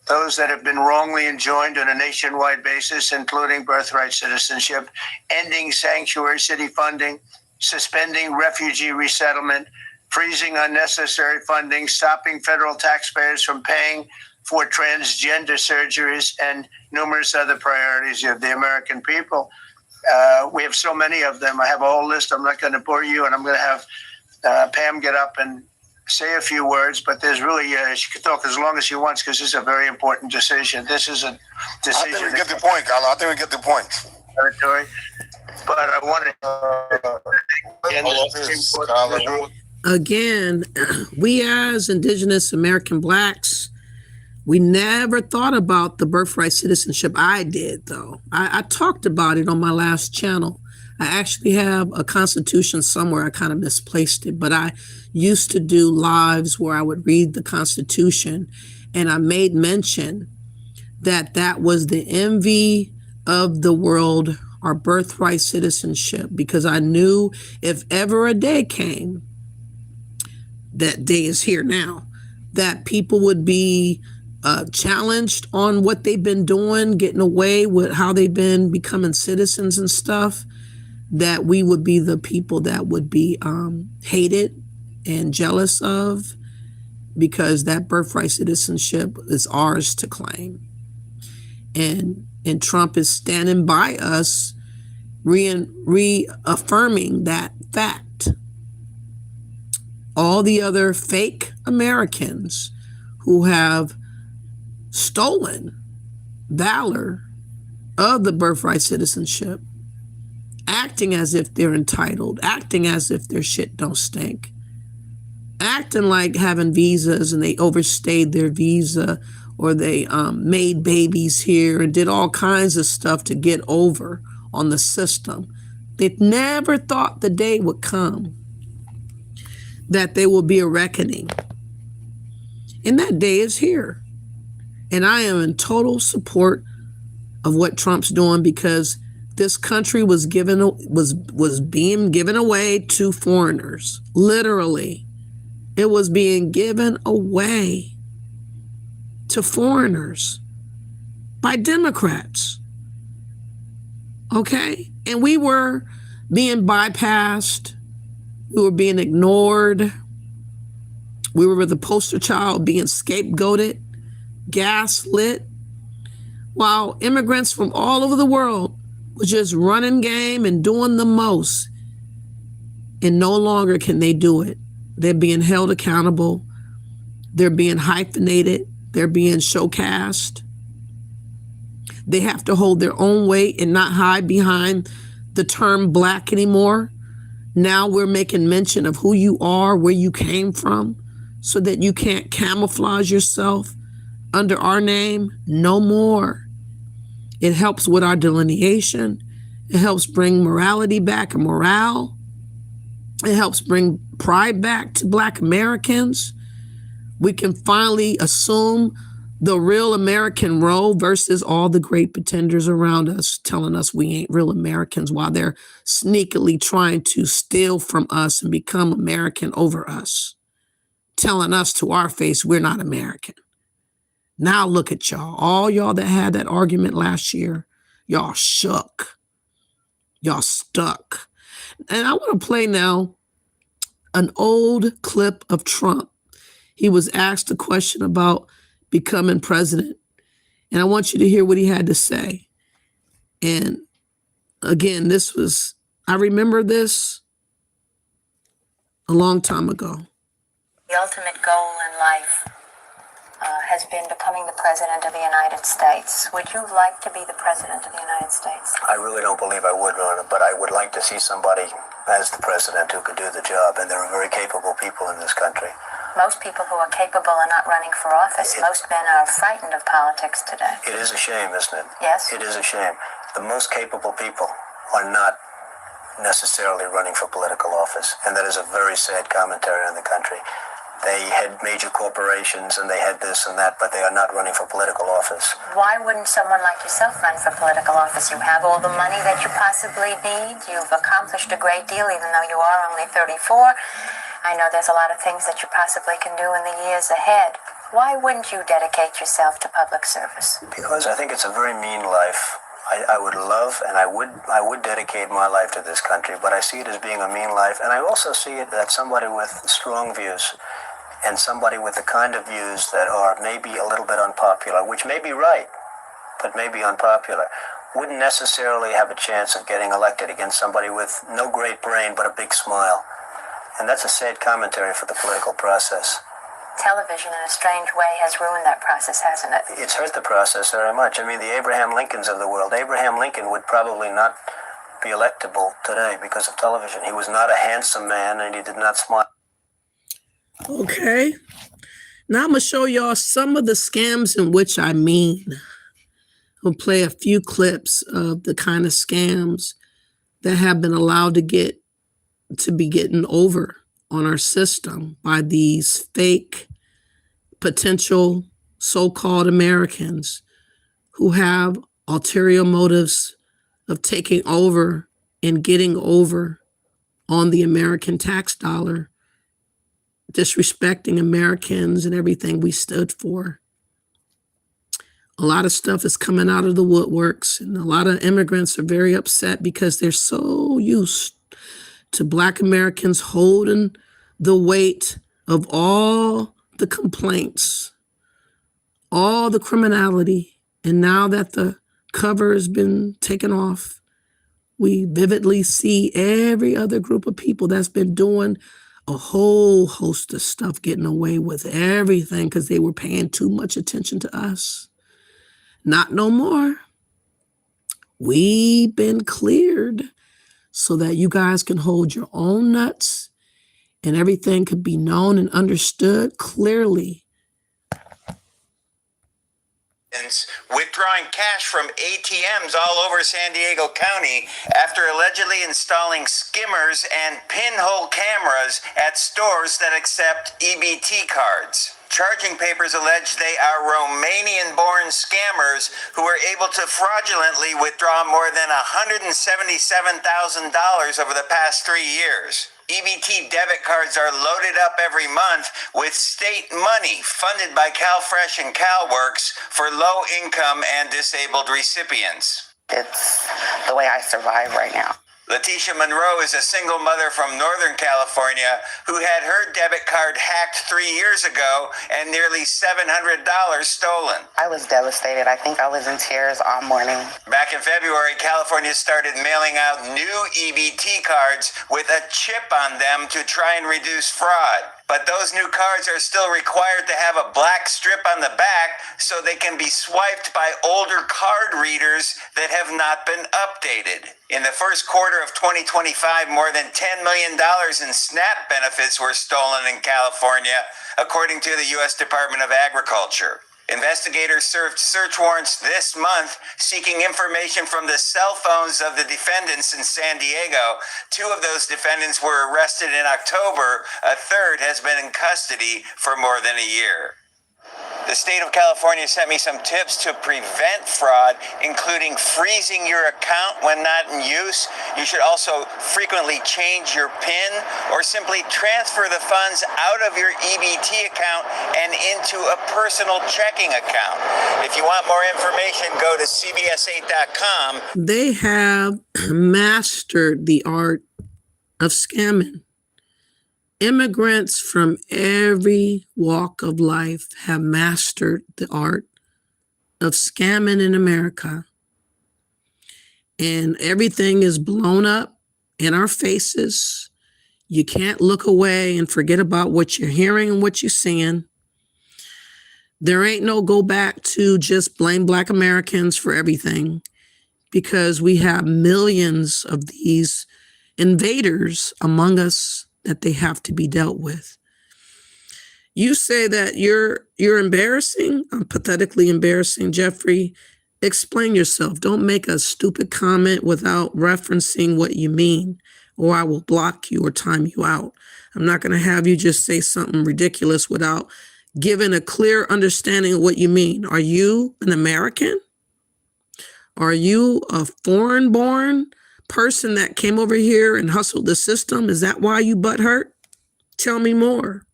those that have been wrongly enjoined on a nationwide basis, including birthright citizenship, ending sanctuary city funding, suspending refugee resettlement, freezing unnecessary funding, stopping federal taxpayers from paying for transgender surgeries, and numerous other priorities of the American people. We have so many of them. I have a whole list. I'm not going to bore you, and I'm going to have Pam get up and say a few words, but there's really, she can talk as long as she wants, because this is a very important decision. This is a decision. I think we get the point, Carlo. I think we get the point. Territory. But I wanted again, we as Indigenous American Blacks, we never thought about the birthright citizenship. I did, though. I talked about it on my last channel. I actually have a constitution somewhere. I kind of misplaced it, but I used to do lives where I would read the Constitution, and I made mention that that was the envy of the world, our birthright citizenship, because I knew if ever a day came, that day is here now, that people would be challenged on what they've been doing, getting away with how they've been becoming citizens and stuff, that we would be the people that would be hated and jealous of, because that birthright citizenship is ours to claim. And Trump is standing by us, reaffirming that fact. All the other fake Americans who have stolen valor of the birthright citizenship, acting as if they're entitled, acting as if their shit don't stink, acting like having visas and they overstayed their visa, or they made babies here and did all kinds of stuff to get over on the system. They never thought the day would come that there will be a reckoning. And that day is here. And I am in total support of what Trump's doing, because this country was being given away to foreigners. Literally, it was being given away to foreigners by Democrats. Okay? And we were being bypassed. We were being ignored. We were the poster child being scapegoated, gaslit, while immigrants from all over the world were just running game and doing the most. And no longer can they do it. They're being held accountable. They're being hyphenated. They're being showcased. They have to hold their own weight and not hide behind the term black anymore. Now we're making mention of who you are, where you came from, so that you can't camouflage yourself under our name. No more. It helps with our delineation. It helps bring morality back and morale. It helps bring pride back to Black Americans. We can finally assume the real American role versus all the great pretenders around us telling us we ain't real Americans while they're sneakily trying to steal from us and become American over us, telling us to our face we're not American. Now look at y'all. All y'all that had that argument last year, y'all shook. Y'all stuck. And I want to play now an old clip of Trump. He was asked a question about becoming president. And I want you to hear what he had to say. And again, I remember this a long time ago. The ultimate goal in life has been becoming the president of the United States. Would you like to be the president of the United States? I really don't believe I would run it, but I would like to see somebody as the president who could do the job. And there are very capable people in this country. Most people who are capable are not running for office. Most men are frightened of politics today. It is a shame, isn't it? Yes. It is a shame. The most capable people are not necessarily running for political office. And that is a very sad commentary on the country. They had major corporations and they had this and that, but they are not running for political office. Why wouldn't someone like yourself run for political office? You have all the money that you possibly need. You've accomplished a great deal, even though you are only 34. I know there's a lot of things that you possibly can do in the years ahead. Why wouldn't you dedicate yourself to public service? Because I think it's a very mean life. I would love and I would dedicate my life to this country, but I see it as being a mean life. And I also see it that somebody with strong views and somebody with the kind of views that are maybe a little bit unpopular, which may be right, but may be unpopular, wouldn't necessarily have a chance of getting elected against somebody with no great brain but a big smile. And that's a sad commentary for the political process. Television, in a strange way, has ruined that process, hasn't it? It's hurt the process very much. I mean, the Abraham Lincolns of the world. Abraham Lincoln would probably not be electable today because of television. He was not a handsome man and he did not smile. Okay. Now I'm going to show y'all some of the scams in which I mean. I'll play a few clips of the kind of scams that have been allowed to be getting over on our system by these fake potential so-called Americans who have ulterior motives of taking over and getting over on the American tax dollar, disrespecting Americans and everything we stood for. A lot of stuff is coming out of the woodworks, and a lot of immigrants are very upset because they're so used to Black Americans holding the weight of all the complaints, all the criminality. And now that the cover has been taken off, we vividly see every other group of people that's been doing a whole host of stuff, getting away with everything because they were paying too much attention to us. Not no more. We've been cleared so that you guys can hold your own nuts and everything could be known and understood clearly. Withdrawing cash from ATMs all over San Diego County after allegedly installing skimmers and pinhole cameras at stores that accept EBT cards. Charging papers allege they are Romanian-born scammers who were able to fraudulently withdraw more than $177,000 over the past 3 years. EBT debit cards are loaded up every month with state money funded by CalFresh and CalWorks for low-income and disabled recipients. It's the way I survive right now. Letitia Monroe is a single mother from Northern California who had her debit card hacked 3 years ago and nearly $700 stolen. I was devastated. I think I was in tears all morning. Back in February, California started mailing out new EBT cards with a chip on them to try and reduce fraud. But those new cards are still required to have a black strip on the back so they can be swiped by older card readers that have not been updated. In the first quarter of 2025, more than $10 million in SNAP benefits were stolen in California, according to the U.S. Department of Agriculture. Investigators served search warrants this month seeking information from the cell phones of the defendants in San Diego. 2 of those defendants were arrested in October. A third has been in custody for more than a year. The state of California sent me some tips to prevent fraud, including freezing your account when not in use. You should also frequently change your PIN or simply transfer the funds out of your EBT account and into a personal checking account. If you want more information, go to cbs8.com. They have mastered the art of scamming. Immigrants from every walk of life have mastered the art of scamming in America. And everything is blown up in our faces. You can't look away and forget about what you're hearing and what you're seeing. There ain't no go back to just blame Black Americans for everything, because we have millions of these invaders among us that they have to be dealt with. You say that you're embarrassing, pathetically embarrassing, Jeffrey. Explain yourself. Don't make a stupid comment without referencing what you mean, or I will block you or time you out. I'm not going to have you just say something ridiculous without giving a clear understanding of what you mean. Are you an American? Are you a foreign-born person that came over here and hustled the system? Is that why you butthurt? Tell me more.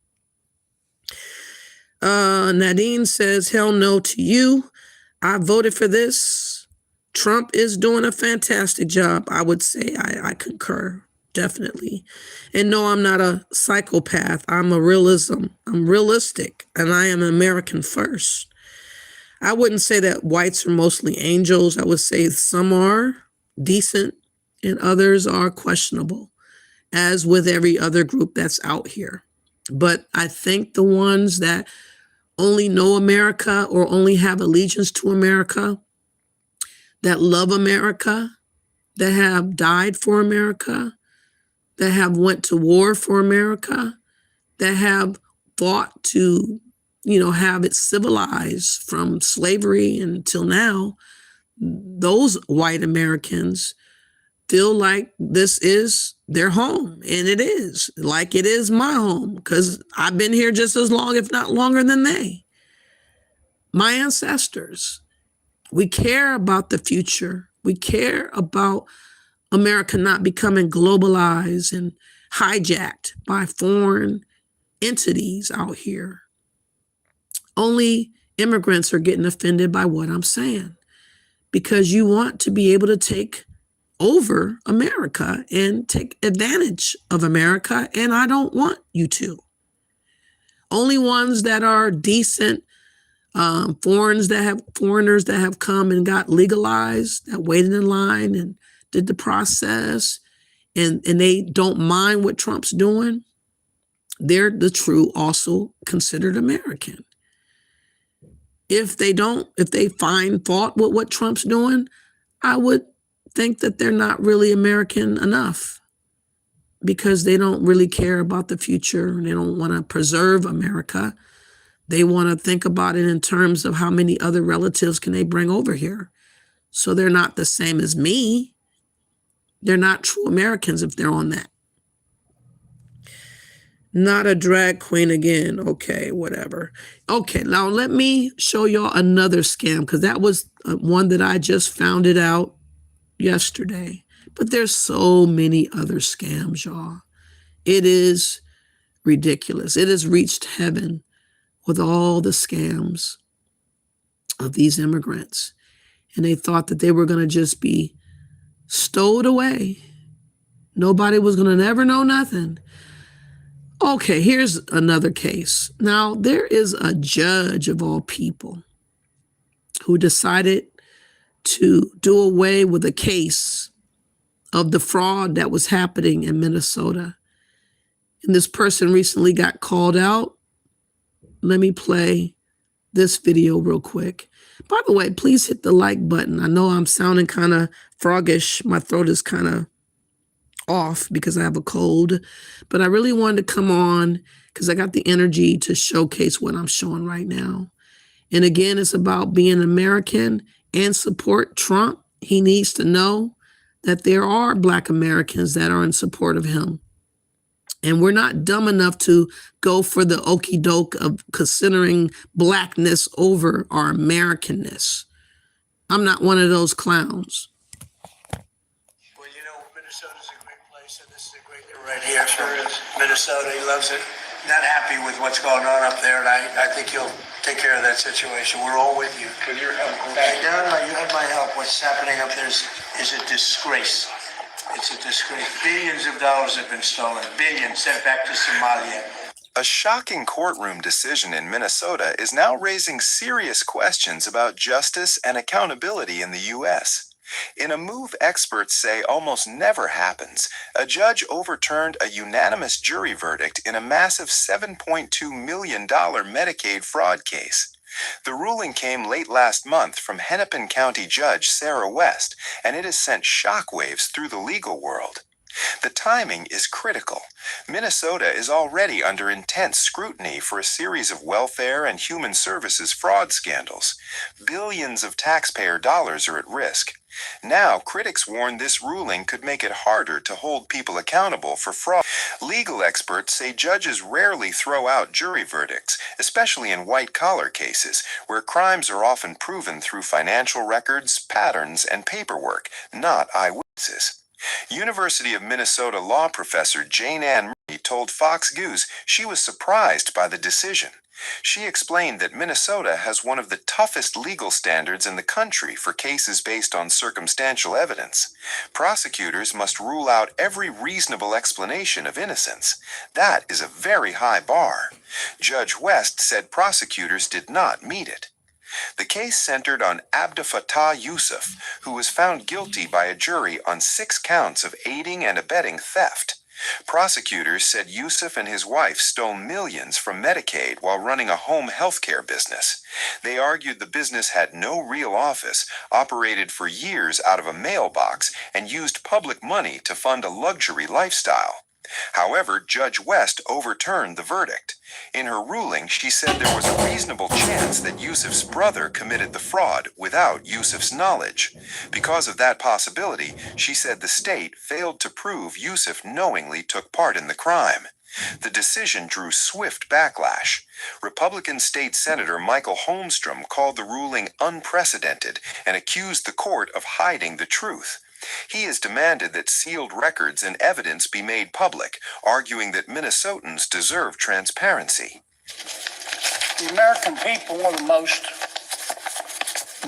Nadine says, hell no to you. I voted for this. Trump is doing a fantastic job. I would say I concur, definitely. And no, I'm not a psychopath. I'm realistic, and I am American first. I wouldn't say that whites are mostly angels. I would say some are decent and others are questionable, as with every other group that's out here. But I think the ones that only know America or only have allegiance to America, that love America, that have died for America, that have went to war for America, that have fought to, have it civilized from slavery until now, those white Americans feel like this is their home. And it is, like it is my home, because I've been here just as long, if not longer than they. My ancestors. We care about the future. We care about America not becoming globalized and hijacked by foreign entities out here. Only immigrants are getting offended by what I'm saying, because you want to be able to take over America and take advantage of America, and I don't want you to. Only ones that are decent, foreigners that have come and got legalized, that waited in line and did the process, and they don't mind what Trump's doing, they're the true, also considered American. If they find fault with what Trump's doing, I would think that they're not really American enough, because they don't really care about the future and they don't want to preserve America. They want to think about it in terms of how many other relatives can they bring over here. So they're not the same as me. They're not true Americans if they're on that. Not a drag queen again. Okay, whatever. Okay, now let me show y'all another scam, because that was one that I just found it out yesterday. But there's so many other scams, y'all. It is ridiculous. It has reached heaven with all the scams of these immigrants. And they thought that they were going to just be stowed away. Nobody was going to never know nothing. Okay, here's another case. Now, there is a judge of all people who decided to do away with a case of the fraud that was happening in Minnesota. And this person recently got called out. Let me play this video real quick. By the way, please hit the like button. I know I'm sounding kind of froggish. My throat is kind of off because I have a cold, but I really wanted to come on because I got the energy to showcase what I'm showing right now. And again, it's about being American and support Trump. He needs to know that there are Black Americans that are in support of him. And we're not dumb enough to go for the okie doke of considering Blackness over our Americanness. I'm not one of those clowns. Well, you know, Minnesota's a great place, and this is a great right here. Sure is. Minnesota, he loves it. Not happy with what's going on up there, and I think you'll take care of that situation. We're all with you. With your help. You have my help. What's happening up there is a disgrace. It's a disgrace. Billions of dollars have been stolen. Billions sent back to Somalia. A shocking courtroom decision in Minnesota is now raising serious questions about justice and accountability in the U.S. In a move experts say almost never happens, a judge overturned a unanimous jury verdict in a massive $7.2 million Medicaid fraud case. The ruling came late last month from Hennepin County Judge Sarah West, and it has sent shockwaves through the legal world. The timing is critical. Minnesota is already under intense scrutiny for a series of welfare and human services fraud scandals. Billions of taxpayer dollars are at risk. Now, critics warn this ruling could make it harder to hold people accountable for fraud. Legal experts say judges rarely throw out jury verdicts, especially in white-collar cases, where crimes are often proven through financial records, patterns, and paperwork, not eyewitnesses. University of Minnesota law professor Jane Ann Murray told Fox News she was surprised by the decision. She explained that Minnesota has one of the toughest legal standards in the country for cases based on circumstantial evidence. Prosecutors must rule out every reasonable explanation of innocence. That is a very high bar. Judge West said prosecutors did not meet it. The case centered on Abdel-Fattah Yusuf, who was found guilty by a jury on 6 counts of aiding and abetting theft. Prosecutors said Yusuf and his wife stole millions from Medicaid while running a home health care business. They argued the business had no real office, operated for years out of a mailbox, and used public money to fund a luxury lifestyle. However, Judge West overturned the verdict. In her ruling, she said there was a reasonable chance that Yusuf's brother committed the fraud without Yusuf's knowledge. Because of that possibility, she said the state failed to prove Yusuf knowingly took part in the crime. The decision drew swift backlash. Republican State Senator Michael Holmstrom called the ruling unprecedented and accused the court of hiding the truth. He has demanded that sealed records and evidence be made public, arguing that Minnesotans deserve transparency. The American people are the most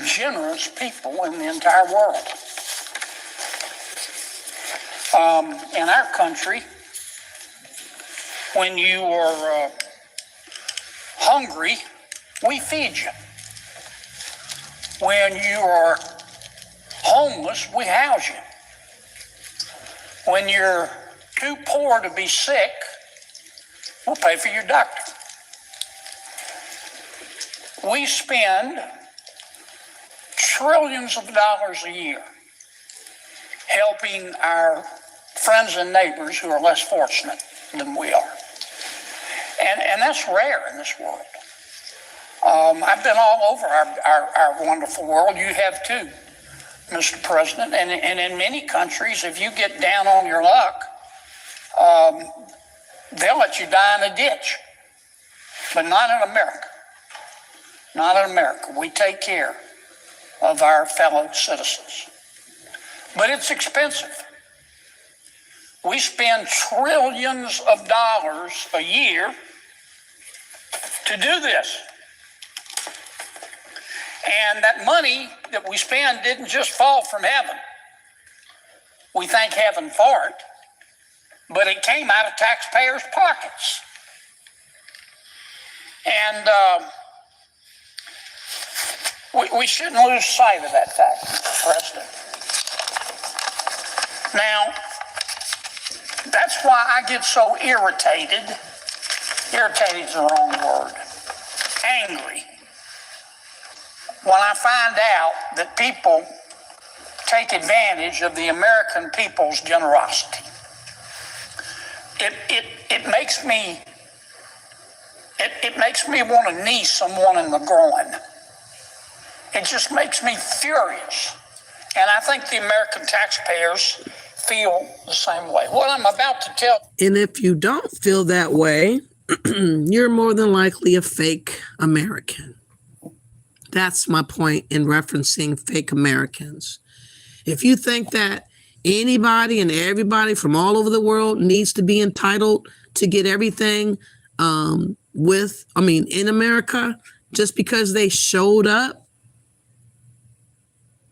generous people in the entire world. In our country, when you are hungry, we feed you. When you are homeless, we house you. When you're too poor to be sick, we'll pay for your doctor. We spend trillions of dollars a year helping our friends and neighbors who are less fortunate than we are. And that's rare in this world. I've been all over our wonderful world. You have too, Mr. President. And in many countries, if you get down on your luck, they'll let you die in a ditch. But not in America. Not in America. We take care of our fellow citizens. But it's expensive. We spend trillions of dollars a year to do this. And that money that we spend didn't just fall from heaven. We thank heaven for it, but it came out of taxpayers' pockets. And we shouldn't lose sight of that fact, Mr. President. Now, That's why I get so irritated. Irritated is the wrong word. Angry. When I find out that people take advantage of the American people's generosity. It makes me want to knee someone in the groin. It just makes me furious. And I think the American taxpayers feel the same way. What I'm about to tell. And if you don't feel that way, you're more than likely a fake American. That's my point in referencing fake Americans. If you think that anybody and everybody from all over the world needs to be entitled to get everything in America, just because they showed up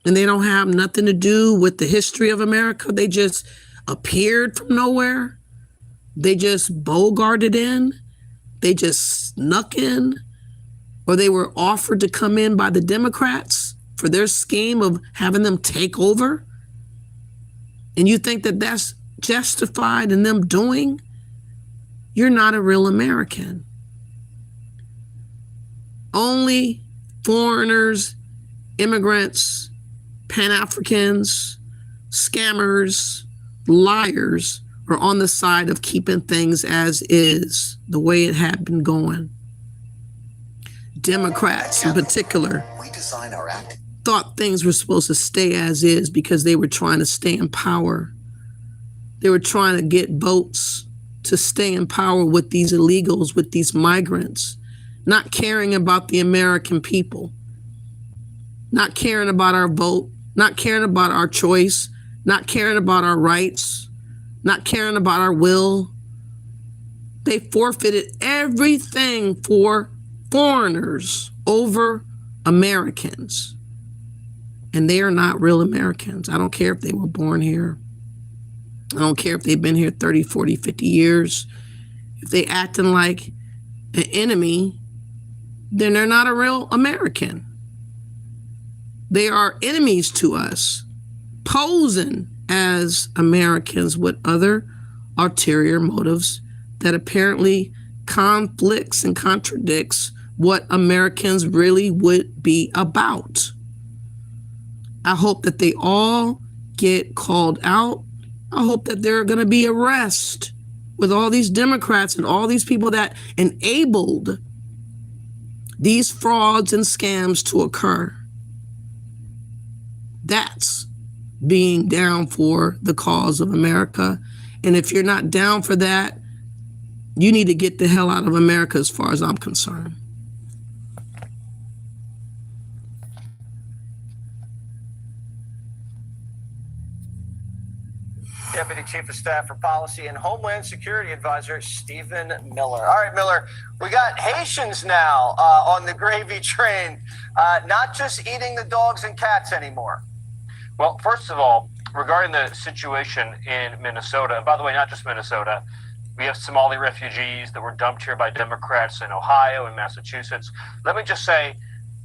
and they don't have nothing to do with the history of America, they just appeared from nowhere, they just bogarted in, they just snuck in, or they were offered to come in by the Democrats for their scheme of having them take over, and you think that that's justified in them doing, you're not a real American. Only foreigners, immigrants, Pan-Africans, scammers, liars are on the side of keeping things as is, the way it had been going. Democrats in particular thought things were supposed to stay as is because they were trying to stay in power. They were trying to get votes to stay in power with these illegals, with these migrants, not caring about the American people, not caring about our vote, not caring about our choice, not caring about our rights, not caring about our will. They forfeited everything for foreigners over Americans. And they are not real Americans. I don't care if they were born here. I don't care if they've been here 30, 40, 50 years. If they acting like an enemy, then they're not a real American. They are enemies to us, posing as Americans with other ulterior motives that apparently conflicts and contradicts what Americans really would be about. I hope that they all get called out. I hope that there are going to be arrests with all these Democrats and all these people that enabled these frauds and scams to occur. That's being down for the cause of America. And if you're not down for that, you need to get the hell out of America as far as I'm concerned. Deputy Chief of Staff for Policy and Homeland Security Advisor Stephen Miller. All right, Miller, we got Haitians now on the gravy train, not just eating the dogs and cats anymore. Well, first of all, regarding the situation in Minnesota, and by the way, not just Minnesota, we have Somali refugees that were dumped here by Democrats in Ohio and Massachusetts. Let me just say,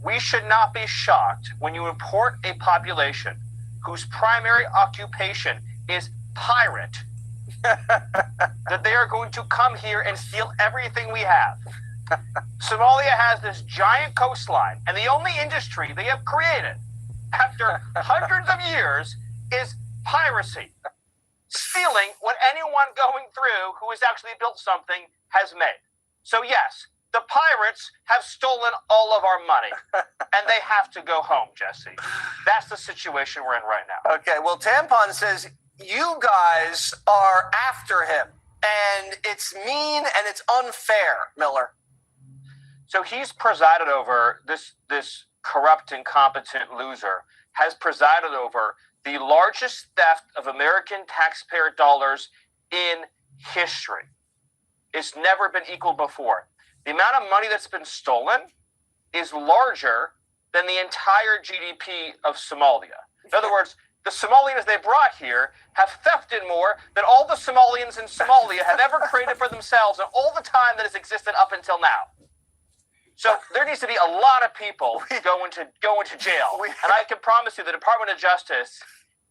we should not be shocked when you import a population whose primary occupation is pirate, that they are going to come here and steal everything we have. Somalia has this giant coastline, and the only industry they have created after hundreds of years is piracy. Stealing what anyone going through who has actually built something has made. So yes, the pirates have stolen all of our money, and they have to go home, Jesse. That's the situation we're in right now. Okay, well, Tampon says you guys are after him, and it's mean and it's unfair, Miller. So he's presided over, this corrupt, incompetent loser has presided over the largest theft of American taxpayer dollars in history. It's never been equaled before. The amount of money that's been stolen is larger than the entire GDP of Somalia. In other words, the Somalians they brought here have thefted more than all the Somalians in Somalia have ever created for themselves in all the time that has existed up until now. So there needs to be a lot of people going to jail. And I can promise you the Department of Justice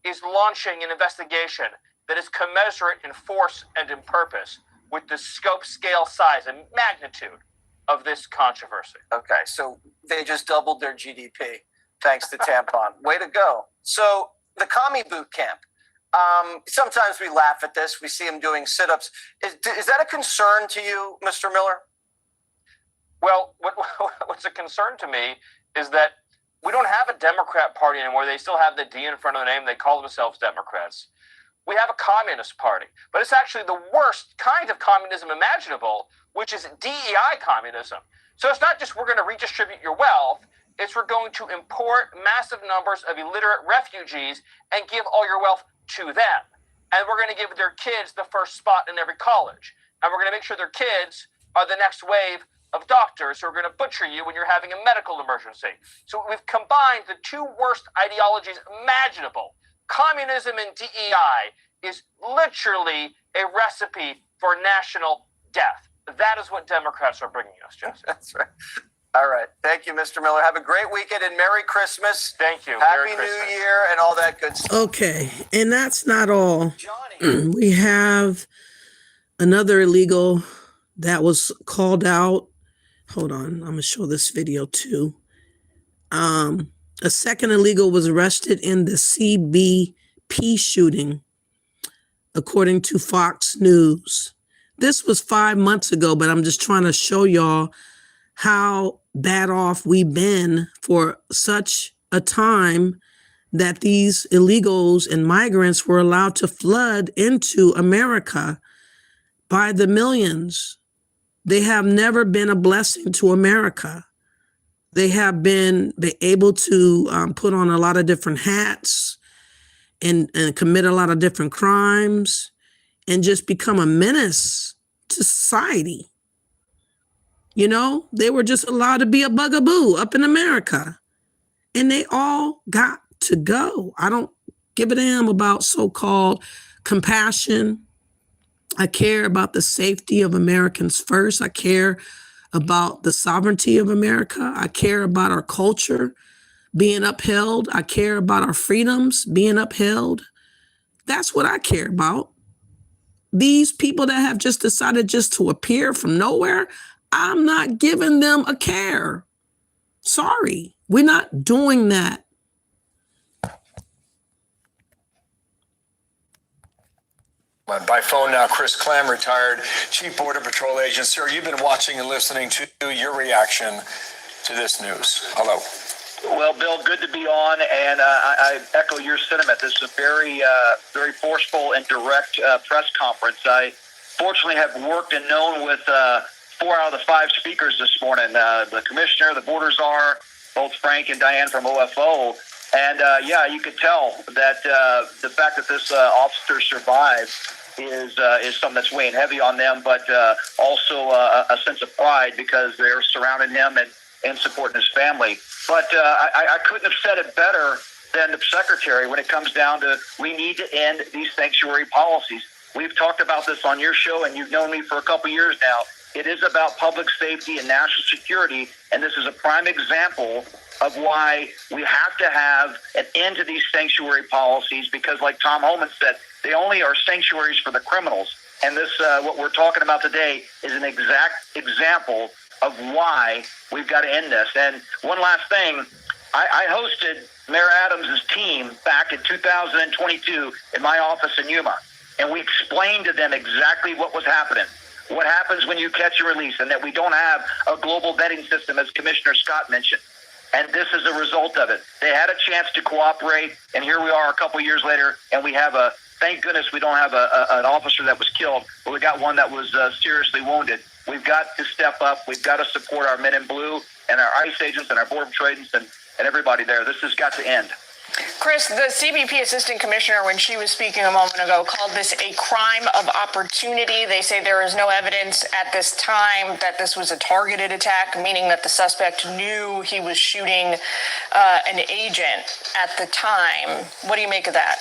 is launching an investigation that is commensurate in force and in purpose with the scope, scale, size, and magnitude of this controversy. Okay, so they just doubled their GDP thanks to tampon. Way to go. So the commie boot camp. Sometimes we laugh at this. We see them doing sit-ups. Is that a concern to you, Mr. Miller? Well, what's a concern to me is that we don't have a Democrat Party anymore. They still have the D in front of the name. They call themselves Democrats. We have a Communist Party, but it's actually the worst kind of communism imaginable, which is DEI communism. So it's not just we're going to redistribute your wealth. It's we're going to import massive numbers of illiterate refugees and give all your wealth to them. And we're going to give their kids the first spot in every college. And we're going to make sure their kids are the next wave of doctors who are going to butcher you when you're having a medical emergency. So we've combined the two worst ideologies imaginable. Communism and DEI is literally a recipe for national death. That is what Democrats are bringing us, Jesse. That's right. All right. Thank you, Mr. Miller. Have a great weekend and Merry Christmas. Thank you. Happy New Year and all that good stuff. Okay, and that's not all. We have another illegal that was called out. Hold on, I'm gonna show this video too. A second illegal was arrested in the CBP shooting, according to Fox News. This was 5 months ago, but I'm just trying to show y'all how bad off we've been for such a time that these illegals and migrants were allowed to flood into America by the millions. They have never been a blessing to America. They have been able to put on a lot of different hats and commit a lot of different crimes and just become a menace to society. You know, they were just allowed to be a bugaboo up in America. And they all got to go. I don't give a damn about so-called compassion. I care about the safety of Americans first. I care about the sovereignty of America. I care about our culture being upheld. I care about our freedoms being upheld. That's what I care about. These people that have just decided just to appear from nowhere, I'm not giving them a care. Sorry, we're not doing that. By phone now, Chris Clam, retired Chief Border Patrol Agent. Sir, you've been watching and listening to your reaction to this news. Hello. Well, Bill, good to be on, and I echo your sentiment. This is a very, very forceful and direct press conference. I fortunately have worked and known with 4 out of the 5 speakers this morning, the commissioner, the border czar, both Frank and Diane from OFO. And, yeah, you could tell that the fact that this officer survived is something that's weighing heavy on them, but also a sense of pride because they're surrounding him and supporting his family. But I couldn't have said it better than the secretary when it comes down to we need to end these sanctuary policies. We've talked about this on your show, and you've known me for a couple years now. It is about public safety and national security, and this is a prime example of why we have to have an end to these sanctuary policies because, like Tom Holman said, they only are sanctuaries for the criminals. And this, what we're talking about today, is an exact example of why we've got to end this. And one last thing, I hosted Mayor Adams' team back in 2022 in my office in Yuma, and we explained to them exactly what was happening. What happens when you catch and release, and that we don't have a global vetting system, as Commissioner Scott mentioned. And this is a result of it. They had a chance to cooperate, and here we are a couple years later, and we have thank goodness we don't have an officer that was killed, but we got one that was seriously wounded. We've got to step up. We've got to support our men in blue and our ICE agents and our Border Patrol agents and everybody there. This has got to end. Chris, the CBP Assistant Commissioner, when she was speaking a moment ago, called this a crime of opportunity. They say there is no evidence at this time that this was a targeted attack, meaning that the suspect knew he was shooting an agent at the time. What do you make of that?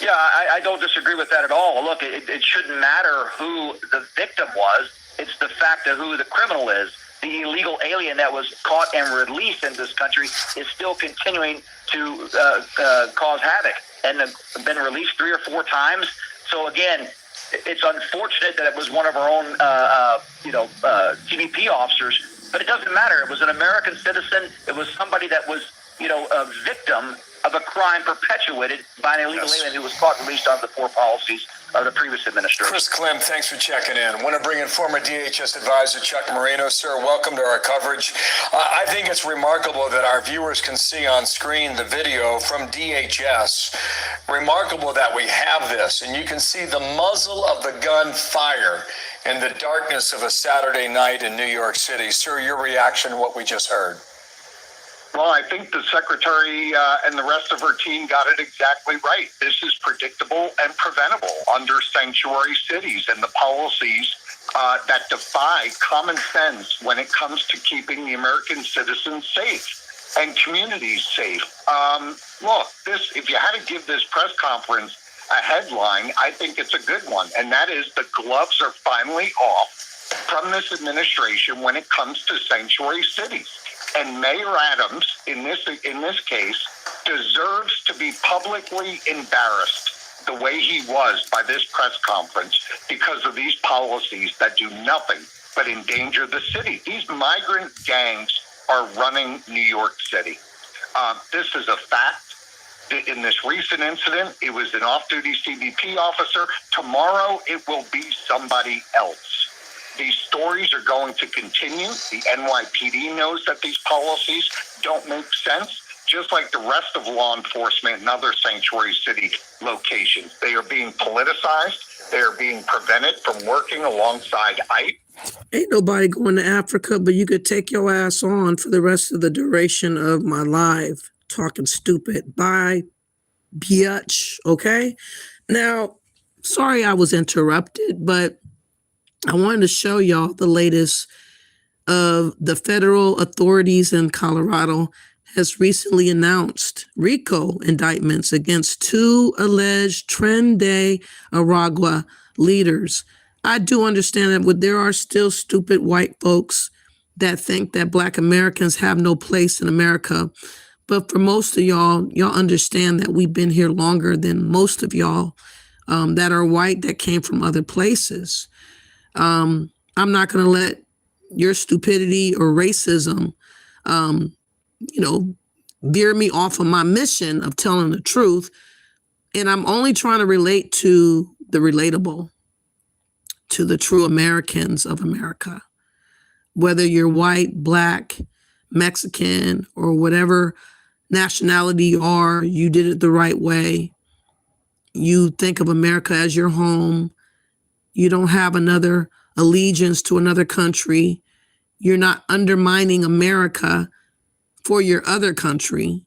Yeah, I don't disagree with that at all. Look, it shouldn't matter who the victim was. It's the fact of who the criminal is. the illegal alien that was caught and released in this country is still continuing to cause havoc and have been released 3 or 4 times. So again, it's unfortunate that it was one of our own, CBP officers, but it doesn't matter. It was an American citizen. It was somebody that was, a victim of a crime perpetuated by an illegal alien who was caught and released under the 4 policies of the previous administration. Chris Clem, thanks for checking in. Want to bring in former DHS advisor Chuck Moreno. Sir, welcome to our coverage. I think it's remarkable that our viewers can see on screen the video from DHS. Remarkable that we have this, and you can see the muzzle of the gun fire in the darkness of a Saturday night in New York City. Sir, your reaction to what we just heard? Well, I think the secretary and the rest of her team got it exactly right. This is predictable and preventable under sanctuary cities and the policies that defy common sense when it comes to keeping the American citizens safe and communities safe. Look, if you had to give this press conference a headline, I think it's a good one, and that is the gloves are finally off from this administration when it comes to sanctuary cities. And Mayor Adams, in this case, deserves to be publicly embarrassed the way he was by this press conference because of these policies that do nothing but endanger the city. These migrant gangs are running New York City. This is a fact. In this recent incident, it was an off-duty CBP officer. Tomorrow, it will be somebody else. These stories are going to continue. The NYPD knows that these policies don't make sense, just like the rest of law enforcement in other sanctuary city locations. They are being politicized. They are being prevented from working alongside ICE. Ain't nobody going to Africa, but you could take your ass on for the rest of the duration of my live talking stupid. Bye, biatch. Okay? Now, sorry I was interrupted, but I wanted to show y'all the latest of the federal authorities in Colorado has recently announced RICO indictments against 2 alleged Tren de Aragua leaders. I do understand that there are still stupid white folks that think that Black Americans have no place in America. But for most of y'all understand that we've been here longer than most of y'all that are white that came from other places. I'm not going to let your stupidity or racism, veer me off of my mission of telling the truth. And I'm only trying to relate to the relatable, to the true Americans of America. Whether you're white, Black, Mexican, or whatever nationality you are, you did it the right way. You think of America as your home. You don't have another allegiance to another country. You're not undermining America for your other country.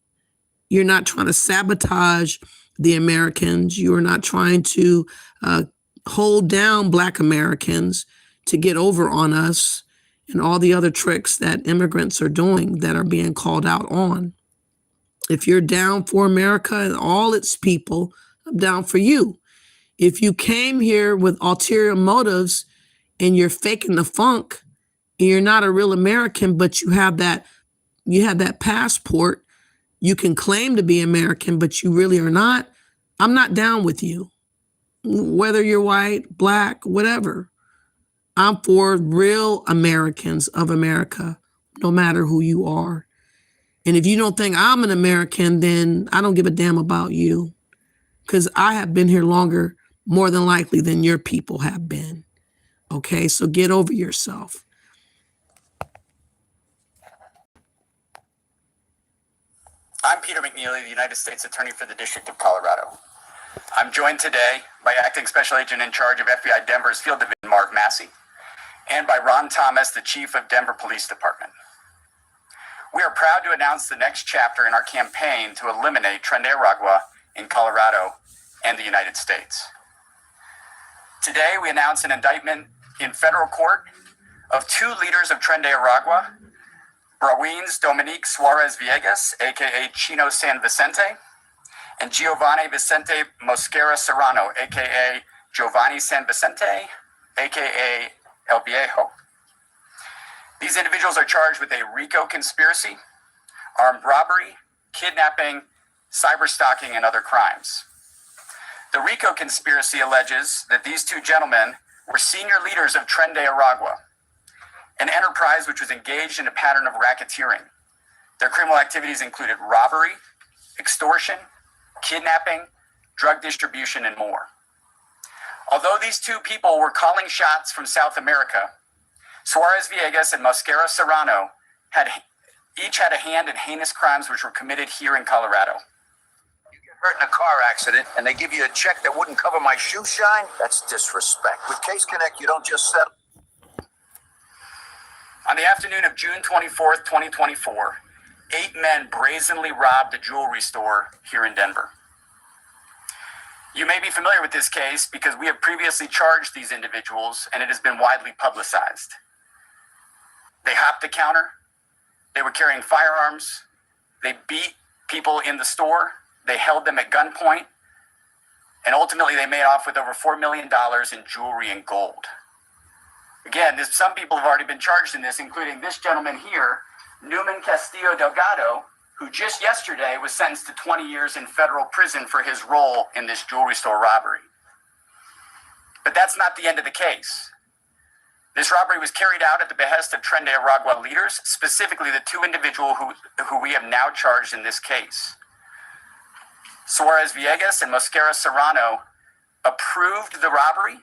You're not trying to sabotage the Americans. You are not trying to hold down Black Americans to get over on us and all the other tricks that immigrants are doing that are being called out on. If you're down for America and all its people, I'm down for you. If you came here with ulterior motives and you're faking the funk and you're not a real American, but you have that passport, you can claim to be American, but you really are not, I'm not down with you. Whether you're white, Black, whatever. I'm for real Americans of America, no matter who you are. And if you don't think I'm an American, then I don't give a damn about you, because I have been here longer, more than likely, than your people have been. Okay, so get over yourself. I'm Peter McNeely, the United States Attorney for the District of Colorado. I'm joined today by Acting Special Agent in charge of FBI Denver's Field Division, Mark Massey, and by Ron Thomas, the Chief of Denver Police Department. We are proud to announce the next chapter in our campaign to eliminate Tren de Aragua in Colorado and the United States. Today, we announce an indictment in federal court of 2 leaders of Tren de Aragua, Brawins Dominique Suarez Villegas, aka Chino San Vicente, and Giovanni Vicente Mosquera Serrano, aka Giovanni San Vicente, aka El Viejo. These individuals are charged with a RICO conspiracy, armed robbery, kidnapping, cyberstalking, and other crimes. The RICO conspiracy alleges that these two gentlemen were senior leaders of Tren de Aragua, an enterprise which was engaged in a pattern of racketeering. Their criminal activities included robbery, extortion, kidnapping, drug distribution, and more. Although these two people were calling shots from South America, Suarez Villegas and Mosquera Serrano each had a hand in heinous crimes which were committed here in Colorado. You get hurt in a car accident and they give you a check that wouldn't cover my shoe shine? That's disrespect. With Case Connect, you don't just settle. On the afternoon of June 24th, 2024, 8 men brazenly robbed a jewelry store here in Denver. You may be familiar with this case because we have previously charged these individuals and it has been widely publicized. They hopped the counter, they were carrying firearms, they beat people in the store, they held them at gunpoint, and ultimately they made off with over $4 million in jewelry and gold. Again, some people have already been charged in this, including this gentleman here, Newman Castillo Delgado, who just yesterday was sentenced to 20 years in federal prison for his role in this jewelry store robbery. But that's not the end of the case. This robbery was carried out at the behest of Tren de Aragua leaders, specifically the two individuals who we have now charged in this case. Suarez Villegas and Mosquera Serrano approved the robbery,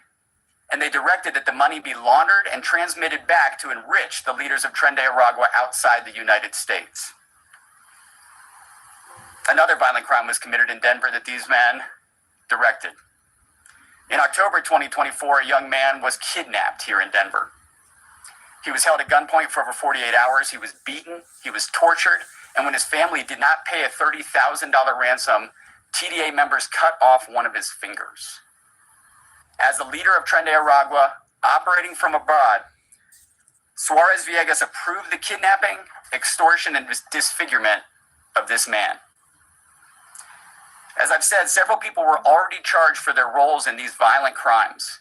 and they directed that the money be laundered and transmitted back to enrich the leaders of Tren de Aragua outside the United States. Another violent crime was committed in Denver that these men directed. In October 2024, a young man was kidnapped here in Denver. He was held at gunpoint for over 48 hours. He was beaten, he was tortured, and when his family did not pay a $30,000 ransom, TDA members cut off one of his fingers. As the leader of Tren de Aragua, operating from abroad, Suarez Villegas approved the kidnapping, extortion, and disfigurement of this man. As I've said, several people were already charged for their roles in these violent crimes,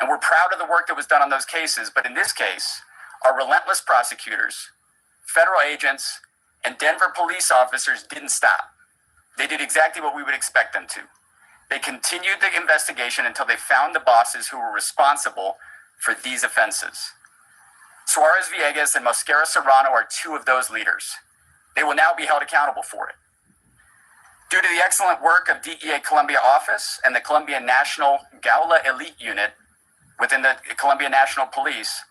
and we're proud of the work that was done on those cases. But in this case, our relentless prosecutors, federal agents, and Denver police officers didn't stop. They did exactly what we would expect them to. They continued the investigation until they found the bosses who were responsible for these offenses. Suarez Villegas and Mosquera Serrano are two of those leaders. They will now be held accountable for it. Due to the excellent work of DEA Columbia Office and the Columbia National Gaula Elite Unit within the Columbia National Police,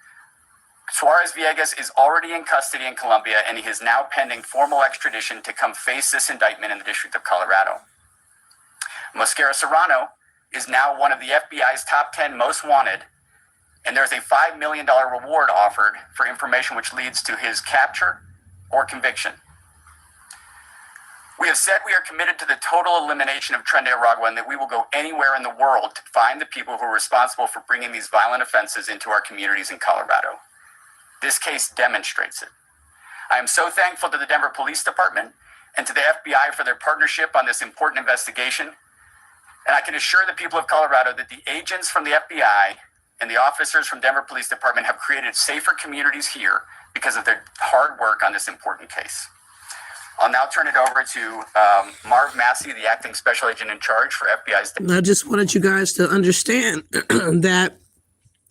Suarez Villegas is already in custody in Colombia, and he is now pending formal extradition to come face this indictment in the District of Colorado. Mosquera Serrano is now one of the FBI's top 10 most wanted, and there's a $5 million reward offered for information which leads to his capture or conviction. We have said we are committed to the total elimination of Tren de Aragua and that we will go anywhere in the world to find the people who are responsible for bringing these violent offenses into our communities in Colorado. This case demonstrates it. I am so thankful to the Denver Police Department and to the FBI for their partnership on this important investigation. And I can assure the people of Colorado that the agents from the FBI and the officers from Denver Police Department have created safer communities here because of their hard work on this important case. I'll now turn it over to Marv Massey, the acting special agent in charge for FBI's. I just wanted you guys to understand that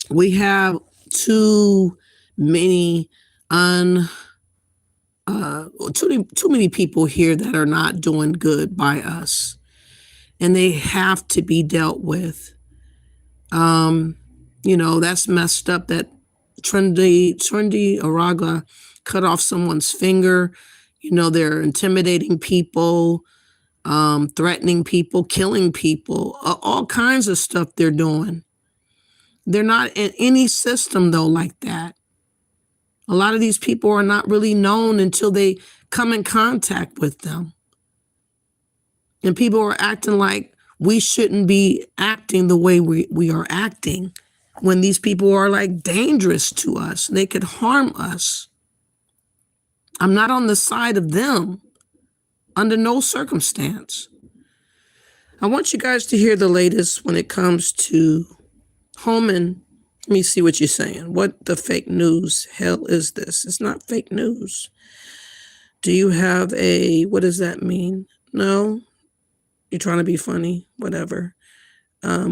we have too many too many people here that are not doing good by us, and they have to be dealt with. That's messed up that Tren de Aragua cut off someone's finger. They're intimidating people, threatening people, killing people, all kinds of stuff they're doing. They're not in any system, though, like that. A lot of these people are not really known until they come in contact with them. And people are acting like we shouldn't be acting the way we are acting when these people are like dangerous to us. They could harm us. I'm not on the side of them under no circumstance. I want you guys to hear the latest when it comes to Holman me see what you're saying. What the fake news hell is this? It's not fake news. Do you have a, what does that mean? No, you're trying to be funny, whatever.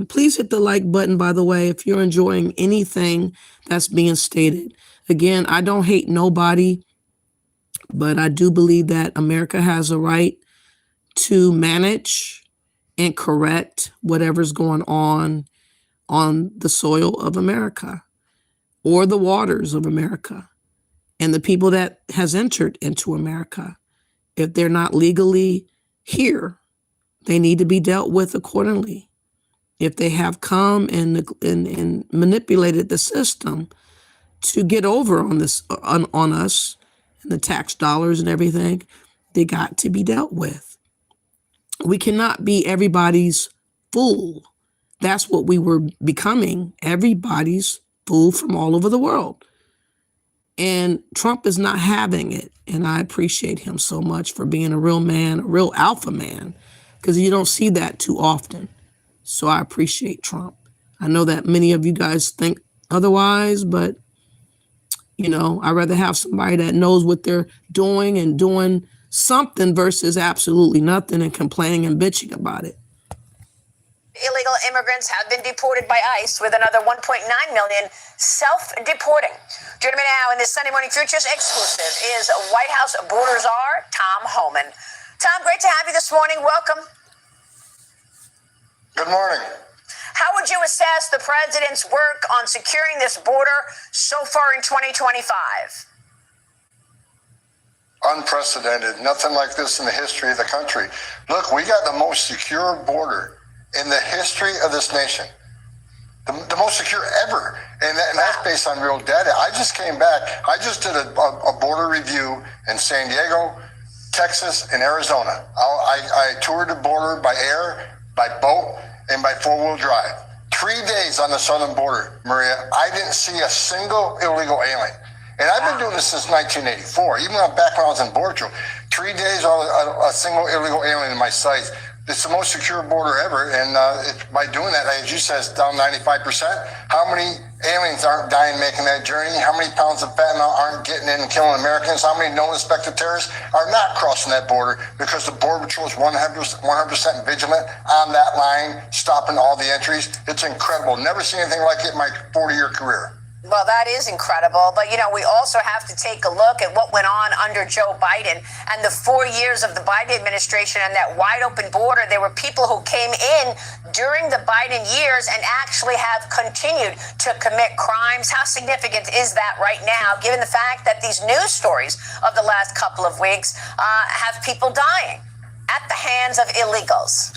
Please hit the like button, by the way, if you're enjoying anything that's being stated. Again, I don't hate nobody, but I do believe that America has a right to manage and correct whatever's going on the soil of America or the waters of America and the people that has entered into America. If they're not legally here, they need to be dealt with accordingly. If they have come and manipulated the system to get over on this on us and the tax dollars and everything, they got to be dealt with. We cannot be everybody's fool. That's what we were becoming, everybody's fool from all over the world. And Trump is not having it. And I appreciate him so much for being a real man, a real alpha man, because you don't see that too often. So I appreciate Trump. I know that many of you guys think otherwise, but, you know, I'd rather have somebody that knows what they're doing and doing something versus absolutely nothing and complaining and bitching about it. Illegal immigrants have been deported by ICE, with another 1.9 million self-deporting. Joining me now in this Sunday Morning Futures exclusive is White House border czar Tom Homan. Tom, great to have you this morning. Welcome. Good morning. How would you assess the president's work on securing this border so far in 2025? Unprecedented. Nothing like this in the history of the country. Look, we got the most secure border in the history of this nation. The most secure ever. And that's based on real data. I just came back. I just did a border review in San Diego, Texas, and Arizona. I toured the border by air, by boat, and by four-wheel drive. 3 days on the southern border, Maria. I didn't see a single illegal alien. And I've been doing this since 1984, even back when I was in Border Patrol. 3 days, a single illegal alien in my sights. It's the most secure border ever, and by doing that, as you said, it's down 95%. How many aliens aren't dying making that journey? How many pounds of fentanyl aren't getting in and killing Americans? How many known suspected terrorists are not crossing that border because the Border Patrol is 100% vigilant on that line, stopping all the entries? It's incredible. Never seen anything like it in my 40-year career. Well, that is incredible. But, you know, we also have to take a look at what went on under Joe Biden and the 4 years of the Biden administration and that wide open border. There were people who came in during the Biden years and actually have continued to commit crimes. How significant is that right now, given the fact that these news stories of the last couple of weeks have people dying at the hands of illegals?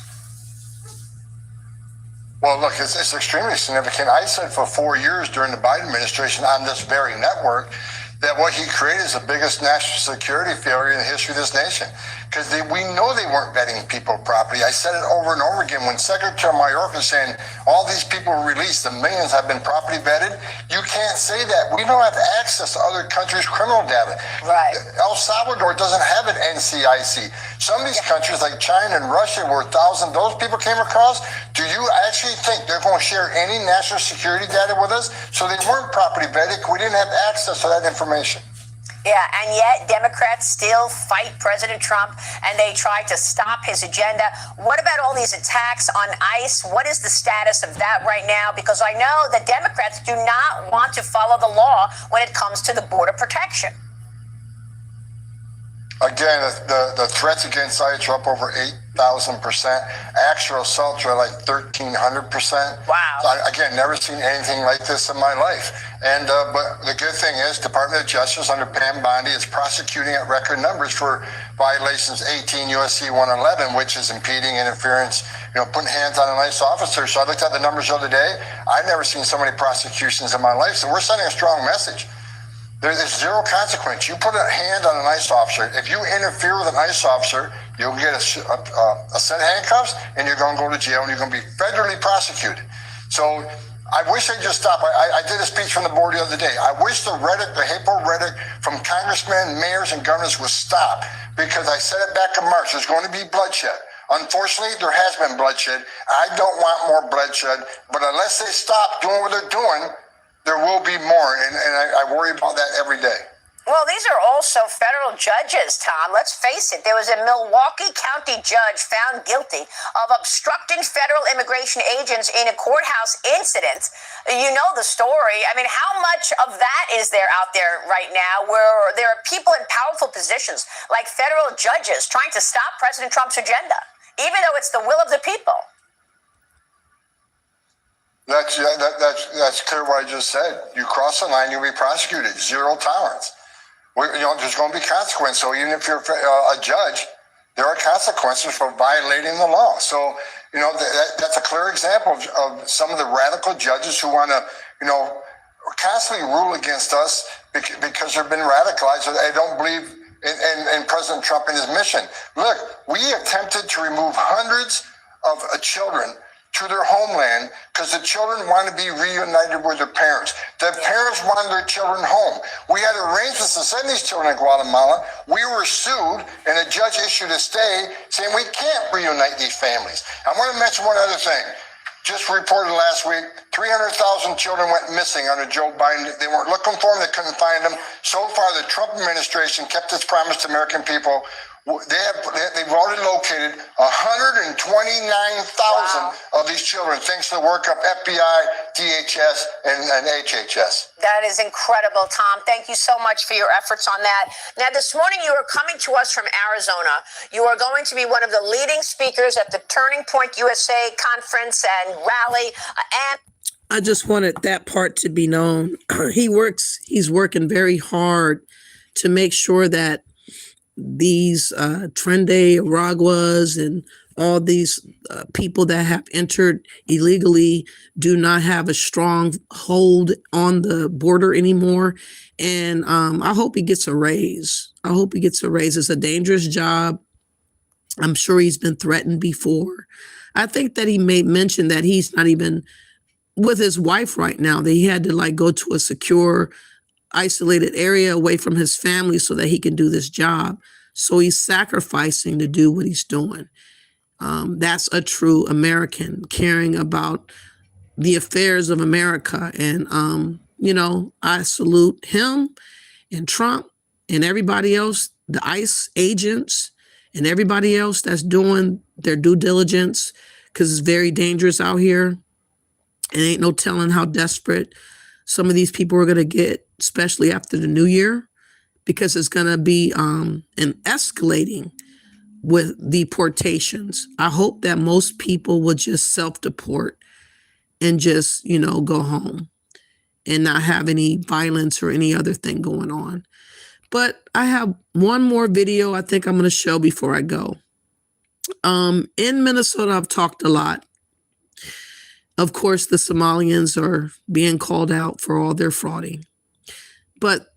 Well, look, it's extremely significant. I said for 4 years during the Biden administration on this very network that what he created is the biggest national security failure in the history of this nation. Because we know they weren't vetting people properly. I said it over and over again. When Secretary Mayorkas was saying all these people were released, the millions have been properly vetted, you can't say that. We don't have access to other countries' criminal data. Right. El Salvador doesn't have an NCIC. Some of these countries like China and Russia, where 1,000 those people came across, do you actually think they're going to share any national security data with us? So they weren't properly vetted. We didn't have access to that information. Yeah, and yet Democrats still fight President Trump and they try to stop his agenda. What about all these attacks on ICE? What is the status of that right now? Because I know that Democrats do not want to follow the law when it comes to the border protection. Again, the threats against ICE are up over 8,000%. Actual assaults are like 1,300%. Wow. Again, never seen anything like this in my life. And but the good thing is, Department of Justice under Pam Bondi is prosecuting at record numbers for violations 18 U.S.C. 111, which is impeding, interference, putting hands on an ICE officer. So I looked at the numbers the other day. I've never seen so many prosecutions in my life. So we're sending a strong message. There's zero consequence. You put a hand on an ICE officer. If you interfere with an ICE officer, you'll get a set of handcuffs, and you're going to go to jail, and you're going to be federally prosecuted. So I wish they'd just stop. I did a speech from the board the other day. I wish the hateful rhetoric from congressmen, mayors, and governors would stop, because I said it back in March. There's going to be bloodshed. Unfortunately, there has been bloodshed. I don't want more bloodshed, but unless they stop doing what they're doing, there will be more, and I worry about that every day. Well, these are also federal judges, Tom. Let's face it. There was a Milwaukee County judge found guilty of obstructing federal immigration agents in a courthouse incident. You know the story. I mean, how much of that is there out there right now where there are people in powerful positions like federal judges trying to stop President Trump's agenda, even though it's the will of the people? That's clear what I just said. You cross the line, you'll be prosecuted. Zero tolerance. There's going to be consequences. So even if you're a judge, there are consequences for violating the law. So, that's a clear example of some of the radical judges who want to, constantly rule against us because they've been radicalized. They don't believe in President Trump and his mission. Look, we attempted to remove hundreds of children to their homeland because the children want to be reunited with their parents. The parents wanted their children home. We had arrangements to send these children to Guatemala. We were sued, and a judge issued a stay saying we can't reunite these families. I want to mention one other thing. Just reported last week, 300,000 children went missing under Joe Biden. They weren't looking for them. They couldn't find them. So far, the Trump administration kept its promise to American people. They've already located 129,000 of these children, thanks to the work of FBI, DHS, and HHS. That is incredible, Tom. Thank you so much for your efforts on that. Now, this morning you are coming to us from Arizona. You are going to be one of the leading speakers at the Turning Point USA conference and rally. And I just wanted that part to be known. He's working very hard to make sure that these Trende Araguas and all these people that have entered illegally do not have a strong hold on the border anymore. And I hope he gets a raise. It's a dangerous job. I'm sure he's been threatened before. I think that he made mention that he's not even with his wife right now, that he had to go to a secure, isolated area away from his family so that he can do this job. So he's sacrificing to do what he's doing. That's a true American, caring about the affairs of America. And, I salute him and Trump and everybody else, the ICE agents and everybody else that's doing their due diligence, because it's very dangerous out here. And ain't no telling how desperate some of these people are going to get, especially after the new year, because it's going to be an escalating with deportations. I hope that most people will just self-deport and just, go home and not have any violence or any other thing going on. But I have one more video I think I'm going to show before I go. In Minnesota, I've talked a lot. Of course, the Somalians are being called out for all their frauding. But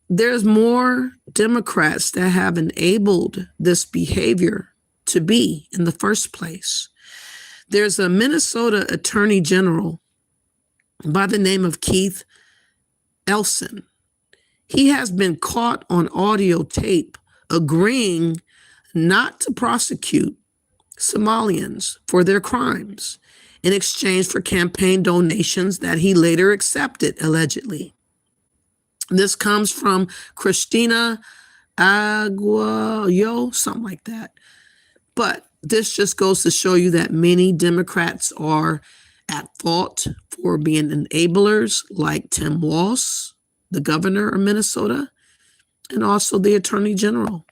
there's more Democrats that have enabled this behavior to be in the first place. There's a Minnesota Attorney General by the name of Keith Ellison. He has been caught on audio tape agreeing not to prosecute Somalians for their crimes in exchange for campaign donations that he later accepted, allegedly. This comes from Christina Aguayo, something like that. But this just goes to show you that many Democrats are at fault for being enablers, like Tim Walz, the governor of Minnesota, and also the attorney general.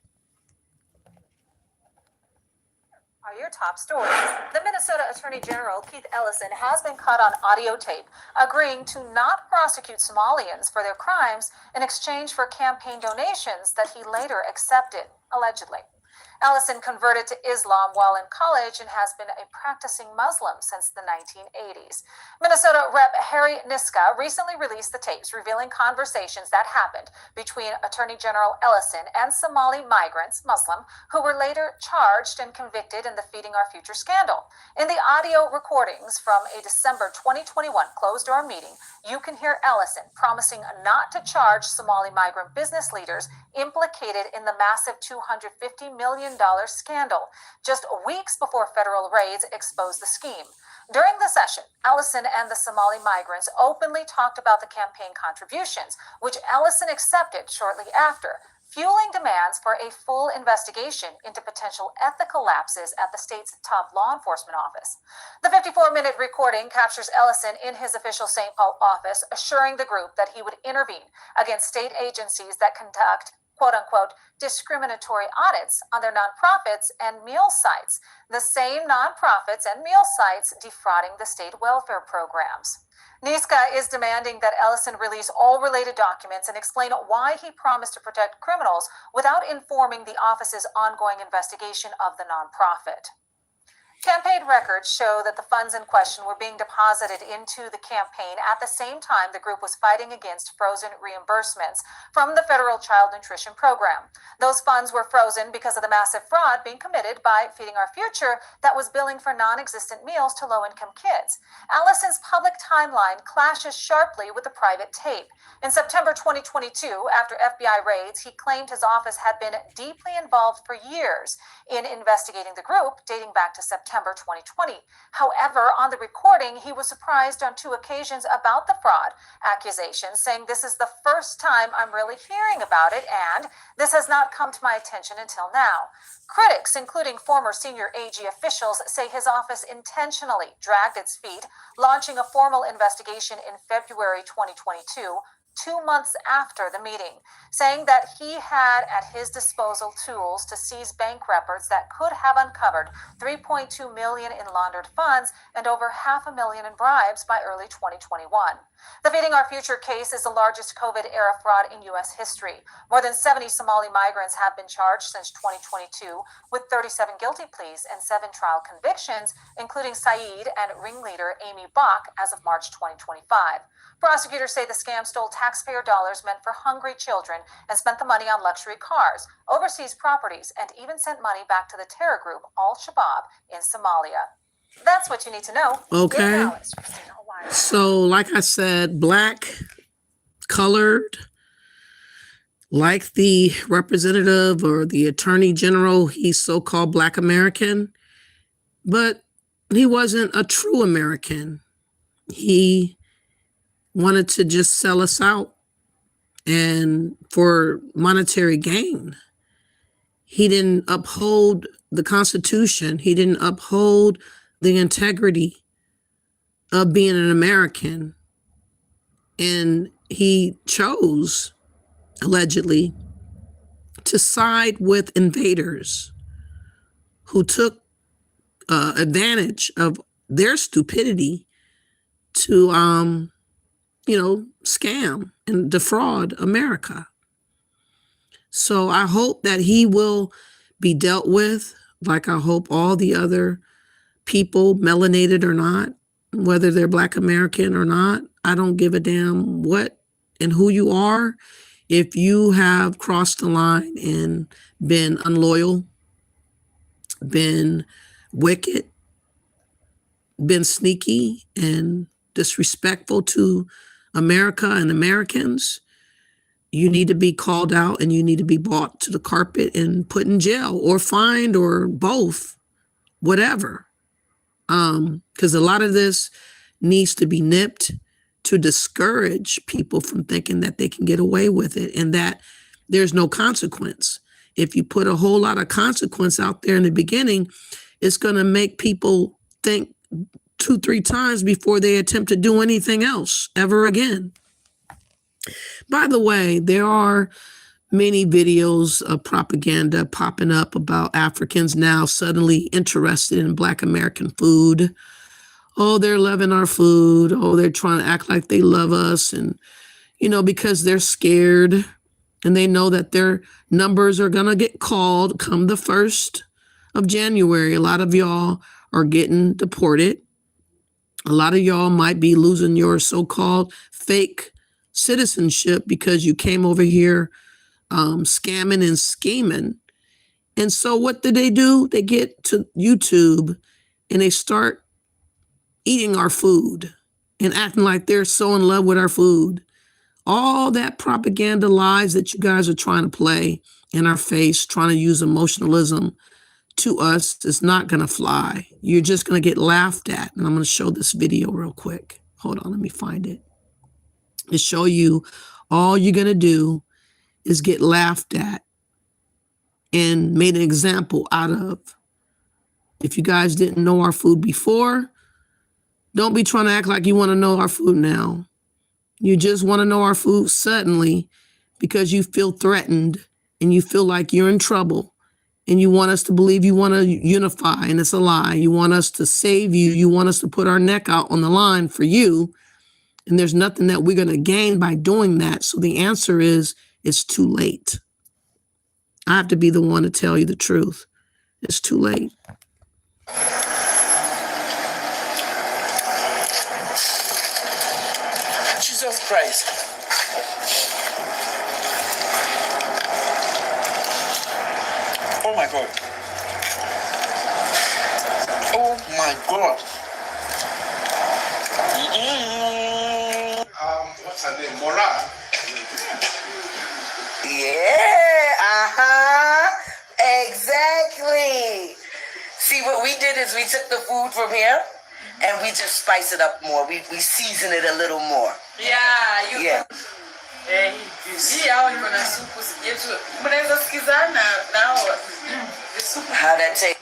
Your top stories. The Minnesota Attorney General, Keith Ellison, has been caught on audio tape agreeing to not prosecute Somalians for their crimes in exchange for campaign donations that he later accepted, allegedly. Ellison converted to Islam while in college and has been a practicing Muslim since the 1980s. Minnesota Rep. Harry Niska recently released the tapes revealing conversations that happened between Attorney General Ellison and Somali migrants, Muslim, who were later charged and convicted in the Feeding Our Future scandal. In the audio recordings from a December 2021 closed-door meeting, you can hear Ellison promising not to charge Somali migrant business leaders implicated in the massive $250 million million scandal, just weeks before federal raids exposed the scheme. During the session, Ellison and the Somali migrants openly talked about the campaign contributions, which Ellison accepted shortly after, fueling demands for a full investigation into potential ethical lapses at the state's top law enforcement office. The 54-minute recording captures Ellison in his official St. Paul office, assuring the group that he would intervene against state agencies that conduct quote-unquote discriminatory audits on their nonprofits and meal sites, the same nonprofits and meal sites defrauding the state welfare programs. Niska is demanding that Ellison release all related documents and explain why he promised to protect criminals without informing the office's ongoing investigation of the nonprofit. Campaign records show that the funds in question were being deposited into the campaign at the same time the group was fighting against frozen reimbursements from the federal child nutrition program. Those funds were frozen because of the massive fraud being committed by Feeding Our Future that was billing for non-existent meals to low-income kids. Allison's public timeline clashes sharply with the private tape. In September 2022, after FBI raids, he claimed his office had been deeply involved for years in investigating the group dating back to September 2020. However, on the recording, he was surprised on 2 occasions about the fraud accusations, saying, "This is the first time I'm really hearing about it, and this has not come to my attention until now." Critics, including former senior AG officials, say his office intentionally dragged its feet, launching a formal investigation in February 2022, 2 months after the meeting, saying that he had at his disposal tools to seize bank records that could have uncovered $3.2 million in laundered funds and over $500,000 in bribes by early 2021. The Feeding Our Future case is the largest COVID-era fraud in U.S. history. More than 70 Somali migrants have been charged since 2022, with 37 guilty pleas and 7 trial convictions, including Saeed and ringleader Amy Bach as of March 2025. Prosecutors say the scam stole taxpayer dollars meant for hungry children and spent the money on luxury cars, overseas properties, and even sent money back to the terror group Al-Shabaab in Somalia. That's what you need to know. Okay. So, like I said, black, colored, like the representative or the attorney general, he's so-called Black American, but he wasn't a true American. He wanted to just sell us out and for monetary gain. He didn't uphold the Constitution. He didn't uphold the integrity of being an American. And he chose, allegedly, to side with invaders who took advantage of their stupidity to, scam and defraud America. So I hope that he will be dealt with, like I hope all the other people, melanated or not, whether they're Black American or not. I don't give a damn what and who you are. If you have crossed the line and been unloyal, been wicked, been sneaky and disrespectful to America and Americans, you need to be called out and you need to be brought to the carpet and put in jail or fined or both, whatever. Because a lot of this needs to be nipped to discourage people from thinking that they can get away with it and that there's no consequence. If you put a whole lot of consequence out there in the beginning, it's going to make people think 2-3 times before they attempt to do anything else ever again. By the way, there are many videos of propaganda popping up about Africans now suddenly interested in Black American food. Oh, they're loving our food. Oh, they're trying to act like they love us. And, because they're scared and they know that their numbers are going to get called come the 1st of January. A lot of y'all are getting deported. A lot of y'all might be losing your so-called fake citizenship because you came over here scamming and scheming. And so what do? They get to YouTube and they start eating our food and acting like they're so in love with our food. All that propaganda lies that you guys are trying to play in our face, trying to use emotionalism to us is not going to fly. You're just going to get laughed at. And I'm going to show this video real quick. Hold on, let me find it. To show you all you're going to do is get laughed at and made an example out of. If you guys didn't know our food before, don't be trying to act like you want to know our food now. You just want to know our food suddenly because you feel threatened and you feel like you're in trouble and you want us to believe you want to unify, and it's a lie. You want us to save you. You want us to put our neck out on the line for you, and there's nothing that we're going to gain by doing that. So the answer is it's too late. I have to be the one to tell you the truth. It's too late. Jesus Christ. Oh my God. Oh my God. What's her name? Mora. Yeah, exactly. See, what we did is we took the food from here and we just spice it up more. We season it a little more. Yeah. How that taste?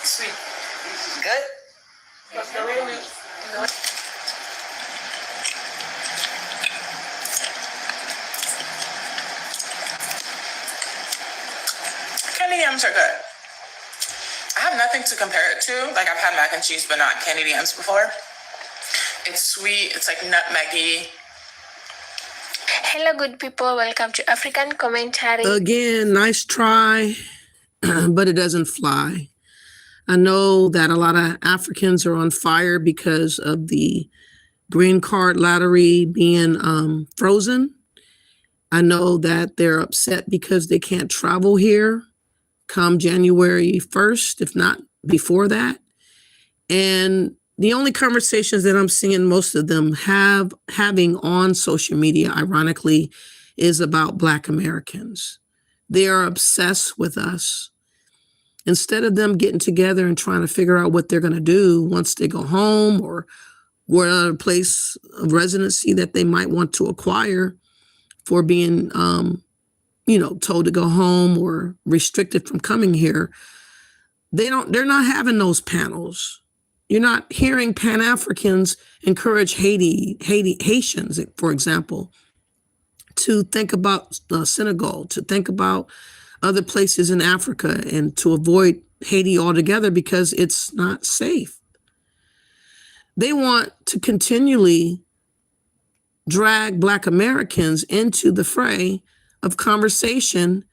Sweet. Good? Candy yams are good. I have nothing to compare it to. Like, I've had mac and cheese, but not candy yams before. It's sweet. It's like nutmeggy. Hello, good people. Welcome to African Commentary. Again, nice try, but it doesn't fly. I know that a lot of Africans are on fire because of the green card lottery being frozen. I know that they're upset because they can't travel here come January 1st, if not before that. And the only conversations that I'm seeing most of them having on social media, ironically, is about Black Americans. They are obsessed with us. Instead of them getting together and trying to figure out what they're going to do once they go home or what other place of residency that they might want to acquire for being, told to go home or restricted from coming here, they're not having those panels. You're not hearing Pan-Africans encourage Haitians, for example, to think about Senegal, to think about other places in Africa and to avoid Haiti altogether because it's not safe. They want to continually drag Black Americans into the fray of conversation,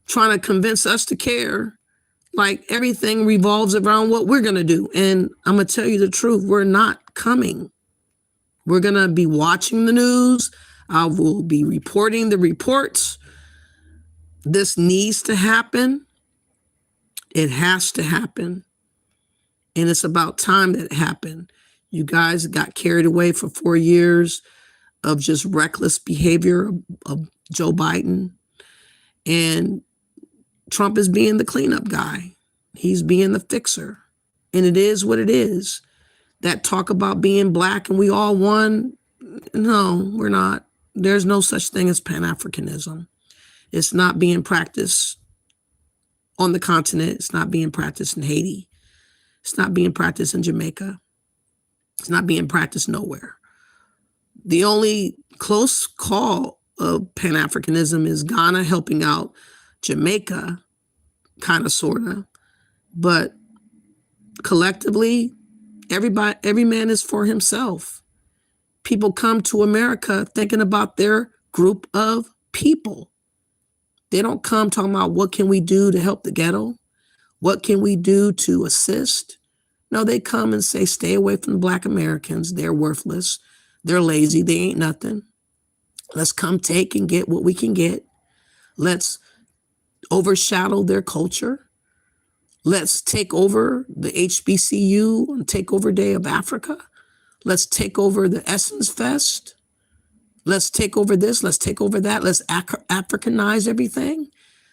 trying to convince us to care, like everything revolves around what we're going to do. And I'm going to tell you the truth, we're not coming. We're going to be watching the news. I will be reporting the reports. This needs to happen. It has to happen. And it's about time that it happened. You guys got carried away for 4 years of just reckless behavior of Joe Biden. And Trump is being the cleanup guy. He's being the fixer. And it is what it is. That talk about being Black and we all won, no, we're not. There's no such thing as Pan-Africanism. It's not being practiced on the continent. It's not being practiced in Haiti. It's not being practiced in Jamaica. It's not being practiced nowhere. The only close call of Pan-Africanism is Ghana helping out Jamaica, kind of, sort of. But collectively, every man is for himself. People come to America thinking about their group of people. They don't come talking about what can we do to help the ghetto? What can we do to assist? No, they come and say, stay away from the Black Americans. They're worthless. They're lazy. They ain't nothing. Let's come take and get what we can get. Let's overshadow their culture. Let's take over the HBCU on Takeover Day of Africa. Let's take over the Essence Fest. Let's take over this. Let's take over that. Let's Africanize everything.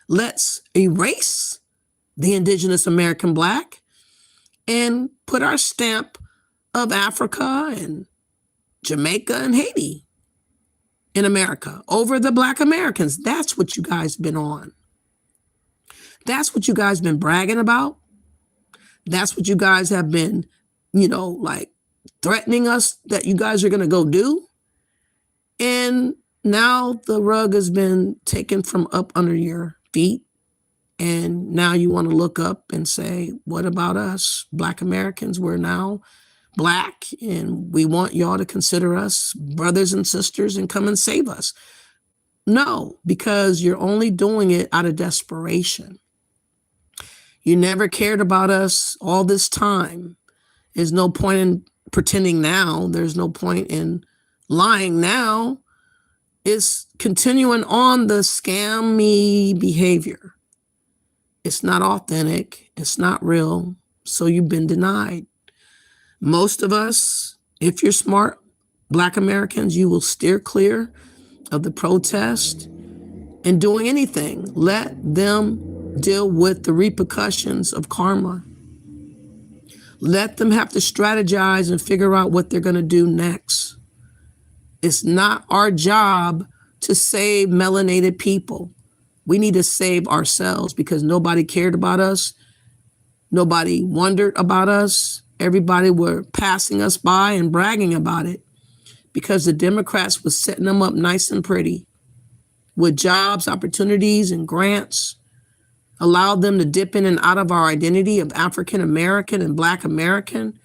Let's erase the indigenous American black and put our stamp of Africa and Jamaica and Haiti in America over the black Americans. That's what you guys been on. That's what you guys been bragging about. That's what you guys have been, like threatening us that you guys are going to go do. And now the rug has been taken from up under your feet. And now you want to look up and say, what about us, black Americans? We're now black and we want y'all to consider us brothers and sisters and come and save us. No, because you're only doing it out of desperation. You never cared about us all this time. There's no point in pretending now. There's no point in lying now. It's continuing on the scammy behavior. It's not authentic. It's not real. So you've been denied. Most of us, if you're smart, black Americans, you will steer clear of the protest and doing anything. Let them deal with the repercussions of karma. Let them have to strategize and figure out what they're going to do next. It's not our job to save melanated people. We need to save ourselves because nobody cared about us. Nobody wondered about us. Everybody were passing us by and bragging about it because the Democrats was setting them up nice and pretty with jobs, opportunities, and grants, allowed them to dip in and out of our identity of African American and Black American,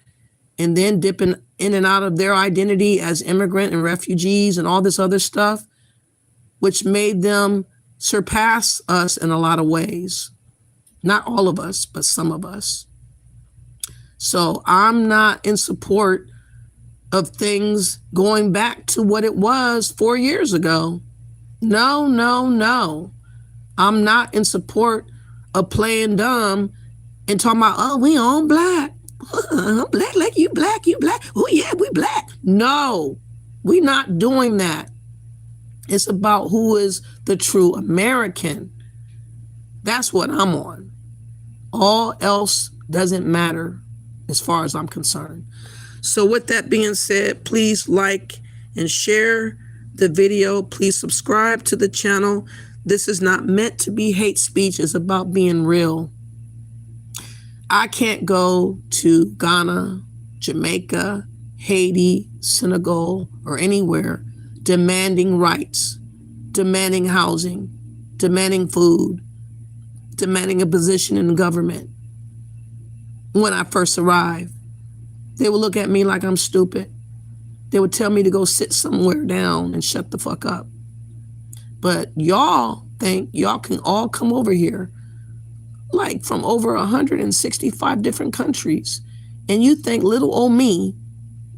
and then dipping in and out of their identity as immigrant and refugees and all this other stuff, which made them surpass us in a lot of ways. Not all of us, but some of us. So I'm not in support of things going back to what it was 4 years ago. No, no, no. I'm not in support of playing dumb and talking about, oh, we all black. I'm black like you black, you black. Oh, yeah, we black. No, we're not doing that. It's about who is the true American. That's what I'm on. All else doesn't matter as far as I'm concerned. So with that being said, please like and share the video. Please subscribe to the channel. This is not meant to be hate speech. It's about being real. I can't go to Ghana, Jamaica, Haiti, Senegal, or anywhere demanding rights, demanding housing, demanding food, demanding a position in the government. When I first arrived, they would look at me like I'm stupid. They would tell me to go sit somewhere down and shut the fuck up. But y'all think y'all can all come over here, like from over 165 different countries, and you think little old me,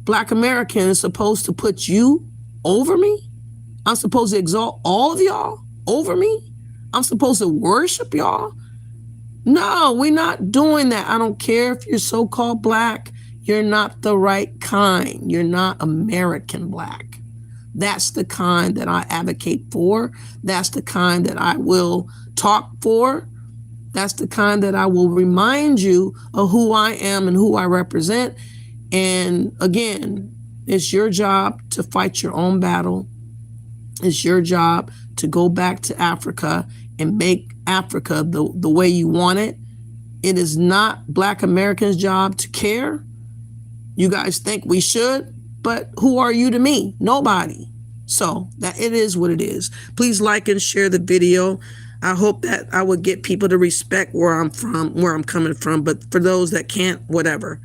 Black American, is supposed to put you over me? I'm supposed to exalt all of y'all over me? I'm supposed to worship y'all? No, we're not doing that. I don't care if you're so-called black. You're not the right kind. You're not American black. That's the kind that I advocate for. That's the kind that I will talk for. That's the kind that I will remind you of who I am and who I represent. And again, it's your job to fight your own battle. It's your job to go back to Africa and make Africa the way you want it. It is not Black Americans' job to care. You guys think we should, but who are you to me? Nobody. So that it is what it is. Please like and share the video. I hope that I would get people to respect where I'm from, where I'm coming from. But for those that can't, whatever.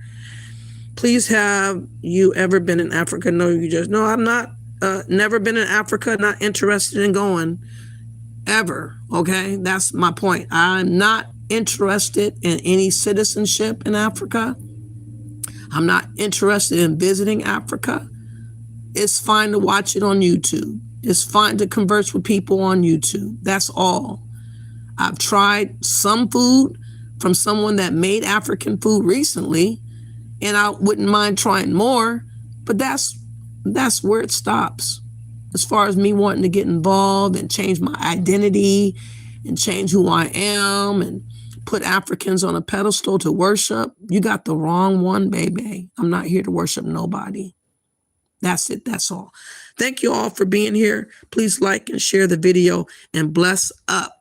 Please, have you ever been in Africa? No, you just, no, I'm not. Never been in Africa, not interested in going ever. Okay, that's my point. I'm not interested in any citizenship in Africa. I'm not interested in visiting Africa. It's fine to watch it on YouTube. It's fine to converse with people on YouTube. That's all. I've tried some food from someone that made African food recently, and I wouldn't mind trying more, but that's where it stops. as far as me wanting to get involved and change my identity and change who I am and put Africans on a pedestal to worship, you got the wrong one, baby. I'm not here to worship nobody. That's it. That's all. Thank you all for being here. Please like and share the video and bless up.